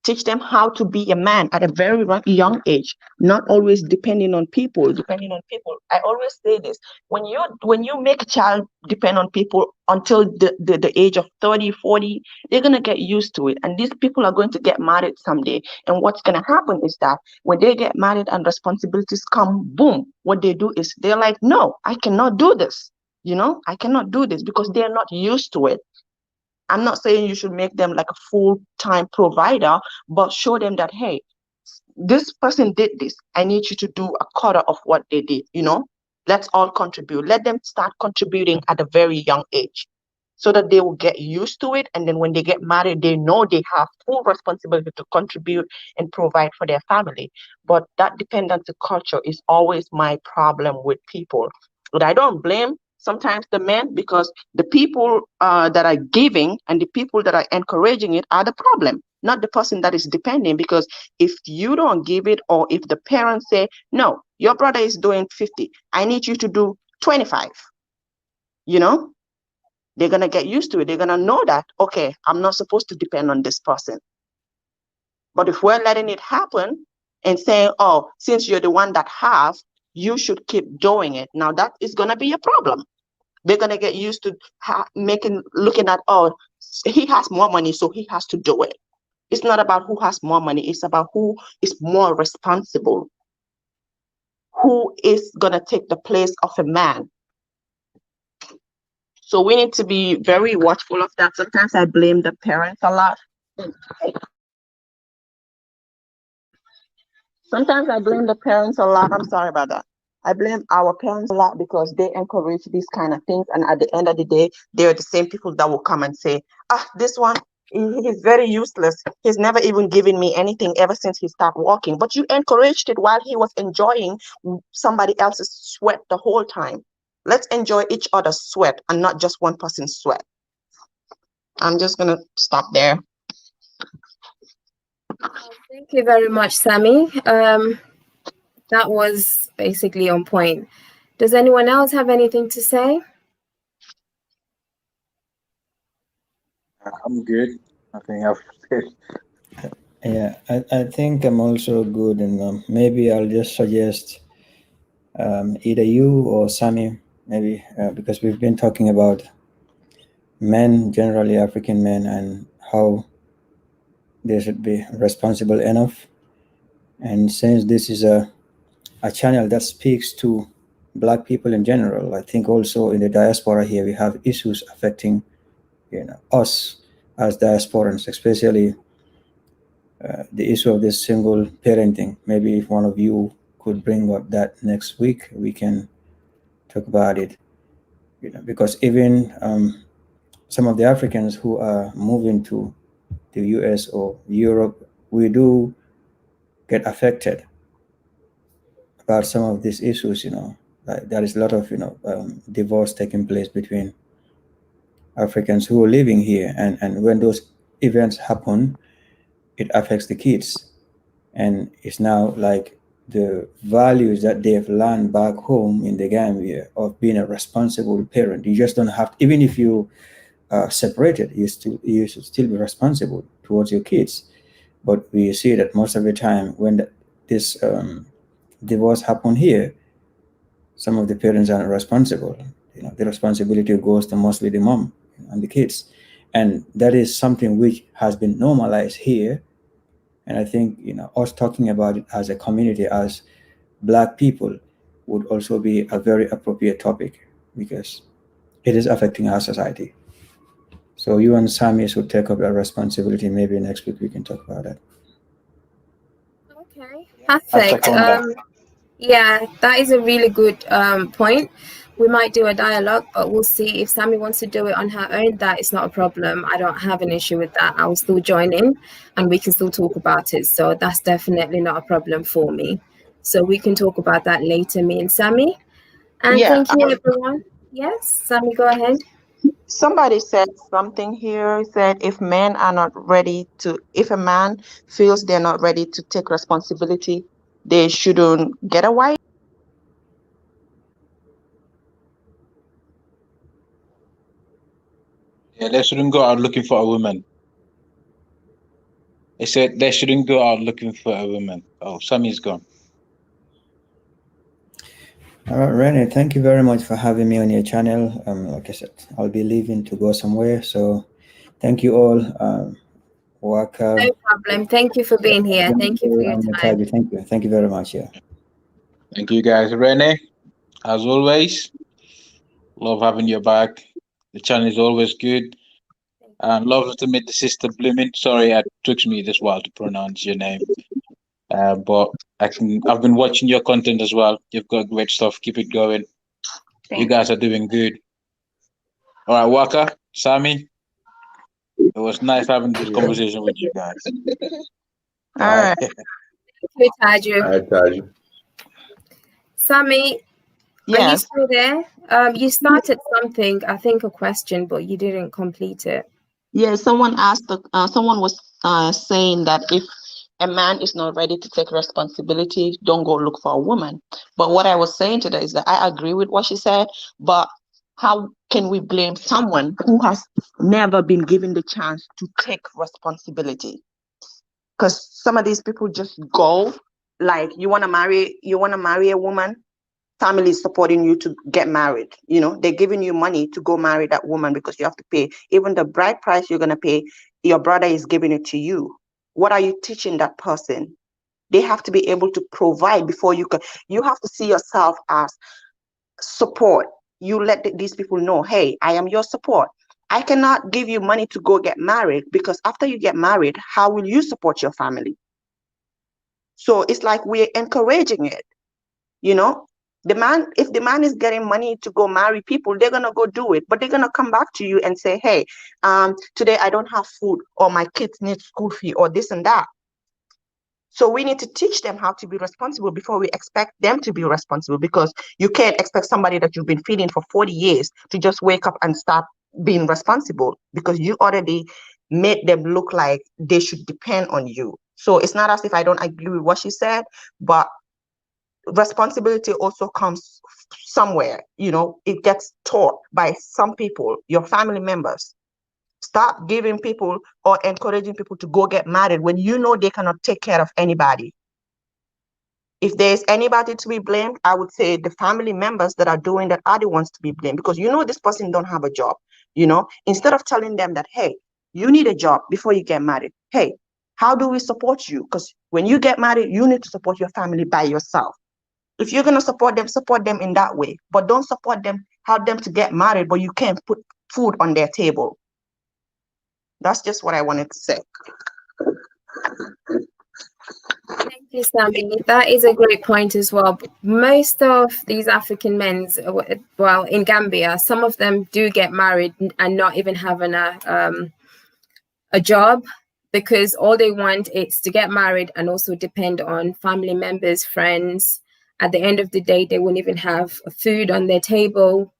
Teach them how to be a man at a very young age, not always depending on people. I always say this: when you make a child depend on people until the age of 30, 40, they're going to get used to it. And these people are going to get married someday. And what's going to happen is that when they get married and responsibilities come, boom, what they do is they're like, no, I cannot do this. I cannot do this, because they're not used to it. I'm not saying you should make them like a full-time provider, but show them that, hey, this person did this. I need you to do a quarter of what they did. Let's all contribute. Let them start contributing at a very young age, so that they will get used to it. And then when they get married, they know they have full responsibility to contribute and provide for their family. But that dependency culture is always my problem with people. But I don't blame sometimes the men, because the people that are giving and the people that are encouraging it are the problem, not the person that is depending. Because if you don't give it, or if the parents say, no, your brother is doing 50, I need you to do 25, they're going to get used to it. They're going to know that, okay, I'm not supposed to depend on this person. But if we're letting it happen and saying, oh, since you're the one that have, you should keep doing it, now that is going to be a problem. They're going to get used to looking at, oh, he has more money, so he has to do it. It's not about who has more money. It's about who is more responsible. who is going to take the place of a man. So we need to be very watchful of that. Sometimes I blame the parents a lot. Sometimes I blame the parents a lot. I'm sorry about that. I blame our parents a lot because they encourage these kind of things. And at the end of the day, they're the same people that will come and say, this one, he's very useless. He's never even given me anything ever since he started walking. But you encouraged it while he was enjoying somebody else's sweat the whole time. Let's enjoy each other's sweat and not just one person's sweat. I'm just going to stop there. Thank you very much, Sammy. That was basically on point. Does anyone else have anything to say? I'm good. I think I've said. Yeah, I think I'm also good, and maybe I'll just suggest either you or Sammy, maybe because we've been talking about men, generally African men, and how they should be responsible enough. And since this is a channel that speaks to Black people in general, I think also in the diaspora here we have issues affecting us as diasporans, especially the issue of this single parenting. Maybe if one of you could bring up that next week, we can talk about it. Because even some of the Africans who are moving to the US or Europe, we do get affected about some of these issues. Like there is a lot of divorce taking place between Africans who are living here, and when those events happen, it affects the kids, and it's now like the values that they've learned back home in the Gambia of being a responsible parent. You just don't have, even if you are separated, you should still be responsible towards your kids. But we see that most of the time when this divorce happen here, some of the parents are responsible. The responsibility goes to mostly the mom and the kids, and that is something which has been normalized here. And I think us talking about it as a community, as Black people, would also be a very appropriate topic because it is affecting our society. So you and Sammy should take up that responsibility. Maybe next week we can talk about that. Okay, perfect. Yeah, that is a really good point. We might do a dialogue, but we'll see if Sammy wants to do it on her own. That is not a problem. I don't have an issue with that. I will still join in and we can still talk about it. So that's definitely not a problem for me. So we can talk about that later, me and Sammy. And thank you, everyone. Yes, Sammy, go ahead. Somebody said something here, said if men are not ready to, if a man feels they're not ready to take responsibility, they shouldn't get a wife. Yeah, they shouldn't go out looking for a woman. They said they shouldn't go out looking for a woman. Oh, Sammy's gone. All right, Rene, thank you very much for having me on your channel. Like I said, I'll be leaving to go somewhere. So thank you all. Waka. No problem. Thank you for being here. Thank you for your time. Thank you very much. Yeah. Thank you, guys. Rene, as always, love having you back. The channel is always good. And love to meet the sister Blooming. Sorry, it took me this while to pronounce your name. But I've been watching your content as well. You've got great stuff. Keep it going. You guys are doing good. All right, Waka, Sammy, it was nice having this conversation with you guys. All right. Thank you, Taju. Sammy, are you still there? You started something, I think a question, but you didn't complete it. Yeah, someone asked, someone was saying that if a man is not ready to take responsibility, don't go look for a woman. But what I was saying to that is that I agree with what she said, but how can we blame someone who has never been given the chance to take responsibility? Because some of these people just go, like, you want to marry a woman, family is supporting you to get married. They're giving you money to go marry that woman because you have to pay. Even the bride price you're going to pay, your brother is giving it to you. What are you teaching that person? They have to be able to provide before you can. You have to see yourself as support. You let these people know, hey, I am your support. I cannot give you money to go get married, because after you get married, how will you support your family? So it's like we're encouraging it. You know, if the man is getting money to go marry people, they're gonna go do it, but they're gonna come back to you and say, hey, today I don't have food, or my kids need school fee, or this and that. So we need to teach them how to be responsible before we expect them to be responsible, because you can't expect somebody that you've been feeding for 40 years to just wake up and start being responsible, because you already made them look like they should depend on you. So it's not as if I don't agree with what she said, but responsibility also comes somewhere. You know, it gets taught by some people, your family members. Stop giving people or encouraging people to go get married when you know they cannot take care of anybody. If there's anybody to be blamed, I would say the family members that are doing that are the ones to be blamed, because you know this person don't have a job. You know, instead of telling them that, hey, you need a job before you get married. Hey, how do we support you? Because when you get married, you need to support your family by yourself. If you're going to support them in that way, but don't support them, help them to get married, but you can't put food on their table. That's just what I wanted to say. Thank you, Sammy. That is a great point as well. Most of these African men, well, in Gambia, some of them do get married and not even having a job, because all they want is to get married and also depend on family members, friends. At the end of the day, they won't even have food on their table.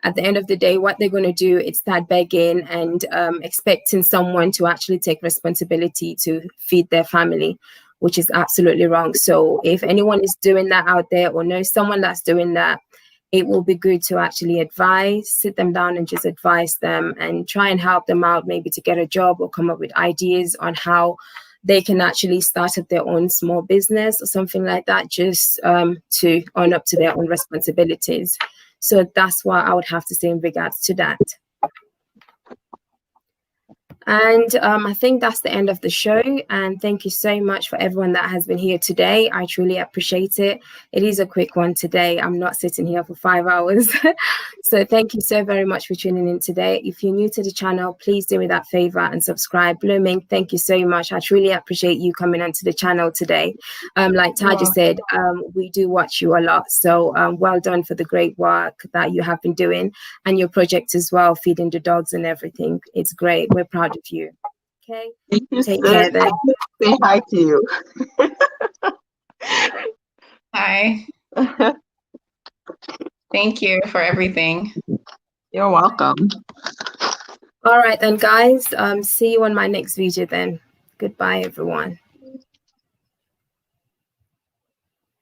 At the end of the day, what they're going to do is start begging and expecting someone to actually take responsibility to feed their family, which is absolutely wrong. So if anyone is doing that out there, or knows someone that's doing that, it will be good to actually sit them down and just advise them and try and help them out, maybe to get a job or come up with ideas on how they can actually start up their own small business or something like that, just to own up to their own responsibilities. So that's what I would have to say in regards to that. And I think that's the end of the show. And thank you so much for everyone that has been here today. I truly appreciate it. It is a quick one today. I'm not sitting here for 5 hours. So thank you so very much for tuning in today. If you're new to the channel, please do me that favor and subscribe. Blooming, thank you so much. I truly appreciate you coming onto the channel today. Like Taja said, we do watch you a lot. So well done for the great work that you have been doing, and your project as well, feeding the dogs and everything. It's great. We're proud of you. Okay, take care then. Say hi to you. Hi. Thank you for everything. You're welcome. All right then, guys. See you on my next video then. Goodbye, everyone.